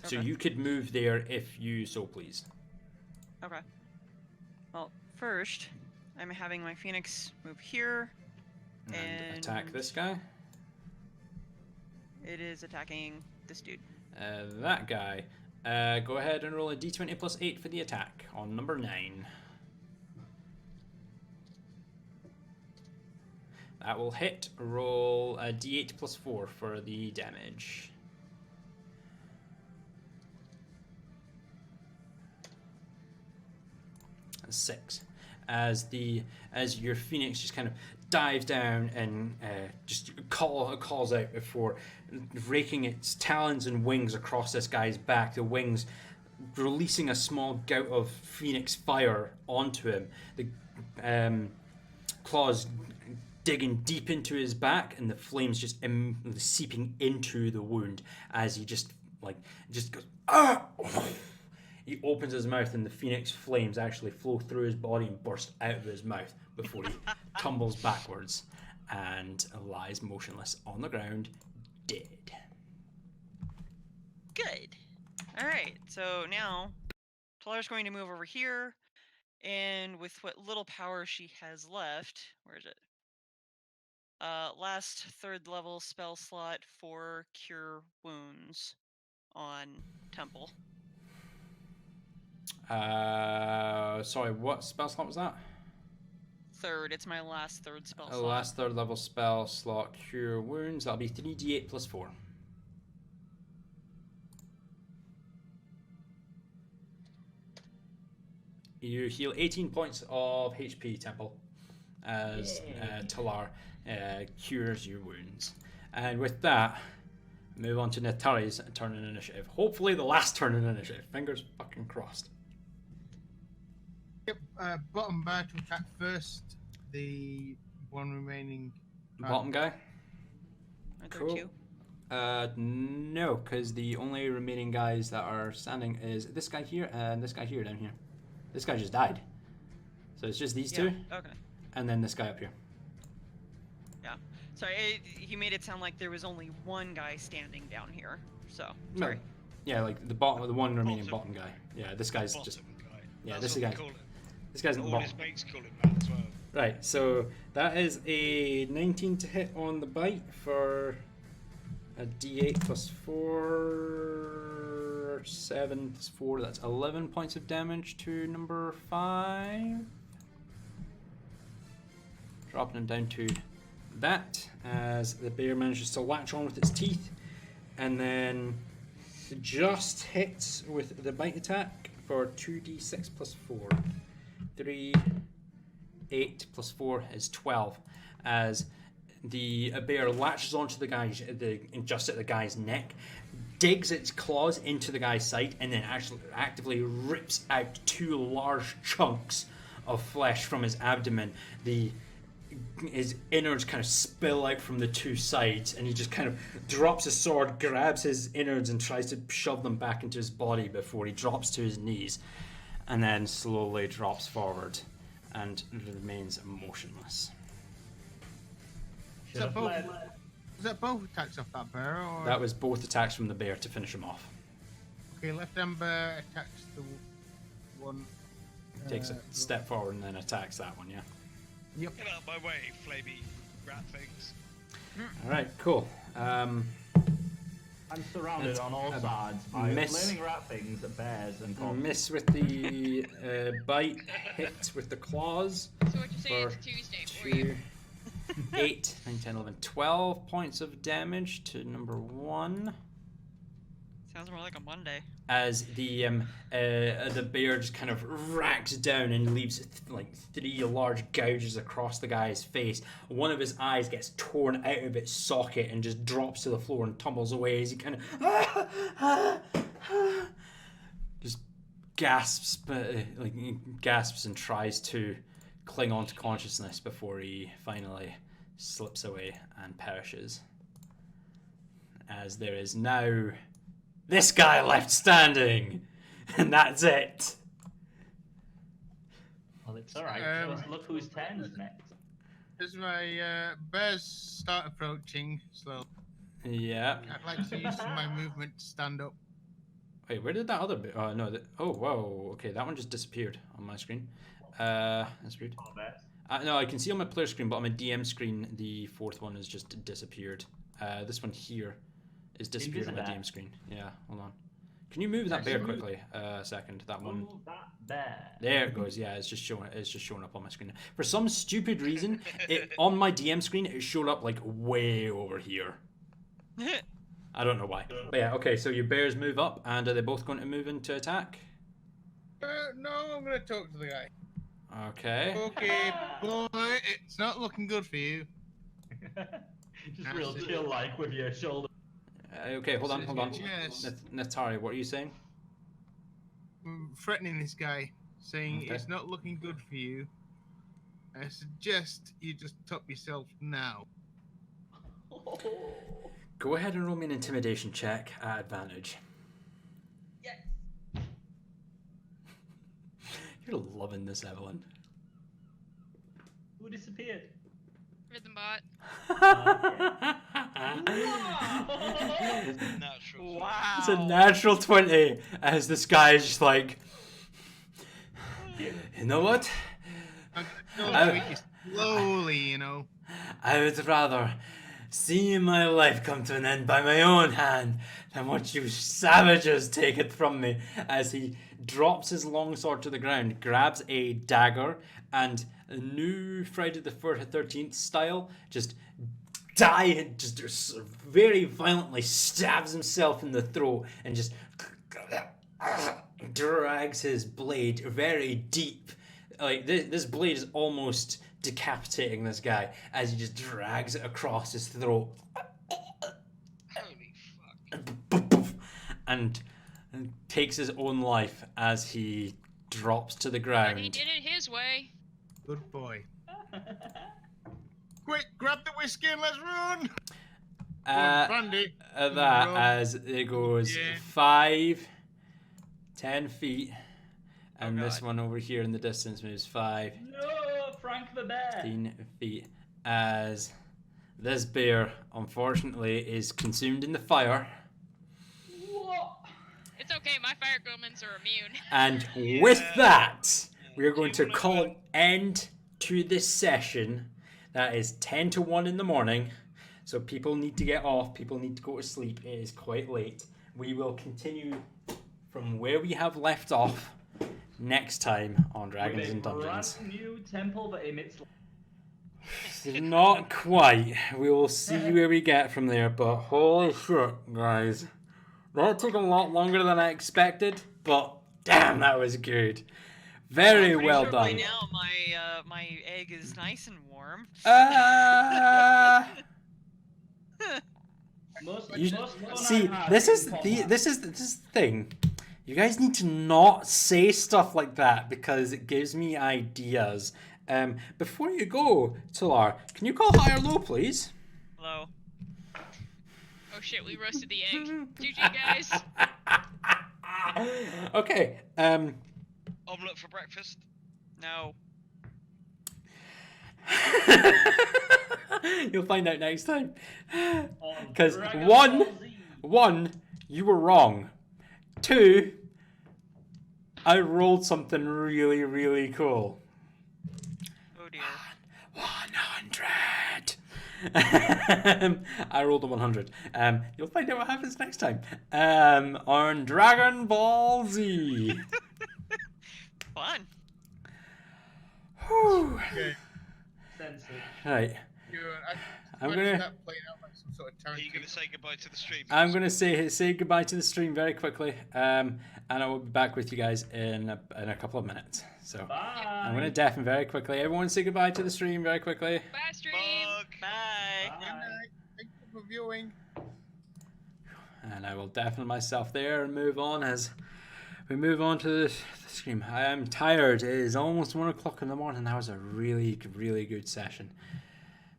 So you could move there if you so please. Okay. Well, first, I'm having my Phoenix move here. And attack this guy. It is attacking this dude. That guy. Go ahead and roll a d20 plus 8 for the attack on number 9. That will hit. Roll a d8 plus 4 for the damage. 6. As your Phoenix just kind of dives down and just calls out before raking its talons and wings across this guy's back. The wings releasing a small gout of Phoenix fire onto him. The claws digging deep into his back, and the flames just seeping into the wound as he just goes He opens his mouth and the phoenix flames actually flow through his body and burst out of his mouth before he tumbles backwards and lies motionless on the ground, dead. Good. All right. So now, Talar's going to move over here, and with what little power she has left, where is it? Last 3rd level spell slot for Cure Wounds on Temple. Sorry, what spell slot was that? 3rd. It's my last 3rd spell slot. Last 3rd level spell slot, Cure Wounds. That'll be 3d8 plus 4. You heal 18 points of HP, Temple, as Talar cures your wounds. And with that, move on to Netari's turn in initiative. Hopefully the last turn in initiative. Fingers fucking crossed. Yep, bottom bar to attack first. The one remaining... Bottom guy? Are there Cool. 2? No, because the only remaining guys that are standing is this guy here and this guy here down here. This guy just died. So it's just these two, Okay. and then this guy up here. Yeah. Sorry, he made it sound like there was only one guy standing down here. So, No. sorry. Yeah, like the one remaining bottom guy. Yeah, this guy's Bottom just... guy. Yeah, That's this what guy. we call him. This guy's in the All bottom. his mates call him that as well. Right, so that is a 19 to hit on the bite for a d8 plus 4, 7 plus 4, that's 11 points of damage to number 5. Dropping him down to that as the bear manages to latch on with its teeth and then just hits with the bite attack for 2d6 plus 4. 3, 8 plus 4 is 12 as the bear latches onto the guy's just at the guy's neck, digs its claws into the guy's side, and then actually actively rips out 2 large chunks of flesh from his abdomen. His innards kind of spill out from the 2 sides, and he just kind of drops his sword, grabs his innards, and tries to shove them back into his body before he drops to his knees, and then slowly drops forward and remains motionless. Is that both attacks off that bear? Or... That was both attacks from the bear to finish him off. Okay, left hand bear attacks the one. Takes a step forward and then attacks that one, yeah. Yep. Get out of my way, flamey rat things. Alright, cool. I'm surrounded That's on all a sides by miss. flaming rat things, bears, and corpses. Miss with the bite, hit with the claws. So what you're saying, For it's Tuesday for you. 8, 9, 10, 11, 12 points of damage to number 1. Sounds more like a Monday. As the bear just kind of racks down and leaves like 3 large gouges across the guy's face. One of his eyes gets torn out of its socket and just drops to the floor and tumbles away as he kind of just gasps, gasps and tries to cling on to consciousness before he finally slips away and perishes. As there is now this guy left standing, and that's it. Well, it's alright. Look whose turn is next. As my bears start approaching slowly, Yeah. I'd like to use some of my movement to stand up. Wait, where did that other bit? Oh no. Oh whoa. Okay, that one just disappeared on my screen. That's weird. Oh, bears. No, I can see on my player screen, but on my DM screen, the 4th one has just disappeared. This one here is disappeared on my DM screen. Yeah, hold on. Can you move that bear quickly? A second. That one. Move that bear. There it goes. Yeah, it's just showing up on my screen. For some stupid reason, on my DM screen it showed up like way over here. I don't know why. But yeah, okay. So your bears move up, and are they both going to move into attack? No, I'm gonna talk to the guy. Okay. Okay, boy, it's not looking good for you. Just real chill, like with your shoulder. Okay, hold on. Yes. Natari, what are you saying? I'm threatening this guy, saying Okay. it's not looking good for you. I suggest you just top yourself now. Go ahead and roll me an intimidation check at advantage. Yes. loving this, Evelyn. Who disappeared? Rhythm bot. Natural. Wow. It's a natural 20 as this guy is just like, you know what? Slowly, you know. I would rather see my life come to an end by my own hand than watch you savages take it from me. As he drops his longsword to the ground, grabs a dagger, and a new Friday the 13th style, just very violently stabs himself in the throat and just drags his blade very deep. Like this blade is almost decapitating this guy as he just drags it across his throat. Holy fuck. And takes his own life as he drops to the ground. But he did it his way. Good boy. Quick, grab the whiskey and let's run! Brandy. That as it goes Yeah. 5, 10 feet, and Oh, this God. one over here in the distance moves 5, No, Frank the Bear. 15 feet, as this bear unfortunately is consumed in the fire. What? It's okay, my fire gremlins are immune. And with that, we are going to call an end to this session. That is 10 to 1 in the morning. So people need to get off. People need to go to sleep. It is quite late. We will continue from where we have left off next time on Dragons With a and Dungeons. brand new temple that emits. Not quite. We will see where we get from there. But holy shit, guys. That took a lot longer than I expected. But damn, that was good. Very I'm pretty well sure by done. now my egg is nice and warm. Most You- fun See, I had this in is combat. this is the thing. You guys need to not say stuff like that because it gives me ideas. Before you go, Talar, can you call high or low, please? Hello. Oh shit, we roasted the egg. GG, guys. Okay. Omelette for breakfast. No. You'll find out next time. On Because Dragon one, Ball Z. you were wrong. 2, I rolled something really, really cool. Oh dear. 100. I rolled a 100. You'll find out what happens next time. On Dragon Ball Z. Fun. Whew. Okay. Censored. Right. I'm gonna- That playing out like some sort of Are you going Tarantino. to say goodbye to the stream? I'm gonna say goodbye to the stream very quickly, and I will be back with you guys in a couple of minutes. So Bye. I'm gonna deafen very quickly. Everyone say goodbye to the stream very quickly. Bye, stream. Bug. Bye. Good night. Thank you for viewing. And I will deafen myself there and move on as we move on to the stream. I am tired. It is almost 1 o'clock in the morning. That was a really, really good session.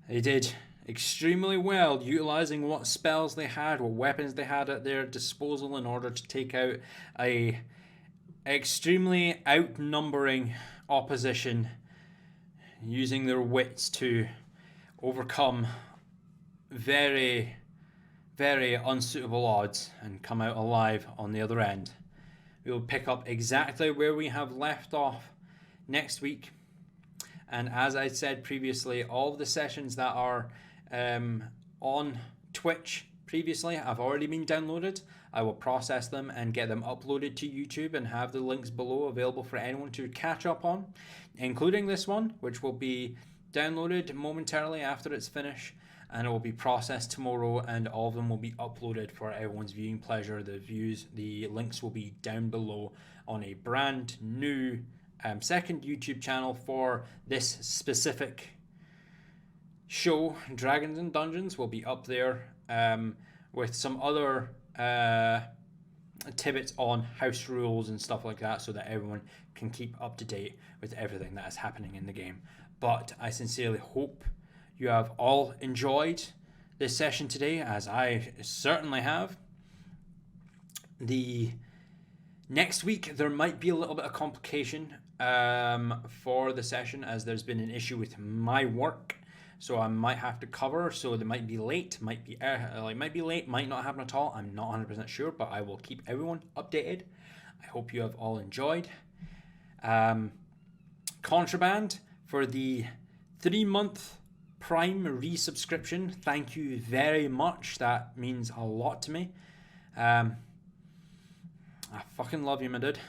They did extremely well utilizing what spells they had, what weapons they had at their disposal in order to take out a extremely outnumbering opposition, using their wits to overcome very, very unsuitable odds and come out alive on the other end. We will pick up exactly where we have left off next week. And as I said previously, all of the sessions that are on Twitch previously have already been downloaded. I will process them and get them uploaded to YouTube and have the links below available for anyone to catch up on, including this one, which will be downloaded momentarily after its finished, and it will be processed tomorrow, and all of them will be uploaded for everyone's viewing pleasure. The links will be down below on a brand new second YouTube channel for this specific show. Dragons and Dungeons will be up there with some other tidbits on house rules and stuff like that, so that everyone can keep up to date with everything that is happening in the game. But I sincerely hope you have all enjoyed this session today, as I certainly have. The Next week, there might be a little bit of complication for the session, as there's been an issue with my work. So I might have to cover, so they might be late, might be late, might not happen at all. I'm not 100% sure, but I will keep everyone updated. I hope you have all enjoyed. Contraband, for the 3-month Prime resubscription, thank you very much. That means a lot to me. I fucking love you, my dude.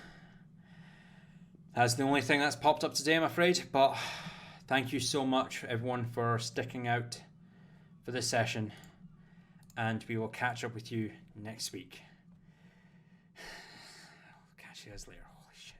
That's the only thing that's popped up today, I'm afraid, but thank you so much, everyone, for sticking out for this session, and we will catch up with you next week. I'll catch you guys later. Holy shit.